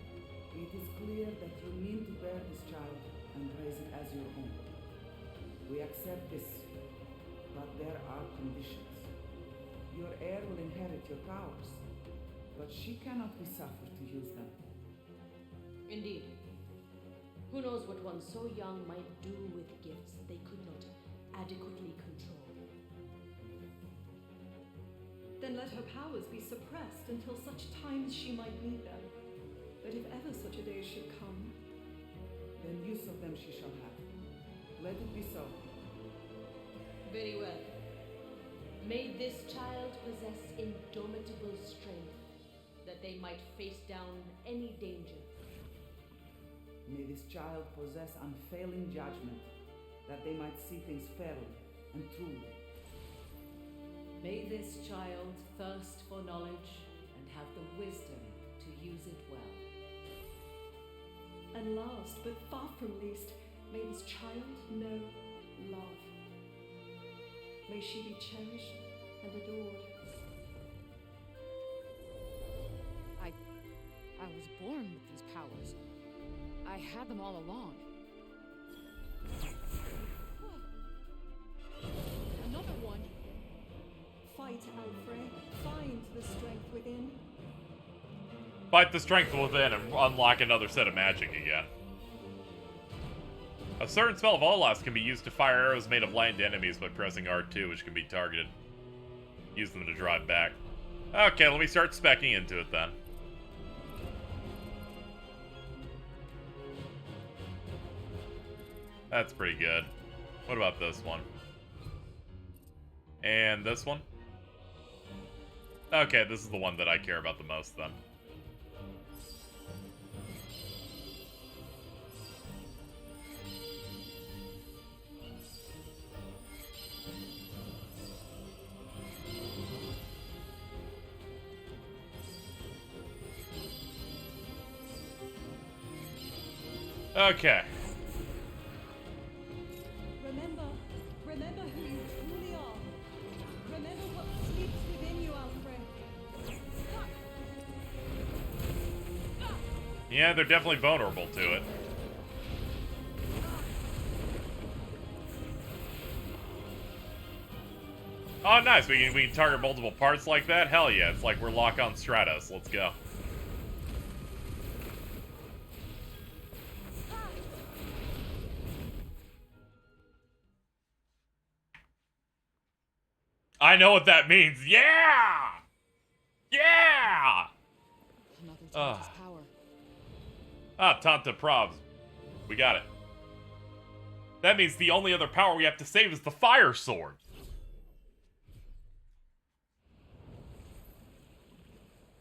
[SPEAKER 7] it is clear that you mean to bear this child and raise it as your own. We accept this, but there are conditions. Your heir will inherit your powers, but she cannot be suffered to use them.
[SPEAKER 13] Indeed. Who knows what one so young might do with gifts they could not adequately control.
[SPEAKER 10] Then let her powers be suppressed until such time as she might need them. But if ever such a day should come,
[SPEAKER 7] Then use of them she shall have. Let it be so.
[SPEAKER 13] Very well. May this child possess indomitable strength, that they might face down any danger.
[SPEAKER 7] May this child possess unfailing judgment, that they might see things fairly and truly.
[SPEAKER 12] May this child thirst for knowledge and have the wisdom to use it well.
[SPEAKER 10] and last but far from least, may this child know love. May she be cherished and adored.
[SPEAKER 4] I was born with these powers. I had them all along. Another one.
[SPEAKER 10] Fight, Alfred. Find the strength within.
[SPEAKER 1] Fight the strength within and unlock another set of magic again. A certain spell of Olas can be used to fire arrows made of land enemies by pressing R2, which can be targeted. Use them to drive back. Okay, let me start speccing into it then. That's pretty good. What about this one? And this one? Okay, this is the one that I care about the most then. Okay.
[SPEAKER 10] Remember who you truly are. Remember what sleeps within you, Alfred.
[SPEAKER 1] Yeah, they're definitely vulnerable to it. Oh, nice. We can target multiple parts like that? Hell yeah. It's like we're lock on Stratos. Let's go. I know what that means. Yeah! Yeah!
[SPEAKER 4] Another Tanta's power.
[SPEAKER 1] Ah, Tanta probs. We got it. That means the only other power we have to save is the fire sword.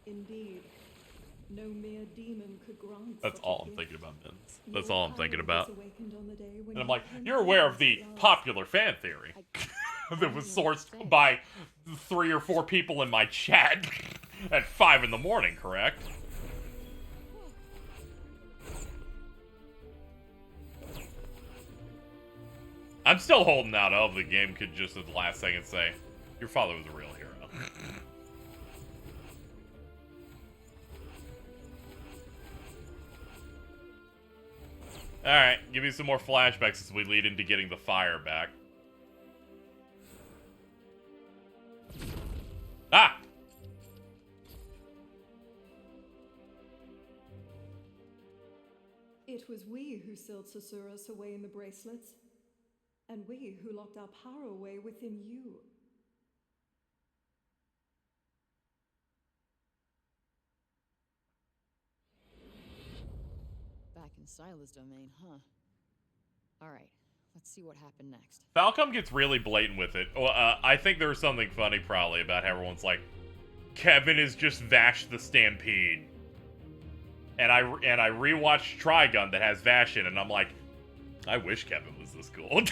[SPEAKER 10] Indeed. No mere demon could grant.
[SPEAKER 1] That's
[SPEAKER 10] such
[SPEAKER 1] all
[SPEAKER 10] a
[SPEAKER 1] I'm
[SPEAKER 10] gift.
[SPEAKER 1] thinking about, Vince. That's
[SPEAKER 10] Your
[SPEAKER 1] all I'm thinking
[SPEAKER 10] power
[SPEAKER 1] about.
[SPEAKER 10] was awakened on the day when
[SPEAKER 1] And I'm
[SPEAKER 10] you
[SPEAKER 1] like,
[SPEAKER 10] came
[SPEAKER 1] you're
[SPEAKER 10] to
[SPEAKER 1] aware
[SPEAKER 10] us
[SPEAKER 1] of the
[SPEAKER 10] at last.
[SPEAKER 1] popular fan theory that was sourced by 3 or 4 people in my chat at 5 in the morning, correct? I'm still holding out hope the game could just at the last second say, your father was a real hero. Alright, give me some more flashbacks as we lead into getting the fire back. Ah!
[SPEAKER 10] It was we who sealed Susurrus away in the bracelets, and we who locked our power away within you.
[SPEAKER 4] Back in Sila's domain, huh? Alright, Let's see what happened next.
[SPEAKER 1] Falcom gets really blatant with it. Well, I think there was something funny probably about how everyone's like, Kevin is just Vash the Stampede. And I rewatched Trigun that has Vash in it, and I'm like, I wish Kevin was this cool.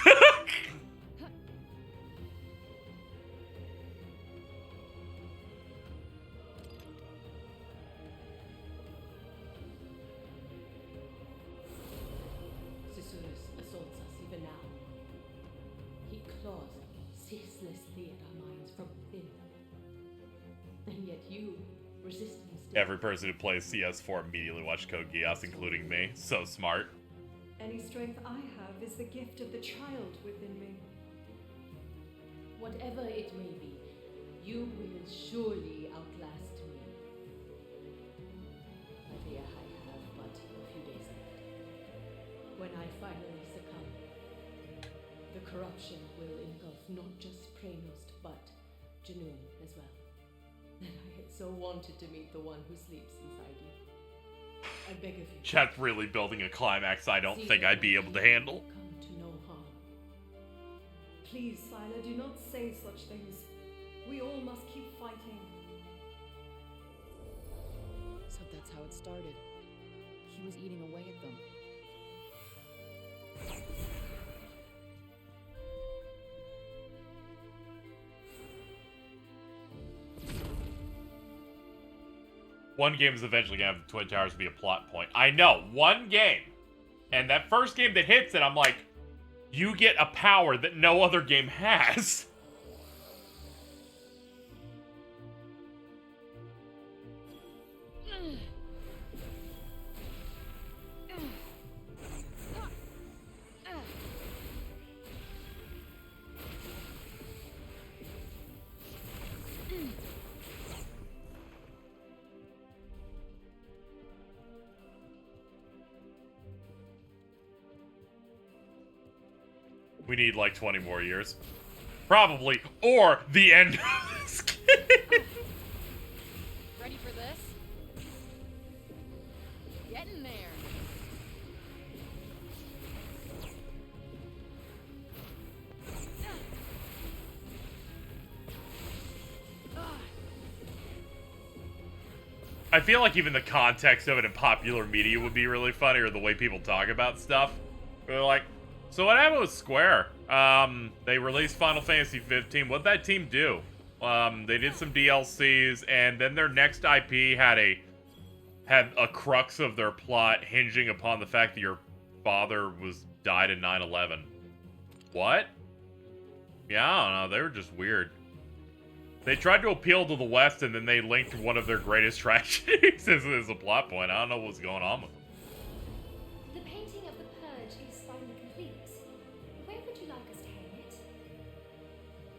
[SPEAKER 12] Senseless assaults us even now. He claws ceaselessly at our minds from within. And yet you resist him still.
[SPEAKER 1] Every person who plays CS4 immediately watched Code Geass, including me. So smart.
[SPEAKER 10] Any strength I have is the gift of the child within me.
[SPEAKER 12] Whatever it may be, you will surely outlast me. Athia, I have but a few days left. When I finally succumb, the corruption will engulf not just Praenost, but Junoon as well. And I had so wanted to meet the one who sleeps inside you. I beg of you.
[SPEAKER 1] Chat's really building a climax I don't think I'd be able to handle.
[SPEAKER 12] Come to no harm.
[SPEAKER 10] Please, Sila, do not say such things. We all must keep fighting.
[SPEAKER 4] So that's how it started. He was eating away at them.
[SPEAKER 1] One game is eventually going to have the Twin Towers be a plot point. I know, one game. And that first game that hits it, I'm like, you get a power that no other game has. We need like 20 more years. Probably. Or the end of this game.
[SPEAKER 4] Ready for this? Get in there.
[SPEAKER 1] I feel like even the context of it in popular media would be really funny, or the way people talk about stuff. They're like, so what happened with Square? They released Final Fantasy 15. What'd that team do? They did some DLCs, and then their next IP had a crux of their plot hinging upon the fact that your father died in 9/11. What? Yeah, I don't know. They were just weird. They tried to appeal to the West, and then they linked one of their greatest tragedies as a plot point. I don't know what's going on with them.
[SPEAKER 14] The painting of the Purge is finally complete. Where would you like us to hang it?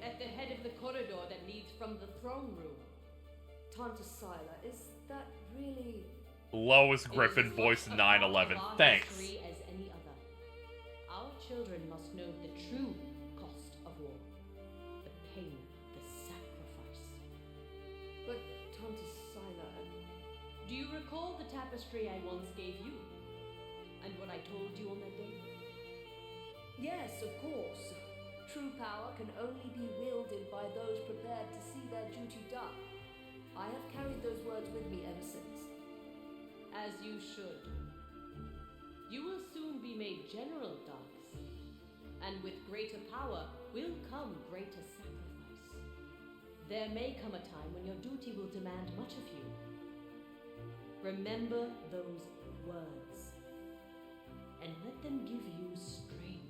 [SPEAKER 13] At the head of the corridor that leads from the throne room.
[SPEAKER 16] Tanta Sila, is that really...
[SPEAKER 1] Lois Griffin voiced 9/11. Thanks.
[SPEAKER 13] As any other. Our children must know the true cost of war. The pain, the sacrifice.
[SPEAKER 16] But Tanta Sila...
[SPEAKER 13] Do you recall the tapestry I once gave you? And what I told you on that day?
[SPEAKER 16] Yes, of course. True power can only be wielded by those prepared to see their duty done. I have carried those words with me ever since.
[SPEAKER 13] As you should. You will soon be made General, Darks. And with greater power will come greater sacrifice. There may come a time when your duty will demand much of you. Remember those words. And let them give you strength.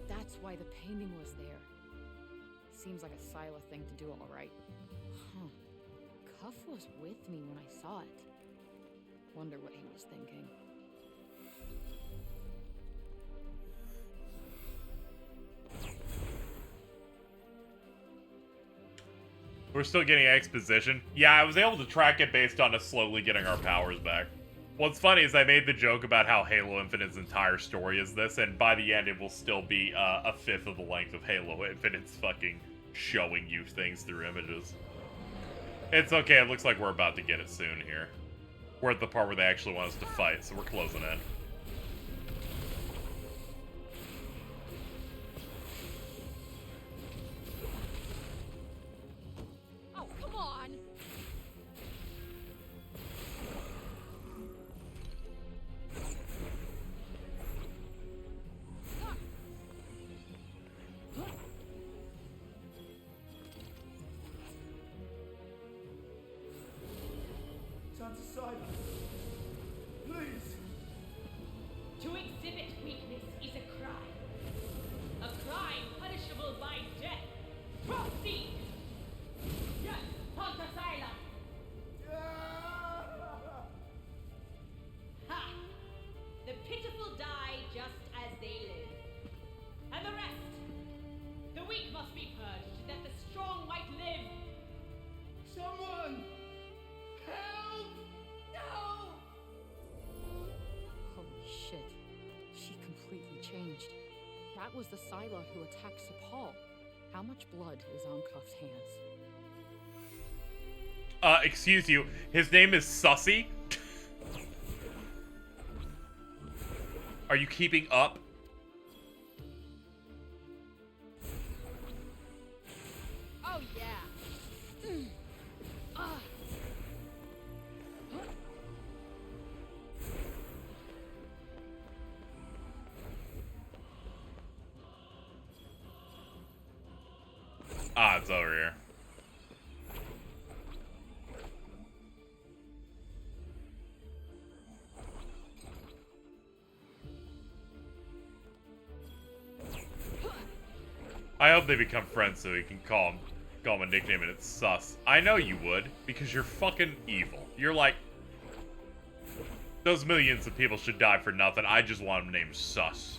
[SPEAKER 4] That's why the painting was there. Seems like a Sila thing to do, all right. Huh. Cuff was with me when I saw it. Wonder what he was thinking.
[SPEAKER 1] We're still getting exposition. Yeah, I was able to track it based on us slowly getting our powers back. What's funny is I made the joke about how Halo Infinite's entire story is this, and by the end it will still be a fifth of the length of Halo Infinite's fucking showing you things through images. It's okay, it looks like we're about to get it soon here. We're at the part where they actually want us to fight, so we're closing in.
[SPEAKER 5] silence. Please.
[SPEAKER 13] To exhibit weakness is a crime. A crime punishable by death. Proceed! Yes, Tanta Sila! Ha! The pitiful die just as they live. And the rest! The weak must be purged, that the strong might live.
[SPEAKER 5] Someone! Help! No!
[SPEAKER 4] Holy shit. She completely changed. That was the Sila who attacked Sepal. How much blood is on Cuff's hands?
[SPEAKER 1] Excuse you. His name is Sussy? Are you keeping up?
[SPEAKER 4] Oh, yeah.
[SPEAKER 1] Ah, it's over here. I hope they become friends so he can call him a nickname and it's sus. I know you would, because you're fucking evil. You're like, those millions of people should die for nothing. I just want him named Sus.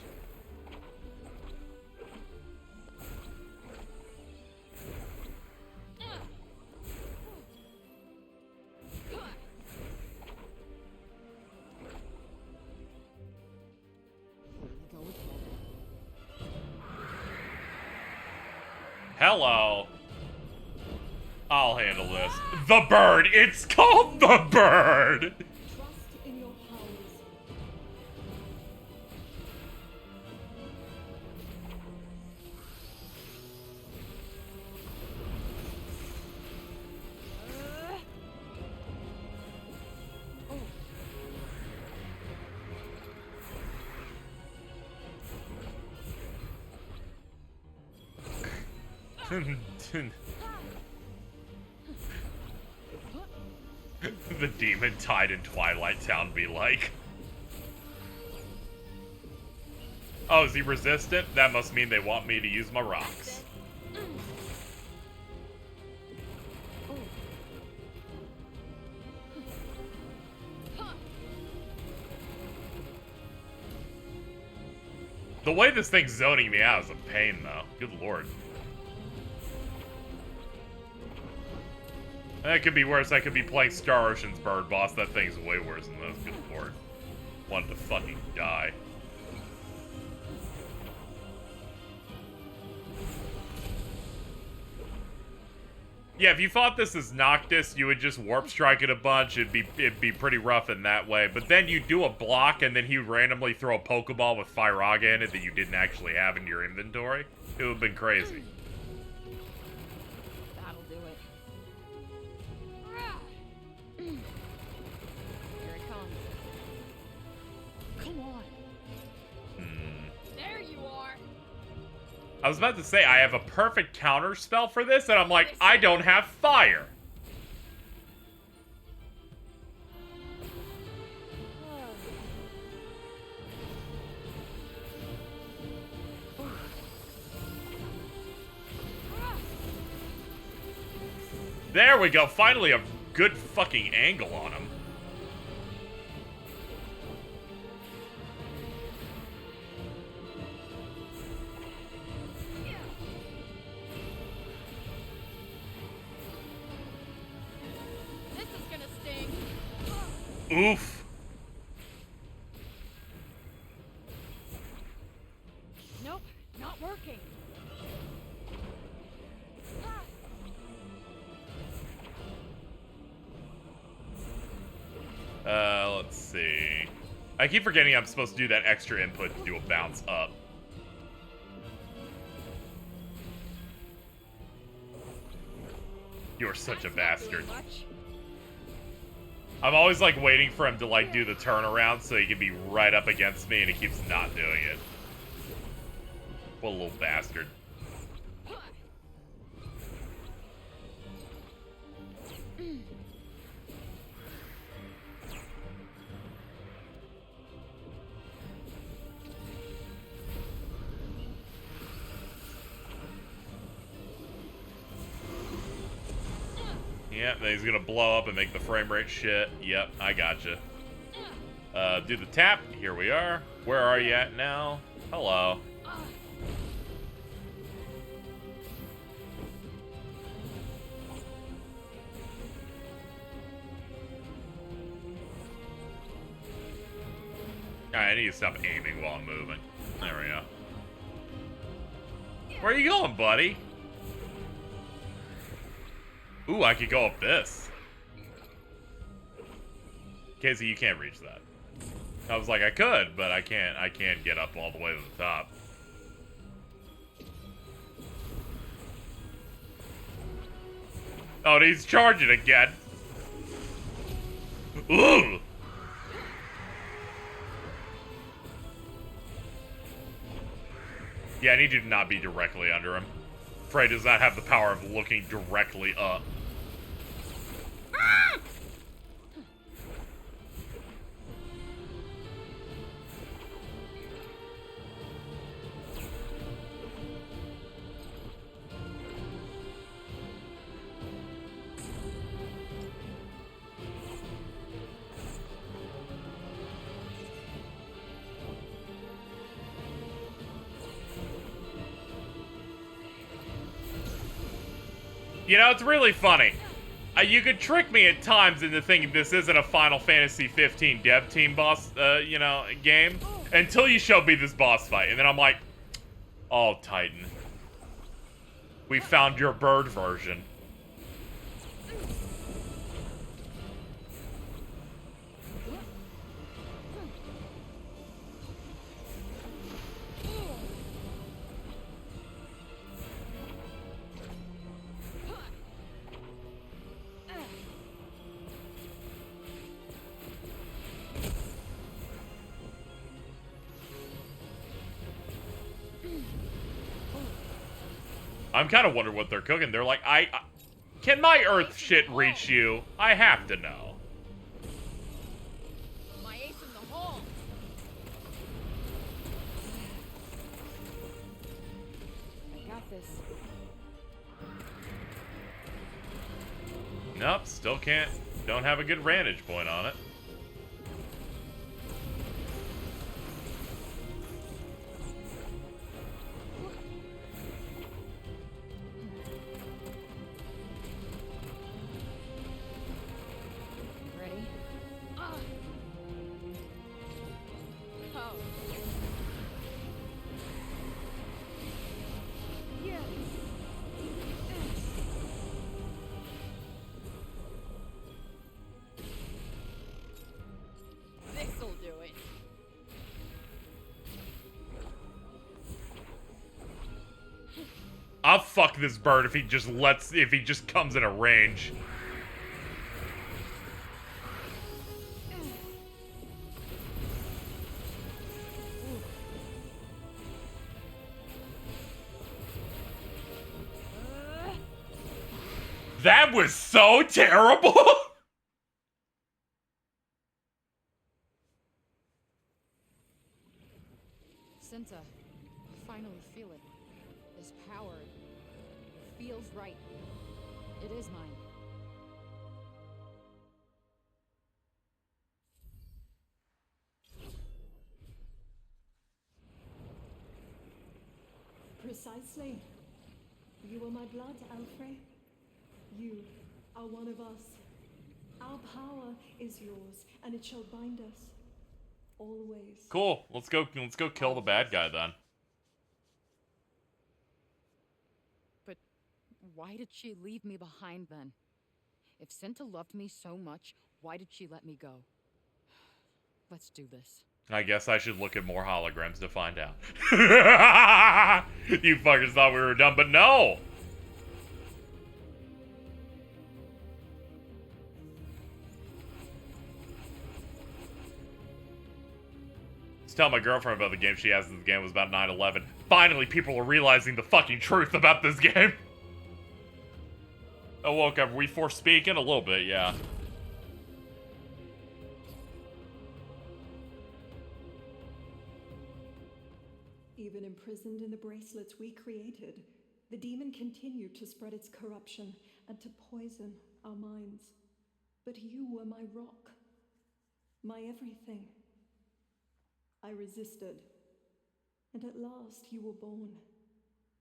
[SPEAKER 1] Hello. I'll handle this. The bird! It's called the bird!
[SPEAKER 10] Trust in your powers.
[SPEAKER 1] The demon tied in Twilight Town be like. Oh, is he resistant? That must mean they want me to use my rocks. The way this thing's zoning me out is a pain, though. Good lord. That could be worse. I could be playing Star Ocean's Bird Boss. That thing's way worse than those. Good lord. Wanted to fucking die. Yeah, if you thought this is Noctis, you would just warp strike it a bunch. It'd be pretty rough in that way. But then you do a block, and then he would randomly throw a Pokeball with Firaga in it that you didn't actually have in your inventory. It would have been crazy.
[SPEAKER 4] That'll do it. Here it comes. Come on. There you are.
[SPEAKER 1] I was about to say, I have a perfect counter spell for this, and I'm like, I don't have fire. There we go, finally a good fucking angle on him.
[SPEAKER 4] This is gonna sting.
[SPEAKER 1] Oof.
[SPEAKER 4] Nope, not working.
[SPEAKER 1] Let's see. I keep forgetting I'm supposed to do that extra input to do a bounce up. You're such a bastard. I'm always like waiting for him to like do the turnaround so he can be right up against me, and he keeps not doing it. What a little bastard. Yep, he's gonna blow up and make the frame rate shit. Yep, I gotcha. Do the tap. Here we are. Where are you at now? Hello. Alright, I need to stop aiming while I'm moving. There we go. Where are you going, buddy? Ooh, I could go up this. Casey, you can't reach that. I was like, I could, but I can't get up all the way to the top. Oh, and he's charging again. Ooh! Yeah, I need you to not be directly under him. Frey does not have the power of looking directly up. You know, it's really funny. You could trick me at times into thinking this isn't a Final Fantasy 15 dev team boss, you know, game, until you show me this boss fight, and then I'm like, oh, Titan. We found your bird version. I'm kind of wondering what they're cooking. They're like, can my Earth shit reach you? I have to know.
[SPEAKER 4] My ace in the hole. I got this.
[SPEAKER 1] Nope, still can't. Don't have a good vantage point on it. I'll fuck this bird if he just comes in a range. That was so terrible.
[SPEAKER 2] Senta, I finally feel it. This power feels right. It is mine.
[SPEAKER 10] Precisely. You are my blood, Alfred. You are one of us. Our power is yours, and it shall bind us. Always.
[SPEAKER 1] Cool. Let's go kill the bad guy then.
[SPEAKER 2] But why did she leave me behind then? If Senta loved me so much, why did she let me go? Let's do this.
[SPEAKER 1] I guess I should look at more holograms to find out. You fuckers thought we were done, but no! Tell my girlfriend about the game she has in the game was about 9/11. Finally, people are realizing the fucking truth about this game. Oh, woke up. Are we Forspoken? A little bit, yeah.
[SPEAKER 10] Even imprisoned in the bracelets we created, The demon continued to spread its corruption and to poison our minds. But you were my rock, my everything. I resisted, and at last you were born.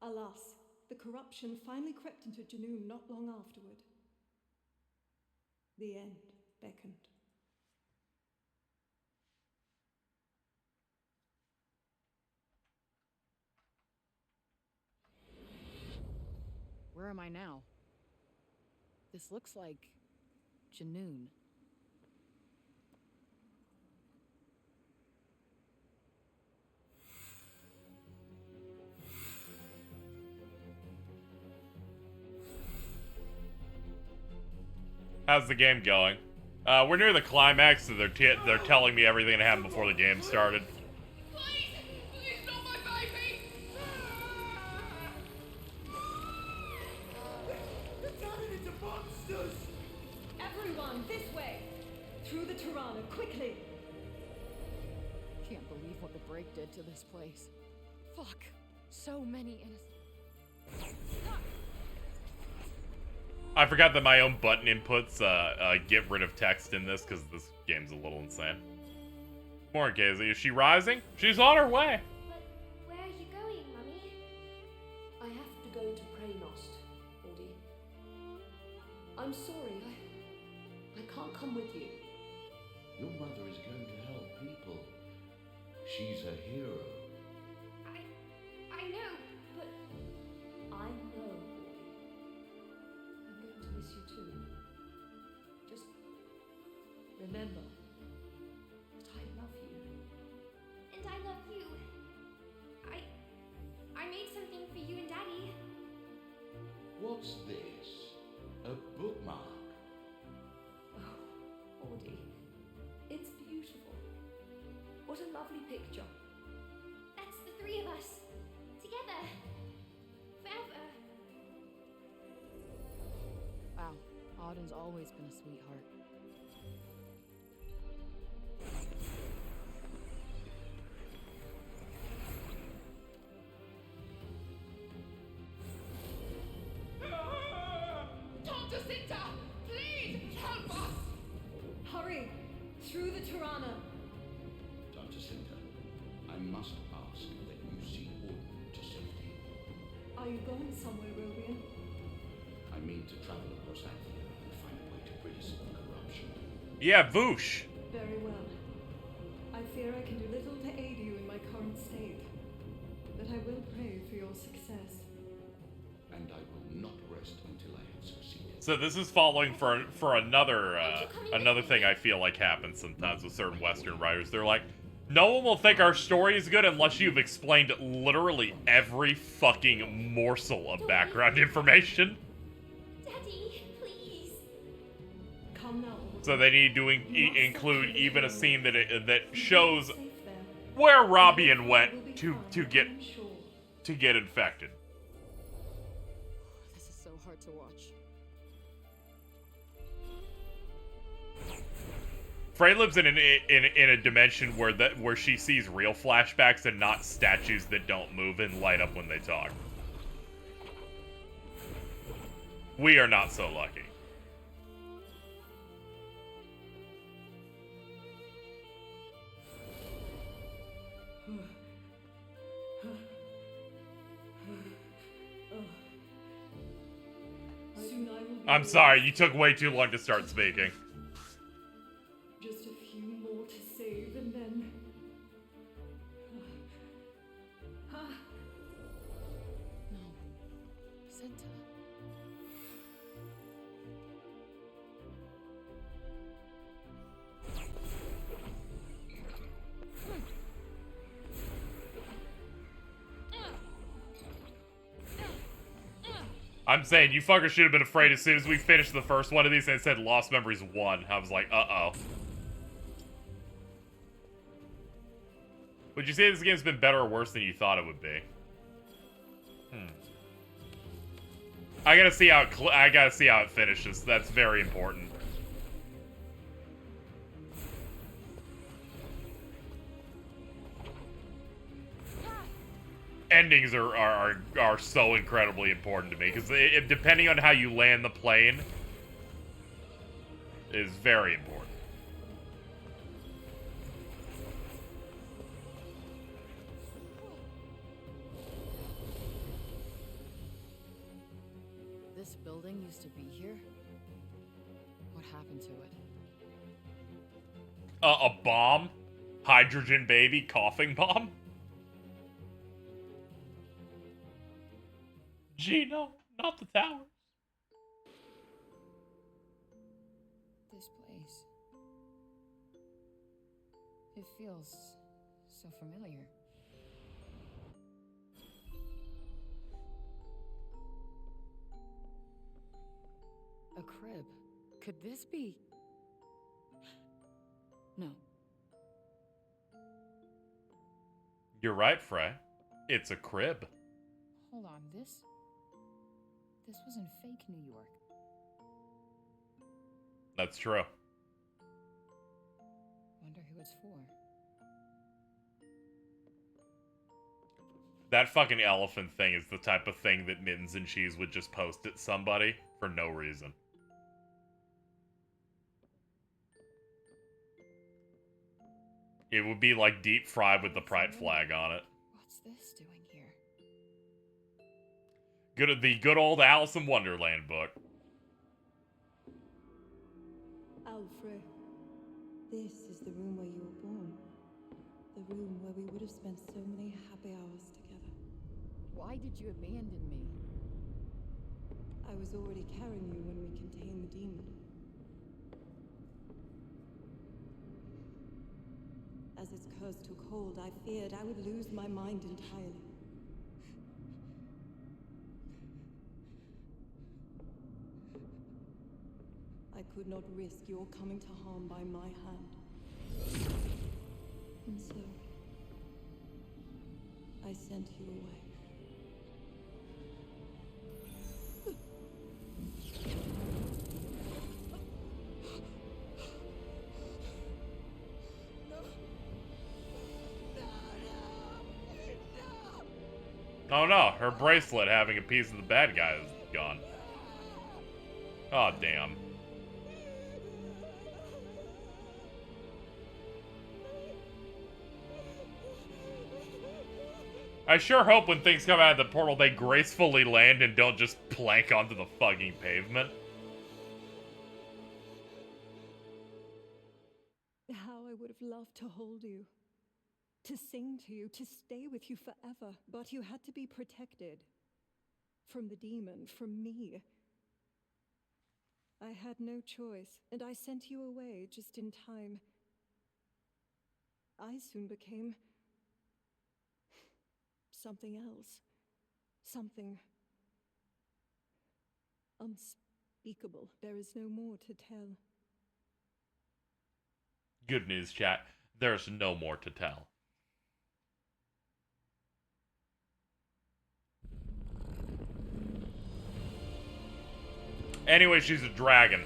[SPEAKER 10] Alas, the corruption finally crept into Junoon not long afterward. The end beckoned.
[SPEAKER 4] Where am I now? This looks like Junoon.
[SPEAKER 1] How's the game going? We're near the climax, so they're telling me everything that happened before the game started.
[SPEAKER 10] Everyone, this way! Through the Tirana, quickly!
[SPEAKER 4] Can't believe what the break did to this place. Fuck. So many innocent.
[SPEAKER 1] I forgot that my own button inputs get rid of text in this because this game's a little insane. More KZ, is she rising? She's on her way.
[SPEAKER 14] Where are you going, Mummy?
[SPEAKER 16] I have to go to Praynost, Audie. I'm sorry, I can't come with you.
[SPEAKER 11] Your mother is going to help people. She's a hero.
[SPEAKER 14] I know, but
[SPEAKER 16] I know, Audie. I'm going to miss you too. Just remember that I love you.
[SPEAKER 14] and I love you. I made something for you and Daddy.
[SPEAKER 11] What's this? A bookmark?
[SPEAKER 16] Oh, Audie, it's beautiful. What a lovely picture.
[SPEAKER 14] That's the three of us. Together. Forever.
[SPEAKER 4] Wow, Auden's always been a sweetheart.
[SPEAKER 3] Tanta, please help us!
[SPEAKER 10] Hurry! Through the Tirana!
[SPEAKER 11] Dr. Sinta, I must ask that you see Auden to safety.
[SPEAKER 10] Are you going somewhere, Robian?
[SPEAKER 11] I mean to travel across Athia and find a way to rid us of the corruption.
[SPEAKER 1] Yeah, Voosh.
[SPEAKER 10] Very well. I fear I can do little to aid you in my current state, but I will pray for your success.
[SPEAKER 11] And I will not rest until I have succeeded.
[SPEAKER 1] So this is following for another another thing I feel like happens sometimes with certain Western writers. They're like, no one will think our story is good unless you've explained literally every fucking morsel of background information.
[SPEAKER 14] Daddy, please.
[SPEAKER 10] Come now.
[SPEAKER 1] So they need to include even a scene that shows where Robian went to get infected.
[SPEAKER 4] This is so hard to watch.
[SPEAKER 1] Frey lives in a dimension where she sees real flashbacks and not statues that don't move and light up when they talk. We are not so lucky. I'm sorry, you took way too long to start speaking.
[SPEAKER 10] Just a few more to save and then...
[SPEAKER 4] No. Senta.
[SPEAKER 1] I'm saying, you fuckers should have been afraid as soon as we finished the first one of these and it said Lost Memories 1. I was like, uh-oh. Would you say this game's been better or worse than you thought it would be? I gotta see how it finishes. That's very important. Endings are so incredibly important to me, because depending on how you land the plane is very important.
[SPEAKER 4] This building used to be here? What happened to it?
[SPEAKER 1] A bomb? Hydrogen baby coughing bomb? Gee, no, not the towers.
[SPEAKER 2] This place. It feels so familiar.
[SPEAKER 4] A crib. Could this be? No.
[SPEAKER 1] You're right, Frey. It's a crib.
[SPEAKER 2] Hold on, this was in fake New York.
[SPEAKER 1] That's true.
[SPEAKER 2] Wonder who it's for.
[SPEAKER 1] That fucking elephant thing is the type of thing that Mittens and Cheese would just post at somebody for no reason. It would be like deep fried with the pride flag on it.
[SPEAKER 2] What's this doing here?
[SPEAKER 1] The good old Alice in Wonderland book.
[SPEAKER 10] Alfred, this is the room where you were born. The room where we would have spent so many happy hours together.
[SPEAKER 2] Why did you abandon me?
[SPEAKER 10] I was already carrying you when we contained the demon. As its curse took hold, I feared I would lose my mind entirely. I could not risk your coming to harm by my hand. And so, I sent you away.
[SPEAKER 1] Oh no, her bracelet having a piece of the bad guy is gone. Oh damn. I sure hope when things come out of the portal they gracefully land and don't just plank onto the fucking pavement.
[SPEAKER 10] How I would have loved to hold you. To sing to you, to stay with you forever. But you had to be protected. From the demon, from me. I had no choice, and I sent you away just in time. I soon became something else. Something unspeakable. There is no more to tell.
[SPEAKER 1] Good news, chat. There's no more to tell. Anyway, she's a dragon.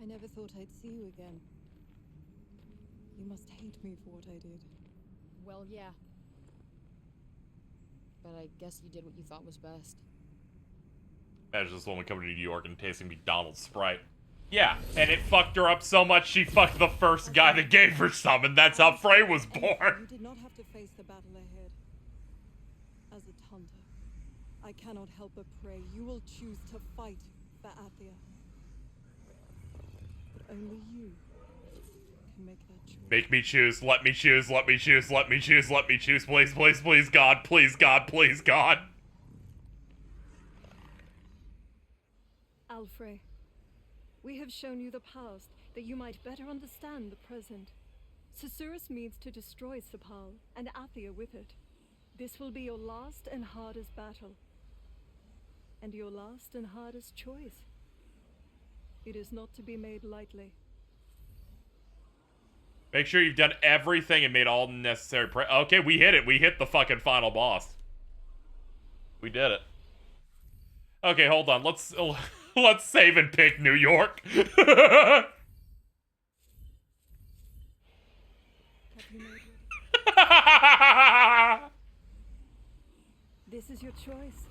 [SPEAKER 10] I never thought I'd see you again. You must hate me for what I did.
[SPEAKER 2] Well, yeah. But I guess you did what you thought was best.
[SPEAKER 1] Imagine this woman coming to New York and tasting McDonald's Sprite. Yeah, and it fucked her up so much she fucked the first guy that gave her some, and that's how Frey was born.
[SPEAKER 10] You did not have to face the battle ahead. As a Tanta, I cannot help but pray you will choose to fight for Athia. But only you can make that choice.
[SPEAKER 1] Make me choose, let me choose, let me choose, let me choose, let me choose, please, please, please, God, please, God, please, God.
[SPEAKER 10] Alfred, we have shown you the past that you might better understand the present. Susurrus means to destroy Sepal, and Athia with it. This will be your last and hardest battle. And your last and hardest choice. It is not to be made lightly.
[SPEAKER 1] Make sure you've done everything and made all necessary okay, we hit it. We hit the fucking final boss. We did it. Okay, hold on. Let's save and pick New York.
[SPEAKER 10] This is your choice.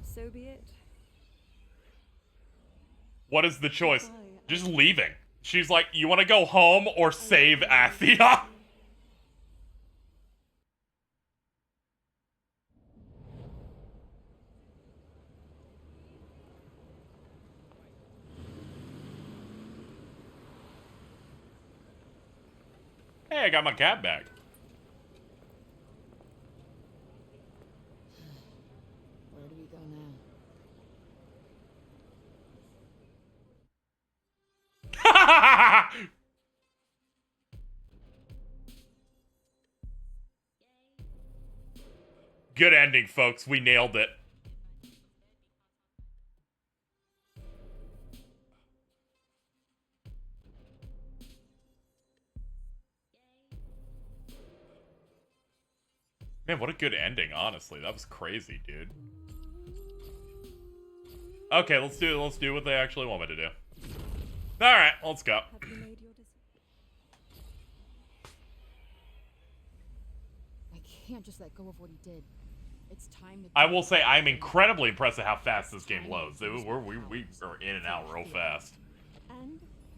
[SPEAKER 10] So be it.
[SPEAKER 1] What is the choice? Just leaving. She's like, you want to go home or save Athia? Hey, I got my cat back.
[SPEAKER 4] Where do we go now?
[SPEAKER 1] Good ending, folks. We nailed it. Man, what a good ending, honestly. That was crazy, dude. Okay, let's do what they actually want me to do. Alright, let's go.
[SPEAKER 2] I can't just let go of what he did. It's time to.
[SPEAKER 1] I will say I'm incredibly impressed at how fast this game loads. We are in and out real fast.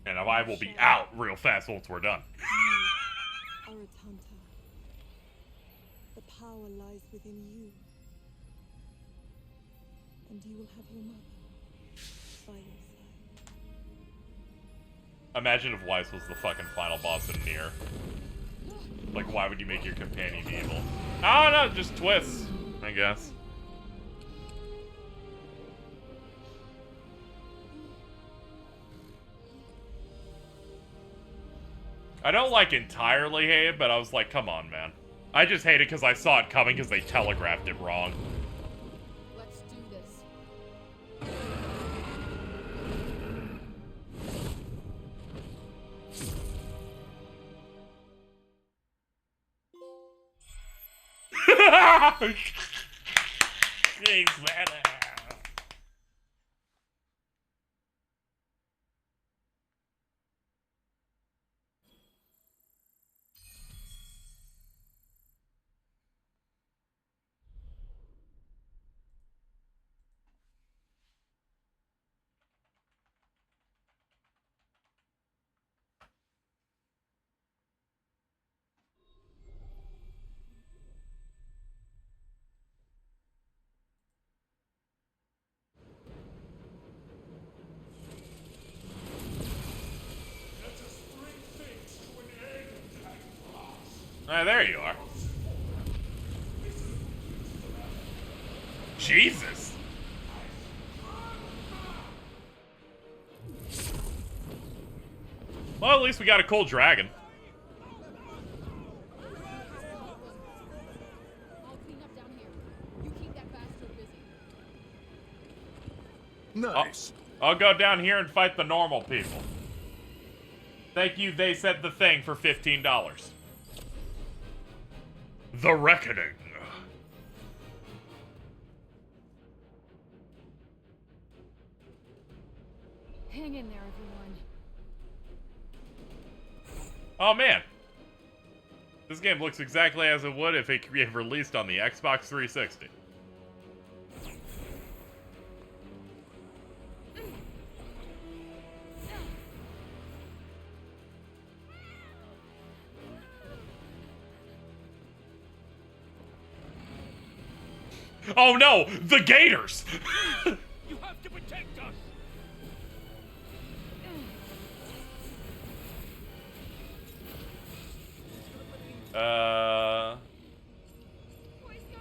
[SPEAKER 1] And I will be out real fast once we're done.
[SPEAKER 10] Are a Tanta. The power lies within you. And you will have your mother by your side.
[SPEAKER 1] Imagine if Weiss was the fucking final boss in Nier. Like, why would you make your companion evil? I don't know, just twists, I guess. I don't like entirely hate it, but I was like, come on, man. I just hate it because I saw it coming because they telegraphed it wrong.
[SPEAKER 2] Let's do this.
[SPEAKER 1] Thanks, man. Ah, there you are. Jesus. Well, at least we got a cool dragon.
[SPEAKER 2] I'll clean up down here. You keep that bastard busy.
[SPEAKER 1] Nice. I'll go down here and fight the normal people. Thank you, they said the thing for $15. The Reckoning.
[SPEAKER 2] Hang in there, everyone.
[SPEAKER 1] Oh man. This game looks exactly as it would if it could be released on the Xbox 360. Oh no, the gators!
[SPEAKER 8] You have to protect us!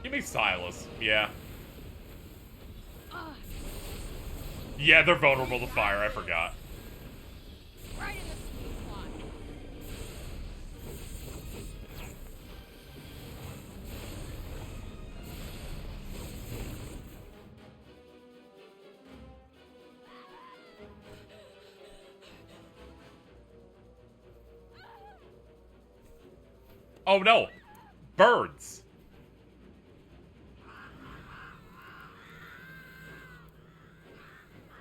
[SPEAKER 1] Give me Silas, yeah. Yeah, they're vulnerable to fire, I forgot.
[SPEAKER 2] Right in the sweet spot.
[SPEAKER 1] Oh no! Birds!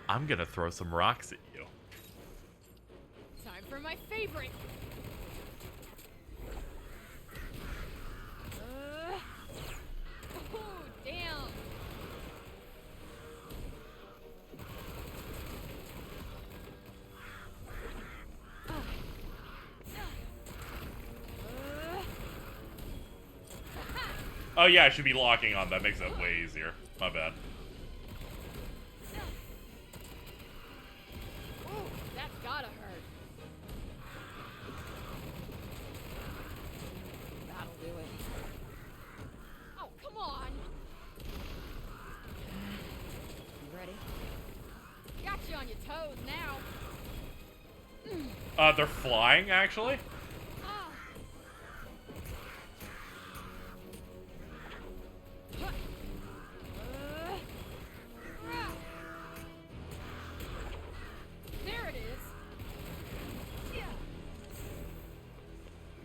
[SPEAKER 1] I'm gonna throw some rocks at you.
[SPEAKER 4] Time for my favorite. Oh, damn.
[SPEAKER 1] Oh yeah, I should be locking on. That makes it way easier. My bad.
[SPEAKER 4] Ooh, that's gotta hurt. That'll do it. Oh, come on. You ready? Got you on your toes now.
[SPEAKER 1] They're flying, actually?
[SPEAKER 4] There it is. Yeah.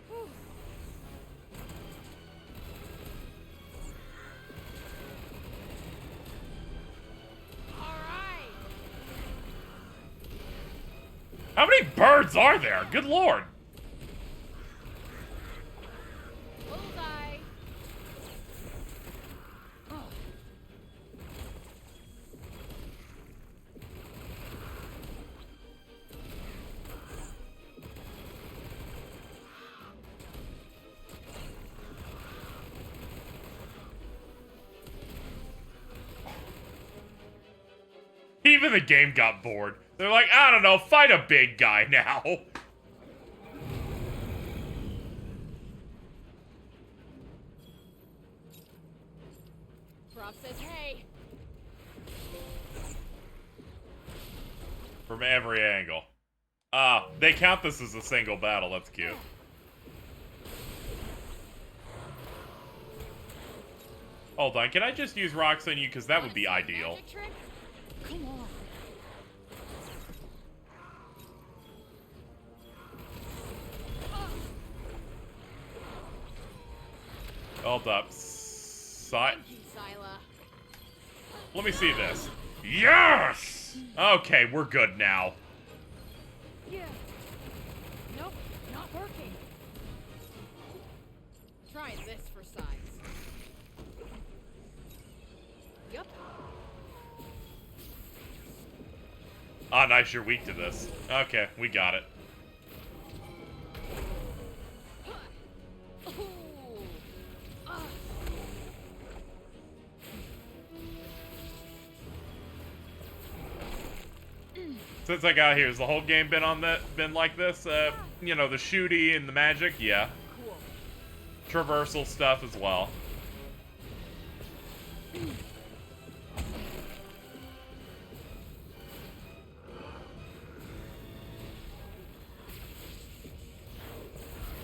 [SPEAKER 4] Whew. All right.
[SPEAKER 1] How many birds are there? Good lord.
[SPEAKER 4] Bullseye.
[SPEAKER 1] Even the game got bored. They're like, I don't know, fight a big guy now.
[SPEAKER 4] Rob says, hey.
[SPEAKER 1] From every angle. They count this as a single battle. That's cute. Hold on, can I just use rocks on you? Because that would be ideal.
[SPEAKER 4] Come on.
[SPEAKER 1] Hold up.
[SPEAKER 4] Thank you, Sila.
[SPEAKER 1] Let me see this. Yes! Okay, we're good now.
[SPEAKER 4] Yeah. Nope, not working. Try this for size. Yep.
[SPEAKER 1] Ah, nice, you're weak to this. Okay, we got it. Since I got here, has the whole game been like this? You know, the shooty and the magic? Yeah.
[SPEAKER 4] Cool.
[SPEAKER 1] Traversal stuff as well.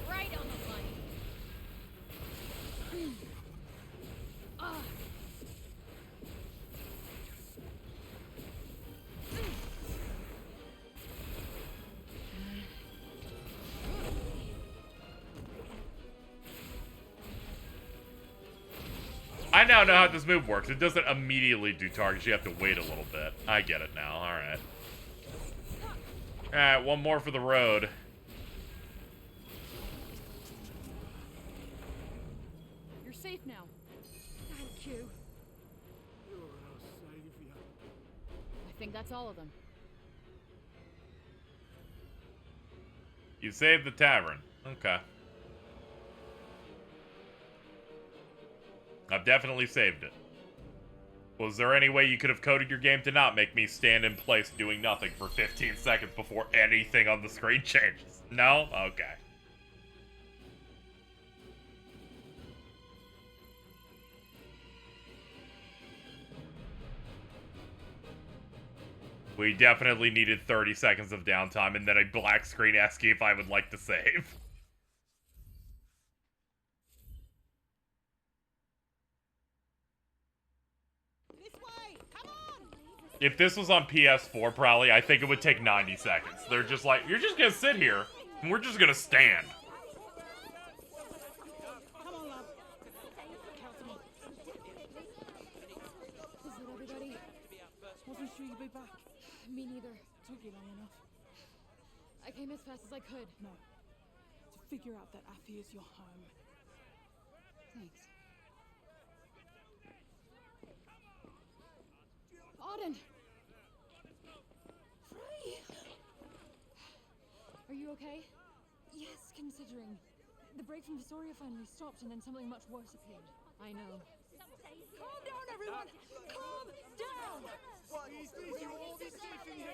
[SPEAKER 4] Right on the money.
[SPEAKER 1] I now know how this move works. It doesn't immediately do targets. You have to wait a little bit. I get it now. Alright. Alright, one more for the road.
[SPEAKER 4] You're safe now. Thank you.
[SPEAKER 8] You're our savior.
[SPEAKER 4] I think that's all of them.
[SPEAKER 1] You saved the tavern. Okay. I've definitely saved it. Was there any way you could have coded your game to not make me stand in place doing nothing for 15 seconds before anything on the screen changes? No? Okay. We definitely needed 30 seconds of downtime and then a black screen asking if I would like to save. If this was on PS4, probably, I think it would take 90 seconds. They're just like, you're just gonna sit here, and we're just gonna stand.
[SPEAKER 3] Come on, love. Is it everybody? Wasn't sure you'd be back.
[SPEAKER 2] Me neither.
[SPEAKER 3] Took you long enough.
[SPEAKER 2] I came as fast as I could.
[SPEAKER 3] No. To figure out that Athia is your home.
[SPEAKER 2] Thanks. Auden! Frey! Are you okay?
[SPEAKER 17] Yes, considering. The break from Historia finally stopped and then something much worse appeared.
[SPEAKER 2] I know.
[SPEAKER 3] Calm down, everyone! Calm down!
[SPEAKER 8] Please, you all be safe in here.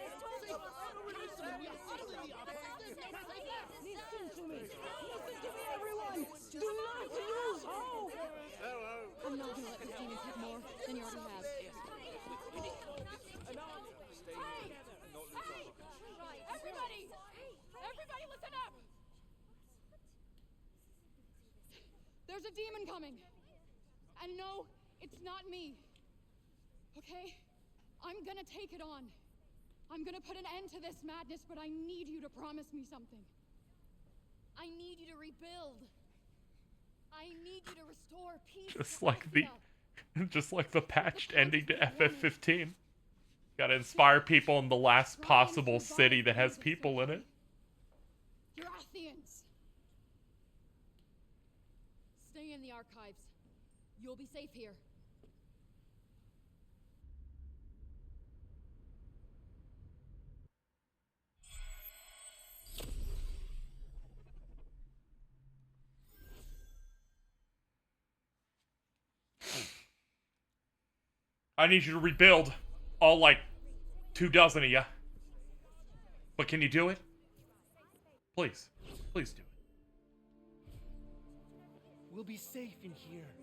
[SPEAKER 3] Listen to me! Listen to me, everyone! Do not lose hope!
[SPEAKER 2] I'm not gonna let this demon take more than you already have.
[SPEAKER 3] Hey! Everybody! Everybody listen up!
[SPEAKER 2] There's a demon coming! And no, it's not me. Okay? I'm gonna take it on. I'm gonna put an end to this madness, but I need you to promise me something. I need you to rebuild. I need you to restore peace.
[SPEAKER 1] Just like the patched ending to FF15. Gotta inspire people in the last possible city that has people in it.
[SPEAKER 2] You're Athians. Stay in the archives. You'll be safe here.
[SPEAKER 1] I need you to rebuild. All, like, 24 of you. But can you do it? Please. Please do it.
[SPEAKER 8] We'll be safe in here.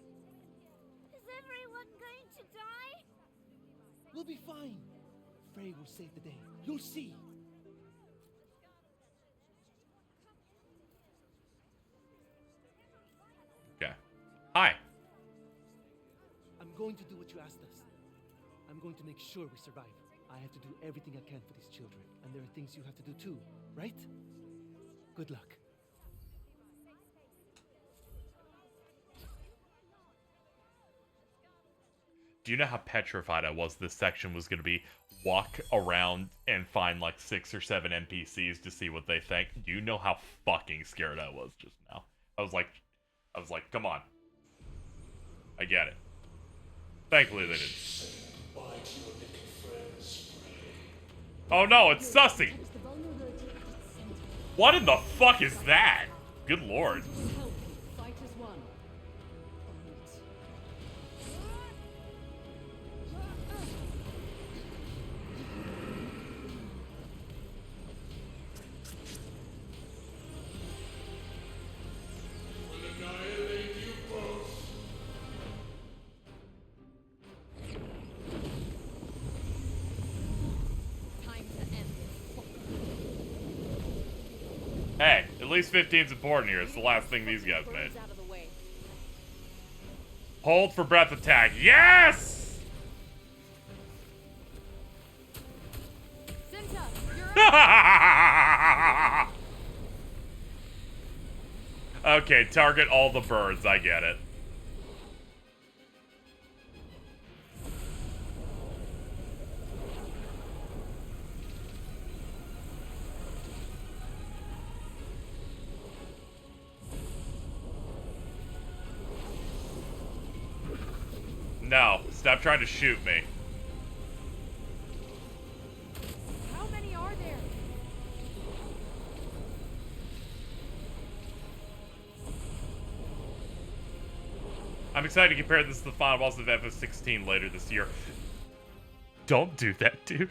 [SPEAKER 14] Is everyone going to die?
[SPEAKER 8] We'll be fine. Frey will save the day. You'll see.
[SPEAKER 1] Okay. Hi.
[SPEAKER 8] I'm going to do what you asked us. I'm going to make sure we survive. I have to do everything I can for these children. And there are things you have to do too, right? Good luck.
[SPEAKER 1] Do you know how petrified I was this section was going to be? Walk around and find like 6 or 7 NPCs to see what they think. Do you know how fucking scared I was just now? I was like, come on. I get it. Thankfully they didn't. Oh no, it's Sussy! What in the fuck is that? Good lord.
[SPEAKER 12] Fight as one.
[SPEAKER 1] Hey, at least 15's important here. It's the last thing these guys made. Hold for breath attack. Yes! Okay, target all the birds. I get it. No, stop trying to shoot me.
[SPEAKER 2] How many are there?
[SPEAKER 1] I'm excited to compare this to the final boss of FF16 later this year. Don't do that, dude.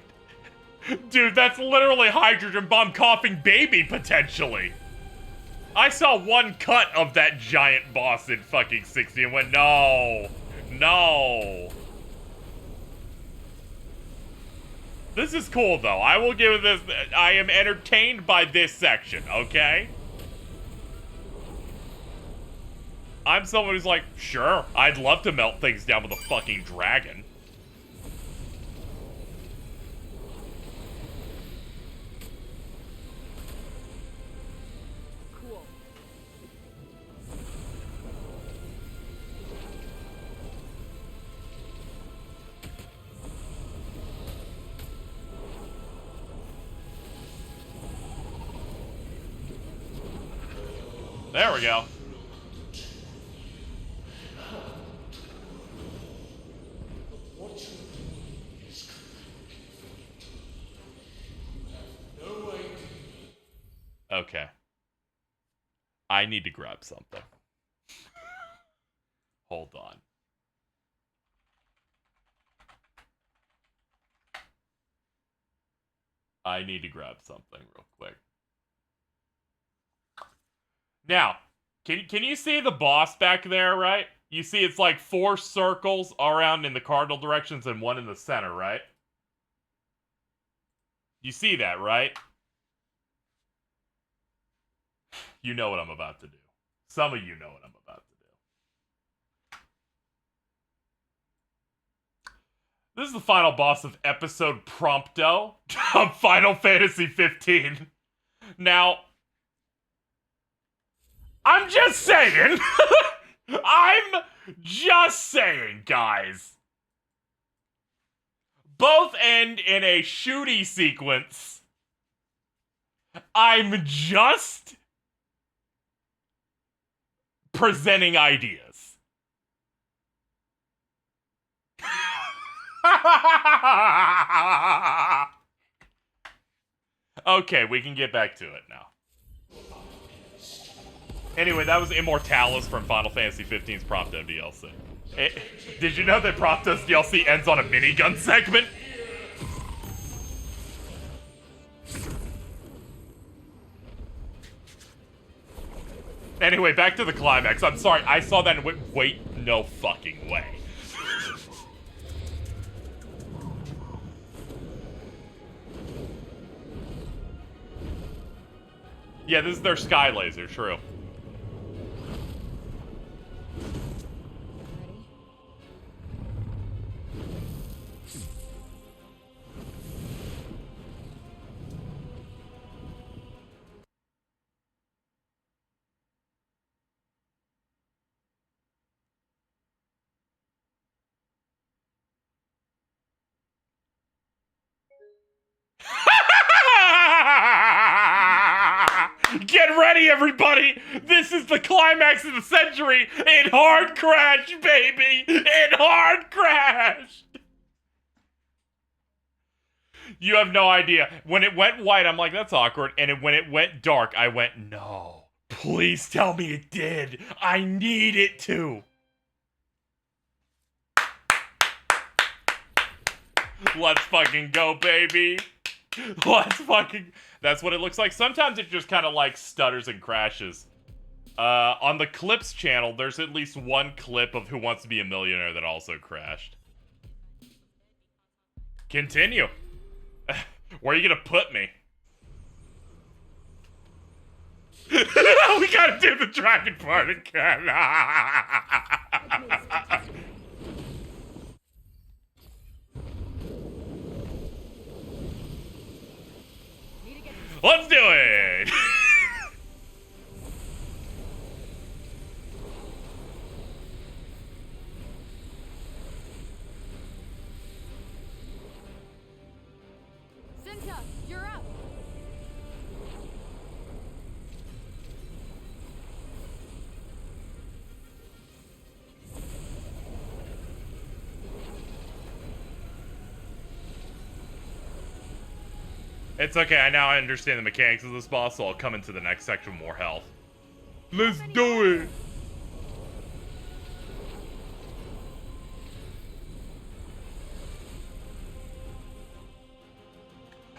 [SPEAKER 1] Dude, that's literally Hydrogen Bomb coughing baby, potentially. I saw one cut of that giant boss in fucking 60 and went, no. No. This is cool, though. I will give it this. I am entertained by this section, okay? I'm someone who's like, sure, I'd love to melt things down with a fucking dragon.
[SPEAKER 2] Cool.
[SPEAKER 1] There we go. Okay. I need to grab something. Hold on. I need to grab something real quick. Now, can you see the boss back there, right? You see it's like 4 circles around in the cardinal directions and 1 in the center, right? You see that, right? You know what I'm about to do. Some of you know what I'm about to do. This is the final boss of episode Prompto of Final Fantasy 15. Now, I'm just saying. I'm just saying, guys. Both end in a shooty sequence. I'm just presenting ideas. Okay, we can get back to it now. Anyway, that was Immortalis from Final Fantasy 15's Prompto DLC. Did you know that Prompto's DLC ends on a minigun segment? Anyway, back to the climax. I'm sorry, I saw that and went, wait, no fucking way. Yeah, this is their sky laser, true. Get ready, everybody! This is the climax of the century! It hard crashed, baby! It hard crashed! You have no idea. When it went white, I'm like, that's awkward. And when it went dark, I went, no. Please tell me it did. I need it to. Let's fucking go, baby. Let's fucking... That's what it looks like. Sometimes it just kind of like stutters and crashes. On the Clips channel, there's at least one clip of Who Wants to Be a Millionaire that also crashed. Continue. Where are you gonna put me? We gotta do the dragon part again. Let's do it!
[SPEAKER 4] Tanta, you're up.
[SPEAKER 1] It's okay, I now understand the mechanics of this boss, so I'll come into the next section with more health. Let's do it!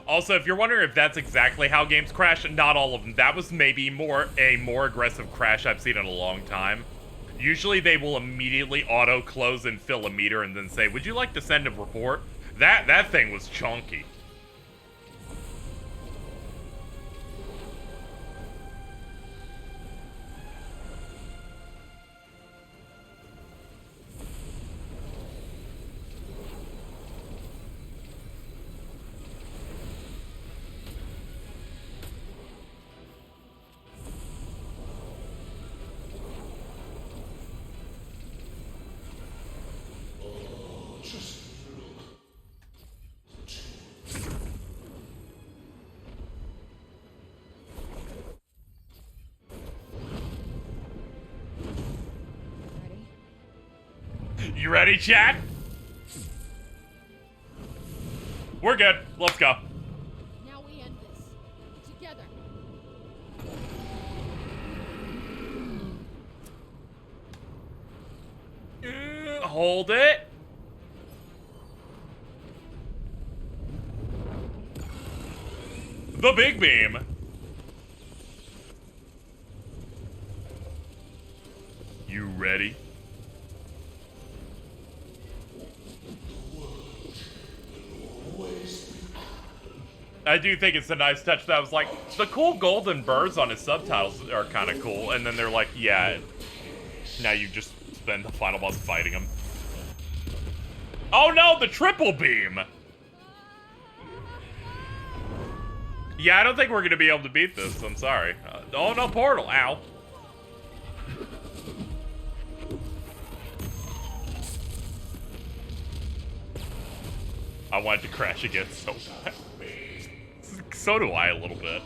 [SPEAKER 1] Also, if you're wondering if that's exactly how games crash, not all of them. That was maybe a more aggressive crash I've seen in a long time. Usually they will immediately auto-close and fill a meter and then say, would you like to send a report? That thing was chunky. You ready, chat? We're good. Let's go.
[SPEAKER 2] Now we end this. Together.
[SPEAKER 1] Hold it. The big beam. You ready? I do think it's a nice touch that I was like, the cool golden birds on his subtitles are kind of cool, and then they're like, yeah, now you just spend the final boss fighting him. Oh no, the triple beam! Yeah, I don't think we're gonna be able to beat this, I'm sorry. Oh no, portal, ow. I wanted to crash again so bad. So do I a little bit.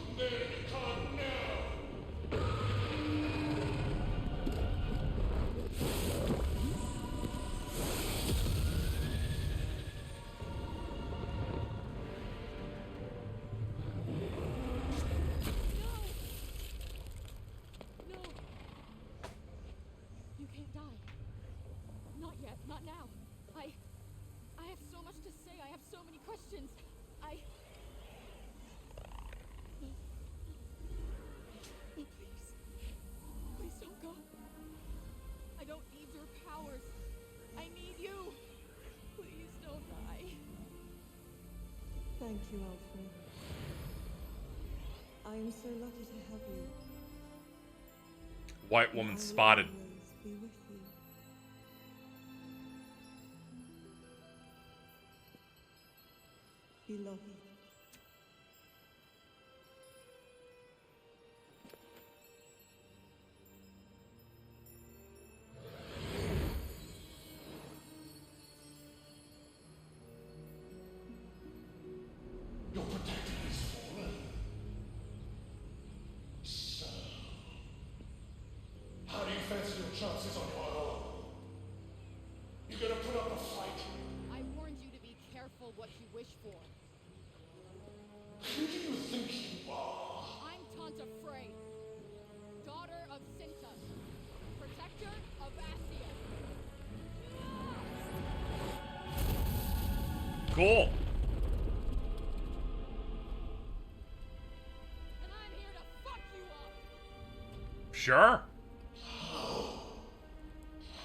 [SPEAKER 2] You can't die. Not yet, not now. I have so much to say. I have so many questions. Please don't go. I don't need your powers. I need you. Please don't die.
[SPEAKER 10] Thank you, Alfred. I am so lucky to have you.
[SPEAKER 1] White woman spotted.
[SPEAKER 10] Always be with you. Beloved.
[SPEAKER 11] Your protector has fallen. So, how do you fancy your chances on your own? You gonna put up a fight?
[SPEAKER 2] I warned you to be careful what you wish for.
[SPEAKER 11] Who do you think you are?
[SPEAKER 2] I'm Tanta Frey, daughter of Sinta, protector of Athia.
[SPEAKER 1] Cool.
[SPEAKER 2] And I'm here to fuck you up.
[SPEAKER 1] Sure.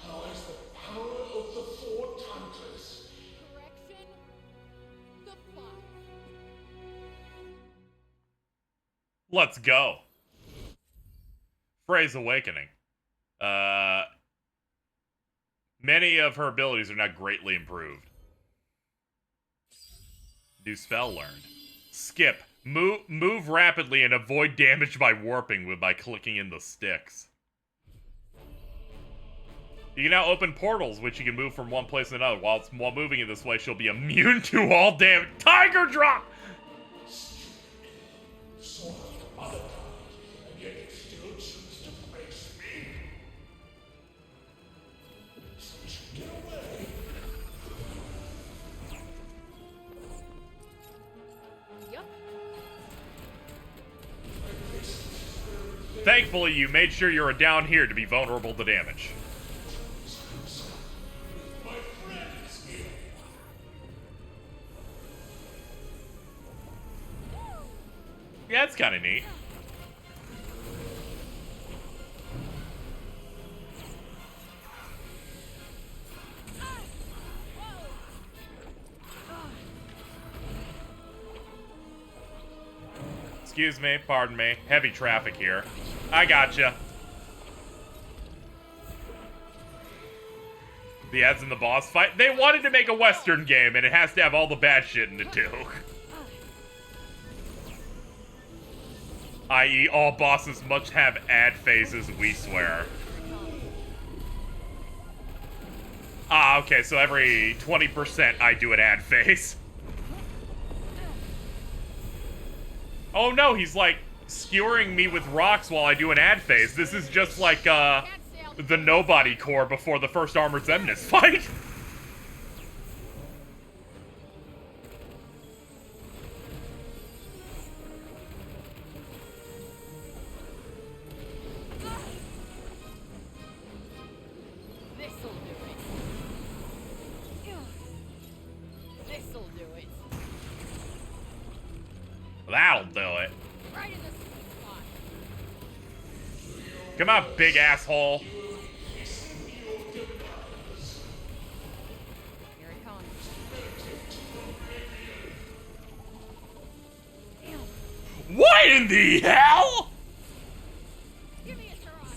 [SPEAKER 11] How is the power of the four Tantas?
[SPEAKER 2] Correction, the 5.
[SPEAKER 1] Let's go. Frey's awakening. Many of her abilities are now greatly improved. New spell learned. Skip. Move rapidly and avoid damage by warping by clicking in the sticks. You can now open portals, which you can move from one place to another. While moving in this way, she'll be immune to all damage. Tiger drop!
[SPEAKER 11] So have your mother died, and yet you still choose to face me? Get away!
[SPEAKER 4] Yup.
[SPEAKER 1] Thankfully, you made sure you were down here to be vulnerable to damage.
[SPEAKER 11] My friends here.
[SPEAKER 1] Yeah, it's kind of neat. Excuse me, pardon me. Heavy traffic here. I gotcha. The ads in the boss fight. They wanted to make a Western game, and it has to have all the bad shit in it too. I.e., all bosses must have ad phases, we swear. Ah, okay, so every 20% I do an ad phase. Oh no, he's like skewering me with rocks while I do an ad phase. This is just like the Nobody Corps before the first Armored Xemnas fight. That'll do it.
[SPEAKER 4] Right in the sweet spot.
[SPEAKER 1] Come on, big asshole.
[SPEAKER 4] Here it comes.
[SPEAKER 1] What in the hell?
[SPEAKER 4] Give me a Tirana.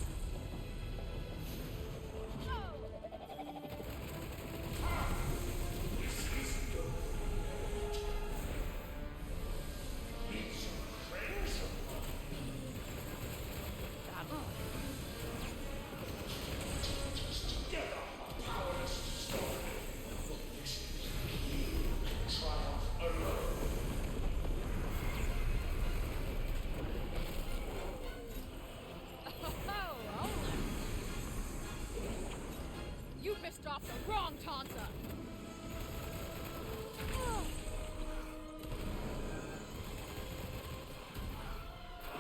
[SPEAKER 4] You pissed off the wrong Tanta.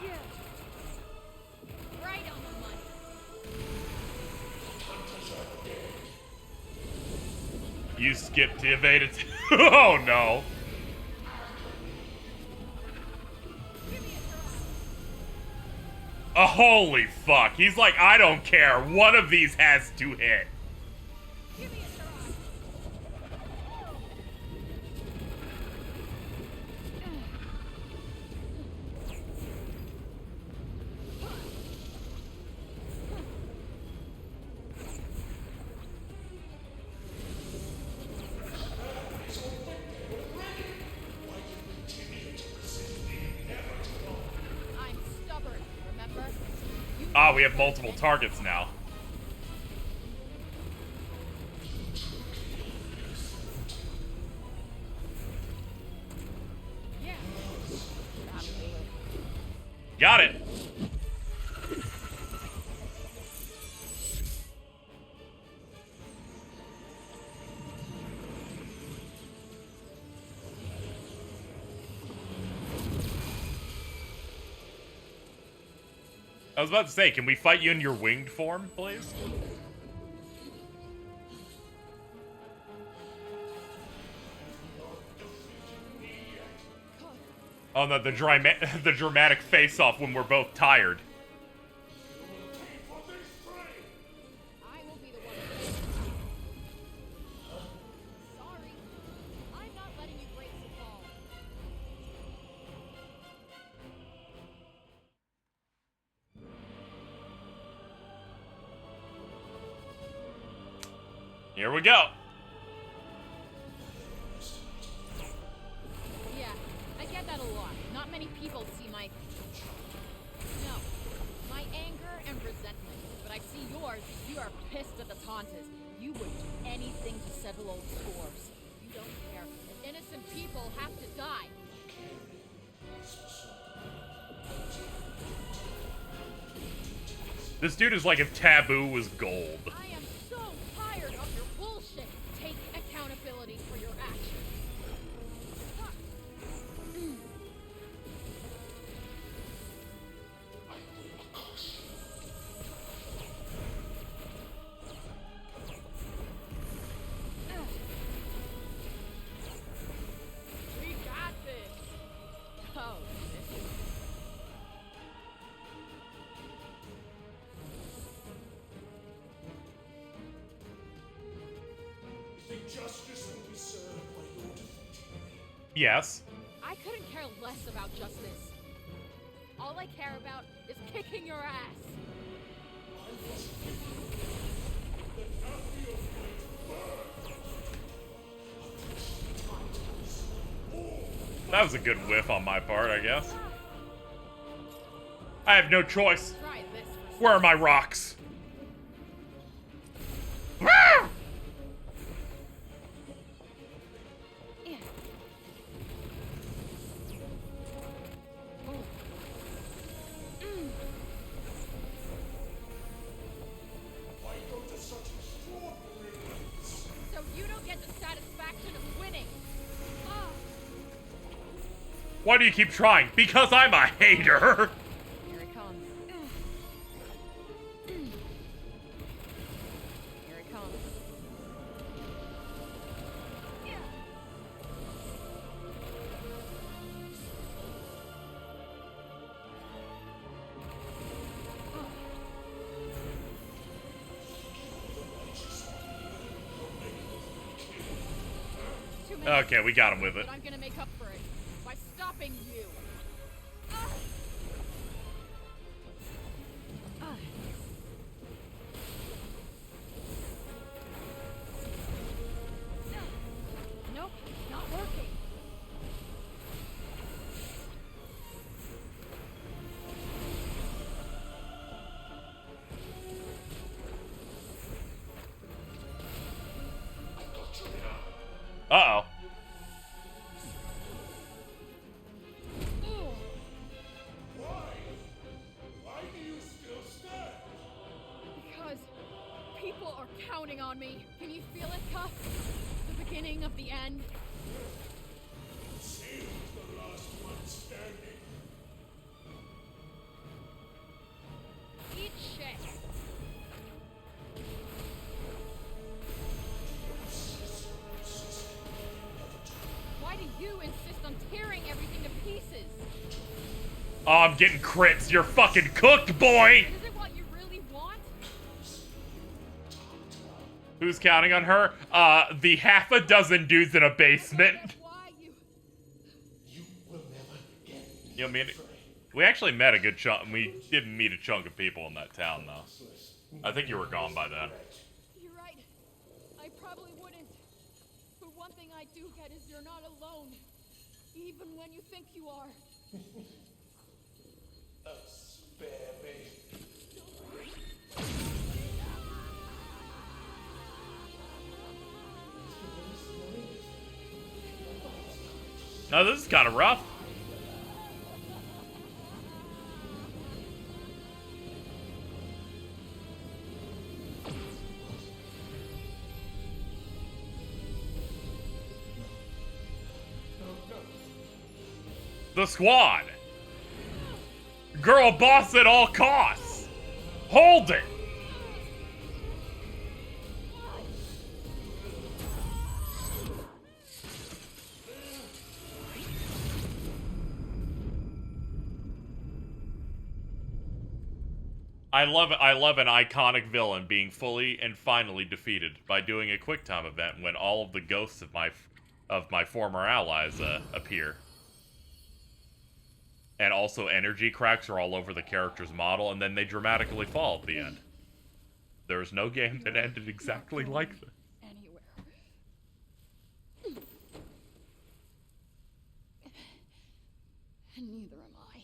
[SPEAKER 4] Yeah. Right on the money.
[SPEAKER 1] You skipped the evaded. Oh no. Oh, holy fuck. He's like, I don't care. One of these has to hit.
[SPEAKER 4] I'm stubborn, remember?
[SPEAKER 1] Ah, we have multiple targets now.
[SPEAKER 4] Yeah.
[SPEAKER 1] Got it. I was about to say, can we fight you in your winged form, please? Oh no, the dramatic face-off when we're both tired.
[SPEAKER 4] I will be the one. Sorry. I'm not letting you break the fall.
[SPEAKER 1] Here we go.
[SPEAKER 4] Yeah, I get that a lot. Not many people see my... No. My anger and resentment. But I see yours. You are pissed at the Tantas. You would do anything to settle old scores. You don't care. Innocent people have to die.
[SPEAKER 1] This dude is like if Taboo was gold.
[SPEAKER 4] I am so tired of your bullshit. Take accountability for your actions. We got this. Oh, shit.
[SPEAKER 5] You think justice will be served by your defeat?
[SPEAKER 1] Yes.
[SPEAKER 4] I couldn't care less about justice. All I care about is kicking your ass.
[SPEAKER 1] That was a good whiff on my part, I guess. I have no choice.
[SPEAKER 4] Try this for
[SPEAKER 1] Where are my rocks?
[SPEAKER 4] Yeah. Oh.
[SPEAKER 5] Why go to such extraordinary lengths?
[SPEAKER 4] So you don't get the satisfaction of winning. Ah.
[SPEAKER 1] Why do you keep trying? Because I'm a hater.
[SPEAKER 4] Here it comes. Here it comes.
[SPEAKER 1] Okay, we got him with it.
[SPEAKER 2] But I'm gonna make up for it by stopping you. Nope, not working.
[SPEAKER 1] Uh-oh.
[SPEAKER 5] Why do you still stand?
[SPEAKER 2] Because people are counting on me. Can you feel it, Cuff? The beginning of the end.
[SPEAKER 5] Seems the last one standing.
[SPEAKER 2] Eat shit. Why do you insist on tearing everything to pieces?
[SPEAKER 1] Oh, I'm getting crits. You're fucking cooked, boy!
[SPEAKER 2] Is it what you really want?
[SPEAKER 1] Who's counting on her? The half a dozen dudes in a basement. You know, we actually met a good chunk. We didn't meet a chunk of people in that town, though. I think you were gone by then.
[SPEAKER 2] You're right. I probably wouldn't. But one thing I do get is you're not alone. Even when you think you are.
[SPEAKER 5] Spare me.
[SPEAKER 1] Now, this is kind of rough. The squad. Girl boss at all costs. Hold it. I love an iconic villain being fully and finally defeated by doing a QuickTime event when all of the ghosts of my former allies appear. And also energy cracks are all over the character's model, and then they dramatically fall at the end. There is no game that ended exactly like this.
[SPEAKER 2] Anywhere. Neither am I.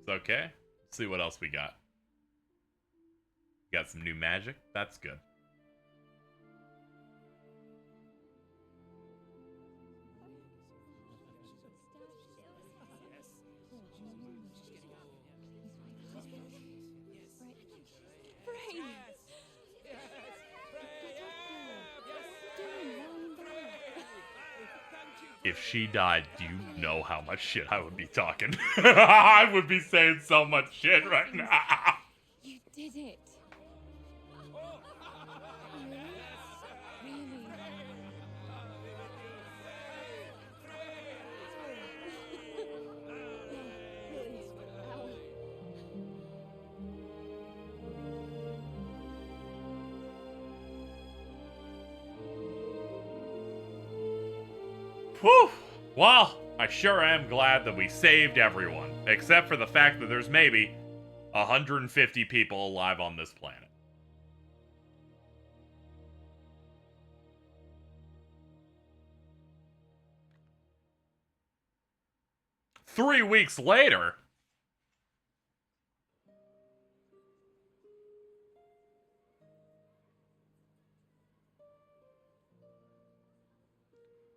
[SPEAKER 1] It's okay. Let's see what else we got. Got some new magic. That's good. If she died, do you know how much shit I would be talking? I would be saying so much shit right now.
[SPEAKER 2] You did it.
[SPEAKER 1] Whew! Well, I sure am glad that we saved everyone, except for the fact that there's maybe 150 people alive on this planet. Three weeks later,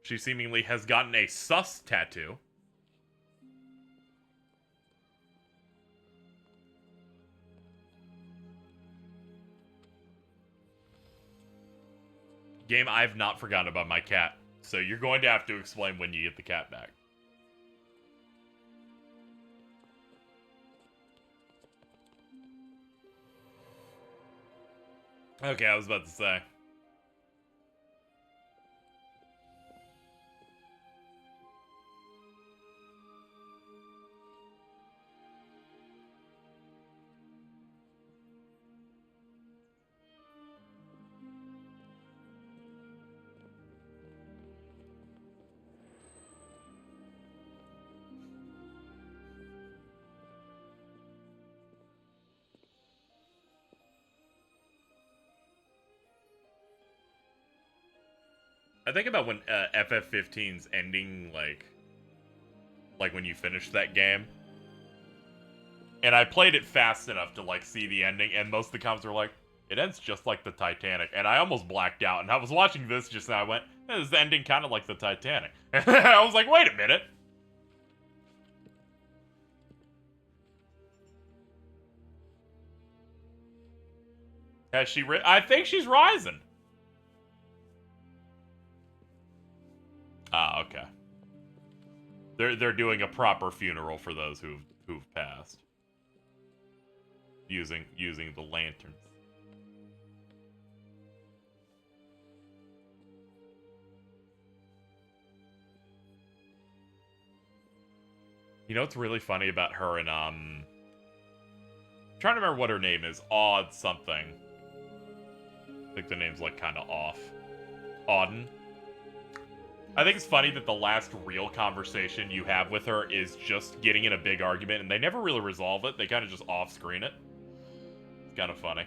[SPEAKER 1] she seemingly has gotten a sus tattoo. Game, I've not forgotten about my cat, so you're going to have to explain when you get the cat back. Okay, I was about to say. I think about when FF15's ending, like when you finish that game. And I played it fast enough to, like, see the ending, and most of the comments were like, it ends just like the Titanic. And I almost blacked out, and I was watching this just now, I went, this is ending kind of like the Titanic. I was like, wait a minute. Has she I think she's rising. Ah, okay. They're doing a proper funeral for those who've passed. Using the lanterns. You know what's really funny about her and I'm trying to remember what her name is. Odd something. I think the name's like kind of off. Auden. I think it's funny that the last real conversation you have with her is just getting in a big argument, and they never really resolve it. They kind of just off-screen it. It's kind of funny.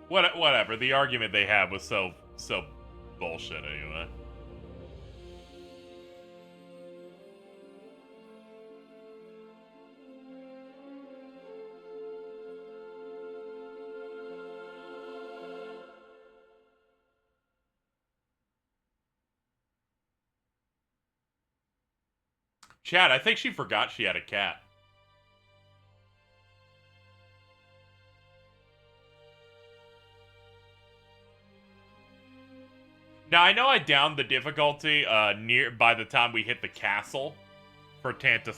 [SPEAKER 1] Whatever. The argument they had was so bullshit anyway. Chad, I think she forgot she had a cat. Now, I know I downed the difficulty by the time we hit the castle for Tanta,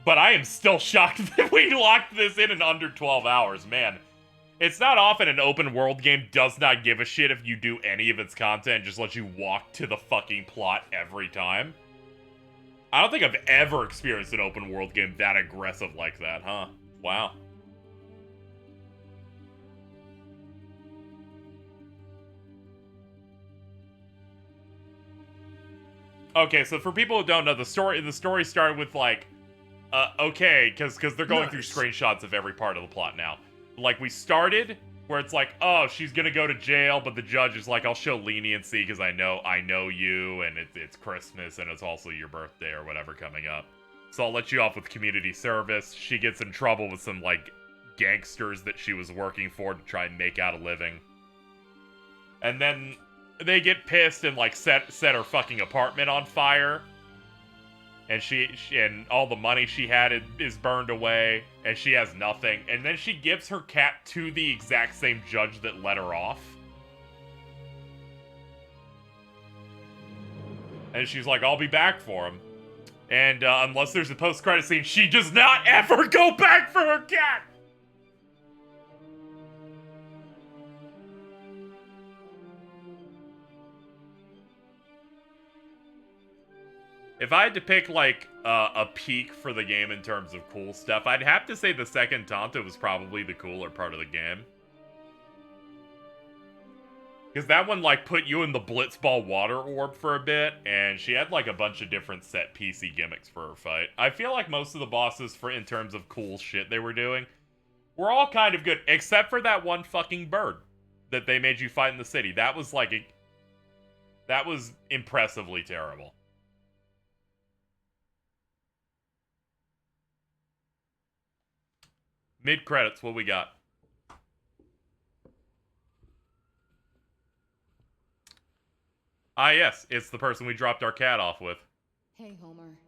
[SPEAKER 1] but I am still shocked that we locked this in under 12 hours, man. It's not often an open world game does not give a shit if you do any of its content and just lets you walk to the fucking plot every time. I don't think I've ever experienced an open world game that aggressive like that, huh? Wow. Okay, so for people who don't know, the story started with, like, okay, because they're going through screenshots of every part of the plot now. Like, we started where it's like, oh, she's gonna go to jail, but the judge is like, I'll show leniency because I know you, and it's Christmas, and it's also your birthday or whatever coming up. So I'll let you off with community service. She gets in trouble with some, like, gangsters that she was working for to try and make out a living. And then they get pissed and, like, set her fucking apartment on fire. And she and all the money she had is burned away, and she has nothing. And then she gives her cat to the exact same judge that let her off. And she's like, I'll be back for him. And unless there's a post-credit scene, she does not ever go back for her cat! If I had to pick, like, a peak for the game in terms of cool stuff, I'd have to say the second Tanta was probably the cooler part of the game. Because that one, like, put you in the Blitzball water orb for a bit, and she had, like, a bunch of different set PC gimmicks for her fight. I feel like most of the bosses, in terms of cool shit they were doing, were all kind of good, except for that one fucking bird that they made you fight in the city. That was, like, that was impressively terrible. Mid-credits, what we got? Ah, yes, it's the person we dropped our cat off with.
[SPEAKER 4] Hey, Homer.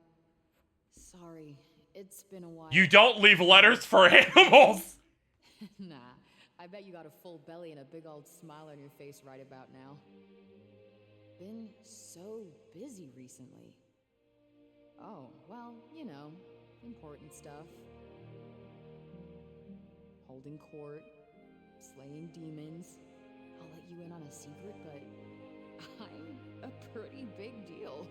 [SPEAKER 4] Sorry, it's been a while.
[SPEAKER 1] You don't leave letters for animals!
[SPEAKER 4] Nah, I bet you got a full belly and a big old smile on your face right about now. Been so busy recently. Oh, well, you know, important stuff. Holding court, slaying demons. I'll let you in on a secret, but I'm a pretty big deal.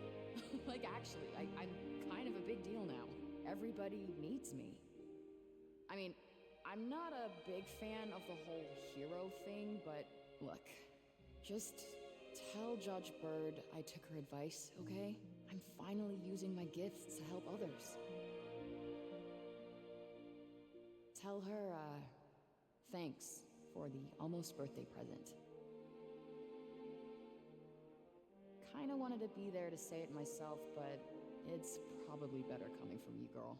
[SPEAKER 4] Like, actually, I'm kind of a big deal now. Everybody needs me. I mean, I'm not a big fan of the whole hero thing, but look, just tell Judge Bird I took her advice, okay? I'm finally using my gifts to help others. Tell her, thanks for the almost birthday present. Kinda wanted to be there to say it myself, but it's probably better coming from you, girl.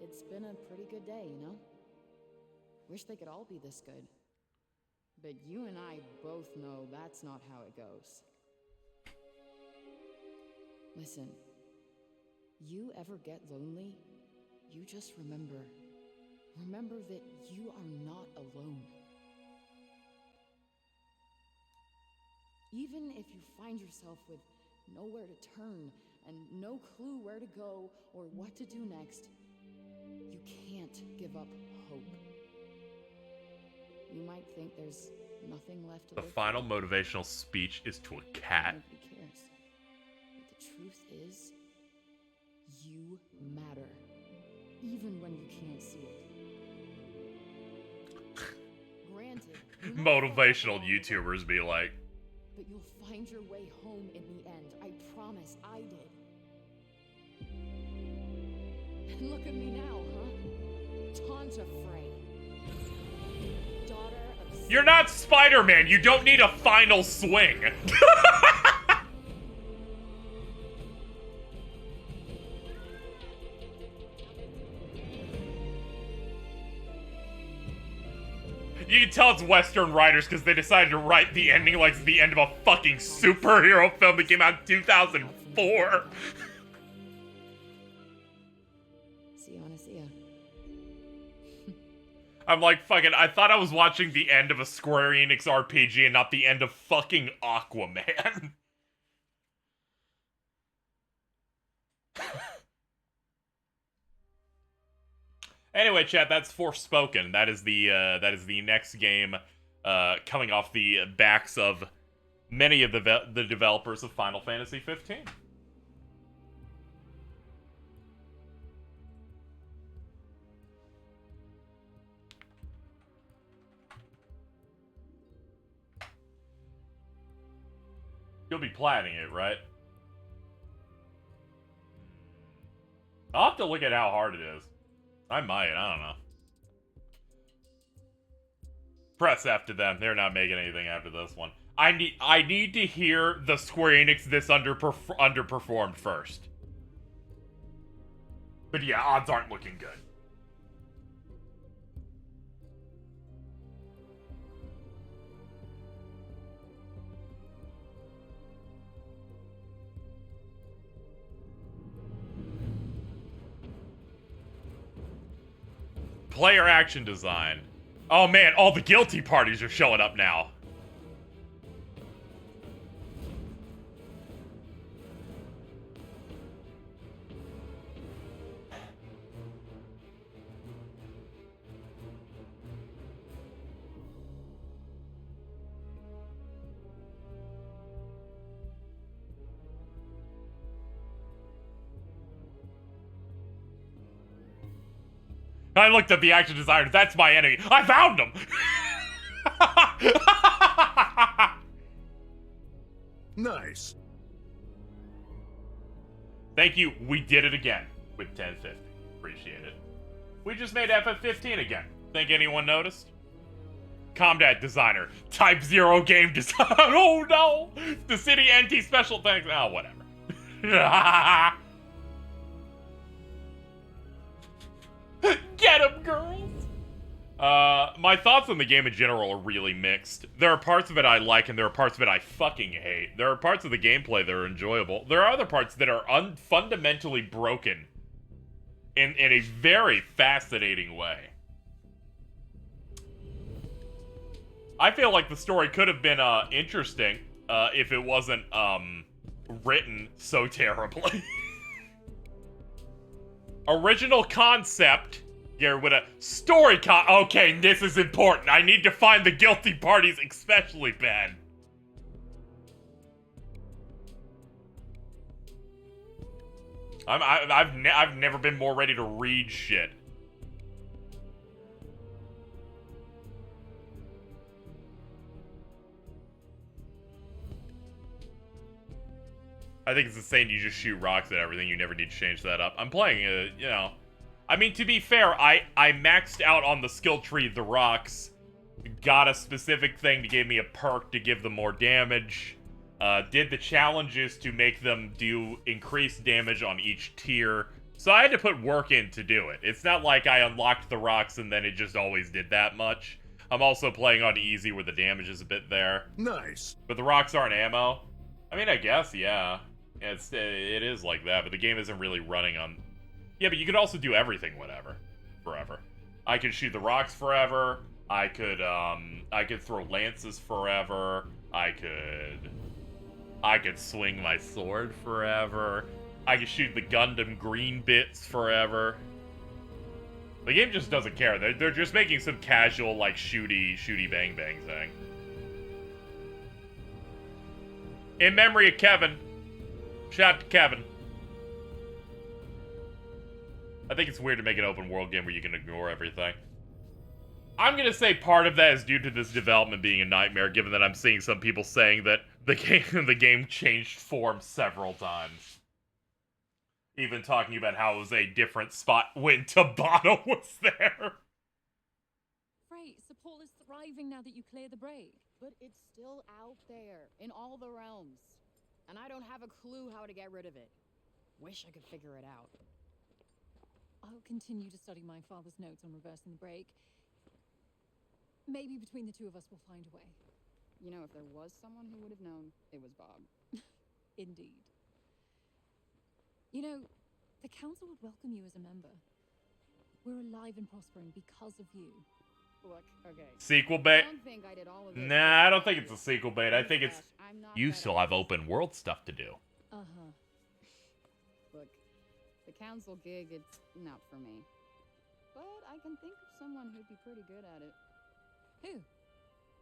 [SPEAKER 4] It's been a pretty good day, you know? Wish they could all be this good. But you and I both know that's not how it goes. Listen, you ever get lonely, you just remember that you are not alone. Even if you find yourself with nowhere to turn and no clue where to go or what to do next, you can't give up hope. You might think there's nothing left to
[SPEAKER 1] The
[SPEAKER 4] live
[SPEAKER 1] final
[SPEAKER 4] for.
[SPEAKER 1] motivational speech is to a cat.
[SPEAKER 4] Nobody cares. But the truth is, you matter. Even when you can't see it. Granted, you might
[SPEAKER 1] Motivational YouTubers be like,
[SPEAKER 4] but you'll find your way home in the end. I promise, I did. And look at me now, huh? Tanta Frey. Daughter of...
[SPEAKER 1] you're not Spider-Man, you don't need a final swing. You can tell it's Western writers because they decided to write the ending like it's the end of a fucking superhero film that came out in 2004.
[SPEAKER 4] See you on Athia.
[SPEAKER 1] I'm like, fucking, I thought I was watching the end of a Square Enix RPG and not the end of fucking Aquaman. Anyway, chat, that's Forspoken. That is the next game coming off the backs of many of the developers of Final Fantasy 15. You'll be planning it, right? I'll have to look at how hard it is. I might, I don't know. Press F to them. They're not making anything after this one. I need to hear the Square Enix this underperformed first. But yeah, odds aren't looking good. Player action design. Oh man, all the guilty parties are showing up now. I looked at the action designer. That's my enemy. I found him!
[SPEAKER 18] Nice.
[SPEAKER 1] Thank you. We did it again with 1050. Appreciate it. We just made FF15 again. Think anyone noticed? Combat designer. Type 0 game design. Oh no! The city NT special thanks. Oh, whatever. Get him, girls! My thoughts on the game in general are really mixed. There are parts of it I like, and there are parts of it I fucking hate. There are parts of the gameplay that are enjoyable. There are other parts that are fundamentally broken in a very fascinating way. I feel like the story could have been, interesting, if it wasn't, written so terribly. Original concept... Here with a story okay, this is important. I need to find the guilty parties especially bad. I've never been more ready to read shit. I think it's insane you just shoot rocks at everything. You never need to change that up. I'm playing it, you know. I mean, to be fair, I maxed out on the skill tree the rocks, got a specific thing to give me a perk to give them more damage, did the challenges to make them do increased damage on each tier, so I had to put work in to do it. It's not like I unlocked the rocks and then it just always did that much. I'm also playing on easy where the damage is a bit there.
[SPEAKER 18] Nice.
[SPEAKER 1] But the rocks aren't ammo. I mean, I guess, yeah. It is like that, but the game isn't really running on... Yeah, but you could also do everything, forever. I could shoot the rocks forever. I could throw lances forever. I could swing my sword forever. I could shoot the Gundam green bits forever. The game just doesn't care. They're just making some casual, like, shooty bang bang thing. In memory of Kevin. Shout out to Kevin. I think it's weird to make an open world game where you can ignore everything. I'm gonna say part of that is due to this development being a nightmare, given that I'm seeing some people saying that the game changed form several times. Even talking about how it was a different spot when Tabata was there.
[SPEAKER 2] Right, support is thriving now that you clear the break. But it's still out there, in all the realms. And I don't have a clue how to get rid of it. Wish I could figure it out. I'll continue to study my father's notes on reversing the break. Maybe between the two of us we'll find a way. You know, if there was someone who would have known, it was Bob. Indeed. You know, the council would welcome you as a member. We're alive and prospering because of you. Look, okay.
[SPEAKER 1] Sequel bait? Nah, I don't think it's a sequel bait. I think it's... You still have open world stuff to do.
[SPEAKER 2] Uh-huh. Look, the council gig, it's not for me. But I can think of someone who'd be pretty good at it. Who?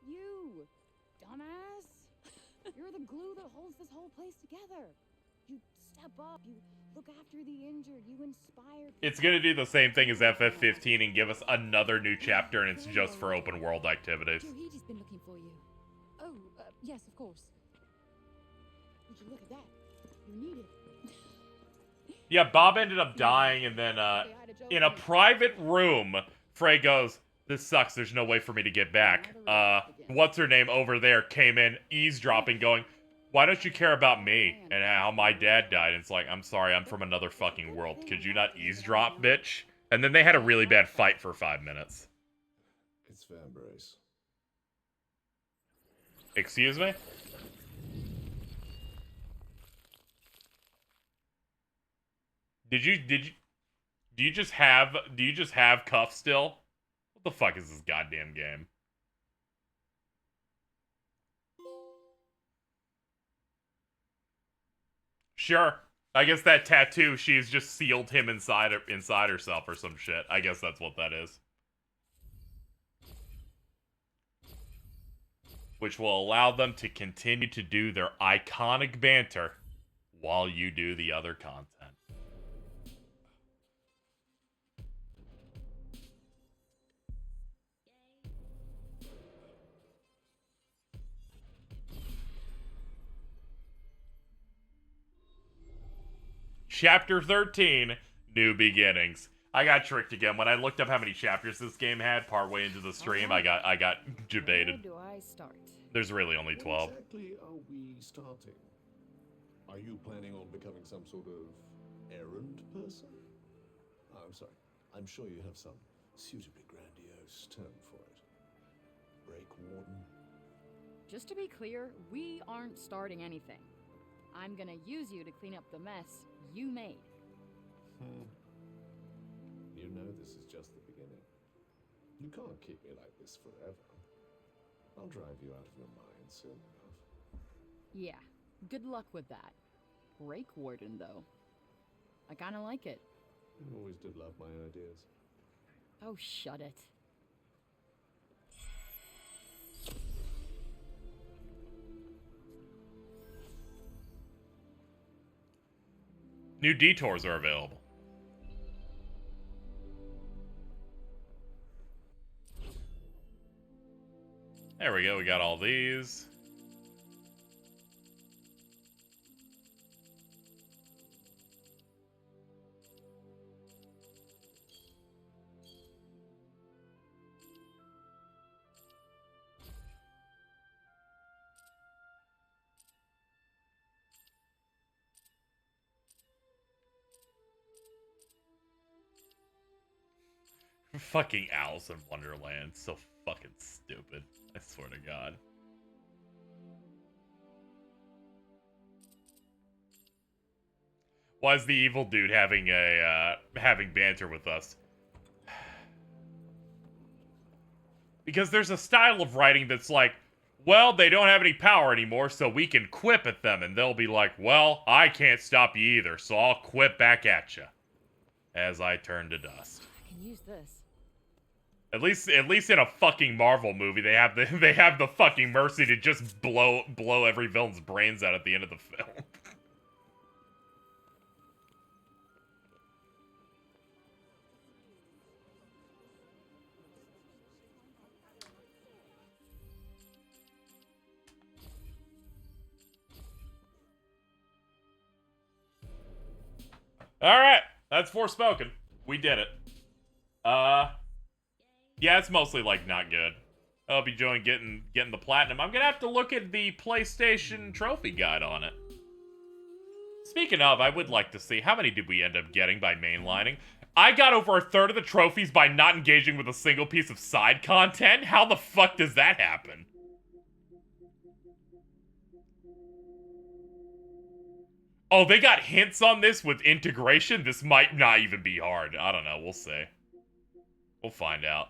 [SPEAKER 2] You! Dumbass! You're the glue that holds this whole place together. You step up, you look after the injured, you inspire...
[SPEAKER 1] It's gonna do the same thing as FF15 and give us another new chapter, and it's just for open world activities.
[SPEAKER 2] Johiji's been looking for you. Oh, yes, of course. Would you look at that? You're needed.
[SPEAKER 1] Yeah, Bob ended up dying, and then, in a private room, Frey goes, "This sucks, there's no way for me to get back." What's-her-name over there came in, eavesdropping, going, "Why don't you care about me and how my dad died?" And it's like, I'm sorry, I'm from another fucking world. Could you not eavesdrop, bitch? And then they had a really bad fight for 5 minutes.
[SPEAKER 18] It's fair, Brace.
[SPEAKER 1] Excuse me? Do you just have Cuff still? What the fuck is this goddamn game? Sure. I guess that tattoo, she's just sealed him inside herself or some shit. I guess that's what that is. Which will allow them to continue to do their iconic banter while you do the other content. Chapter 13, New Beginnings. I got tricked again. When I looked up how many chapters this game had partway into the stream, I got debated.
[SPEAKER 4] Where do I start?
[SPEAKER 1] There's really only 12.
[SPEAKER 18] When exactly are we starting? Are you planning on becoming some sort of errand person? Oh, I'm sorry. I'm sure you have some suitably grandiose close term for it. Break warden.
[SPEAKER 4] Just to be clear, we aren't starting anything. I'm gonna use you to clean up the mess you made.
[SPEAKER 18] You know this is just the beginning. You can't keep me like this forever. I'll drive you out of your mind soon enough.
[SPEAKER 4] Yeah, good luck with that. Break warden, though. I kinda like it.
[SPEAKER 18] You always did love my ideas.
[SPEAKER 4] Oh, shut it.
[SPEAKER 1] New detours are available. There we go, we got all these. Fucking Alice in Wonderland. So fucking stupid. I swear to God. Why is the evil dude having banter with us? Because there's a style of writing that's like, well, they don't have any power anymore, so we can quip at them. And they'll be like, well, I can't stop you either, so I'll quip back at you. As I turn to dust.
[SPEAKER 4] I can use this.
[SPEAKER 1] At least in a fucking Marvel movie, they have the fucking mercy to just blow every villain's brains out at the end of the film. Alright, that's Forspoken. We did it. Yeah, it's mostly, like, not good. I'll be enjoying getting the platinum. I'm gonna have to look at the PlayStation trophy guide on it. Speaking of, I would like to see, how many did we end up getting by mainlining? I got over a third of the trophies by not engaging with a single piece of side content? How the fuck does that happen? Oh, they got hints on this with integration? This might not even be hard. I don't know. We'll see. We'll find out.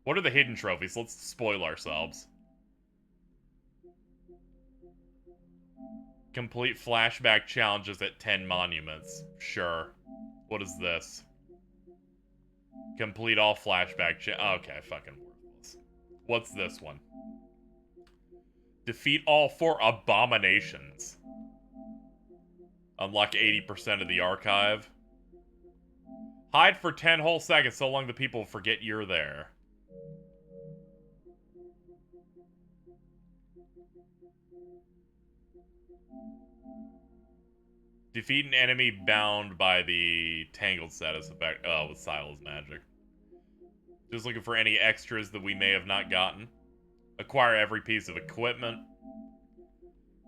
[SPEAKER 1] What are the hidden trophies? Let's spoil ourselves. Complete flashback challenges at 10 monuments. Sure. What is this? Complete all flashback okay, fucking worthless. What's this one? Defeat all 4 abominations. Unlock 80% of the archive. Hide for 10 whole seconds so long the people forget you're there. Defeat an enemy bound by the Tangled status effect. Oh, with Silas magic. Just looking for any extras that we may have not gotten. Acquire every piece of equipment.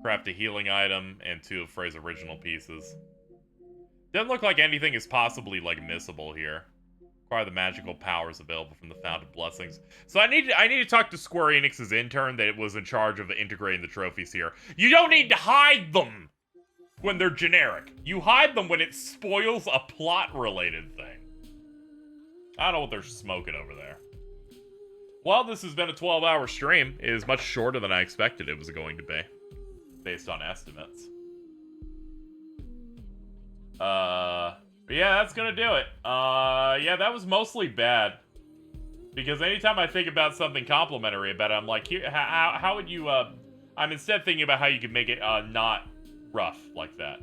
[SPEAKER 1] Craft a healing item and 2 of Frey's original pieces. Doesn't look like anything is possibly, like, missable here. Acquire the magical powers available from the Fountain of Blessings. So I need to talk to Square Enix's intern that was in charge of integrating the trophies here. You don't need to hide them when they're generic. You hide them when it spoils a plot-related thing. I don't know what they're smoking over there. Well, this has been a 12-hour stream. It is much shorter than I expected it was going to be, based on estimates. But yeah, that's gonna do it. Yeah, that was mostly bad. Because anytime I think about something complimentary about it, I'm like, here, how would you, I'm instead thinking about how you could make it, not rough like that.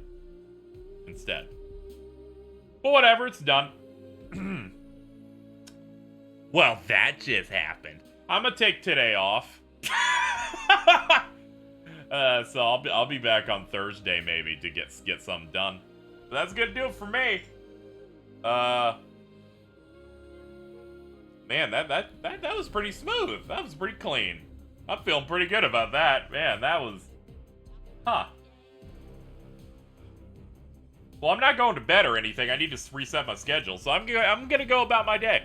[SPEAKER 1] Instead. But whatever, it's done. Well, that just happened. I'm gonna take today off. So I'll be back on Thursday maybe to get something done. But that's gonna do it for me. Man, that was pretty smooth. That was pretty clean. I'm feeling pretty good about that. Man, that was... Huh. Well, I'm not going to bed or anything. I need to reset my schedule, so I'm gonna go about my day.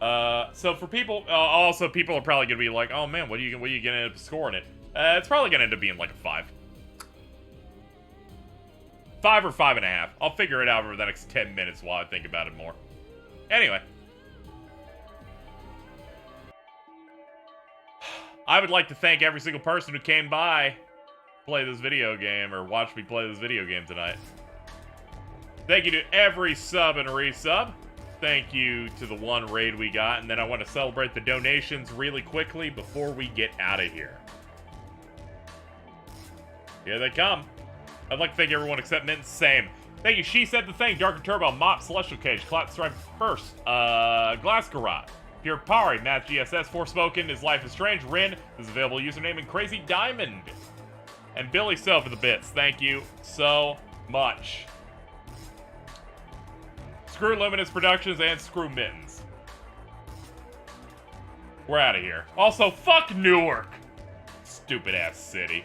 [SPEAKER 1] So for people, also people are probably gonna be like, oh man, what are you gonna end up scoring it? It's probably gonna end up being like a 5. 5 or 5.5. I'll figure it out over the next 10 minutes while I think about it more. Anyway. I would like to thank every single person who came by, play this video game, or watch me play this video game tonight. Thank you to every sub and resub. Thank you to the one raid we got, and then I want to celebrate the donations really quickly before we get out of here. Here they come. I'd like to thank everyone except Mint. Same. Thank you, She Said the Thing, Darker Turbo, Mop, Celestial Cage, Clout Stripe First, Glass Garage, Pure Pari, Matt GSS, Forspoken, His Life is Strange, Rin, this is available username, and Crazy Diamond. And Billy So for the bits. Thank you so much. Screw Luminous Productions and screw Mittens. We're out of here. Also, fuck Newark. Stupid ass city.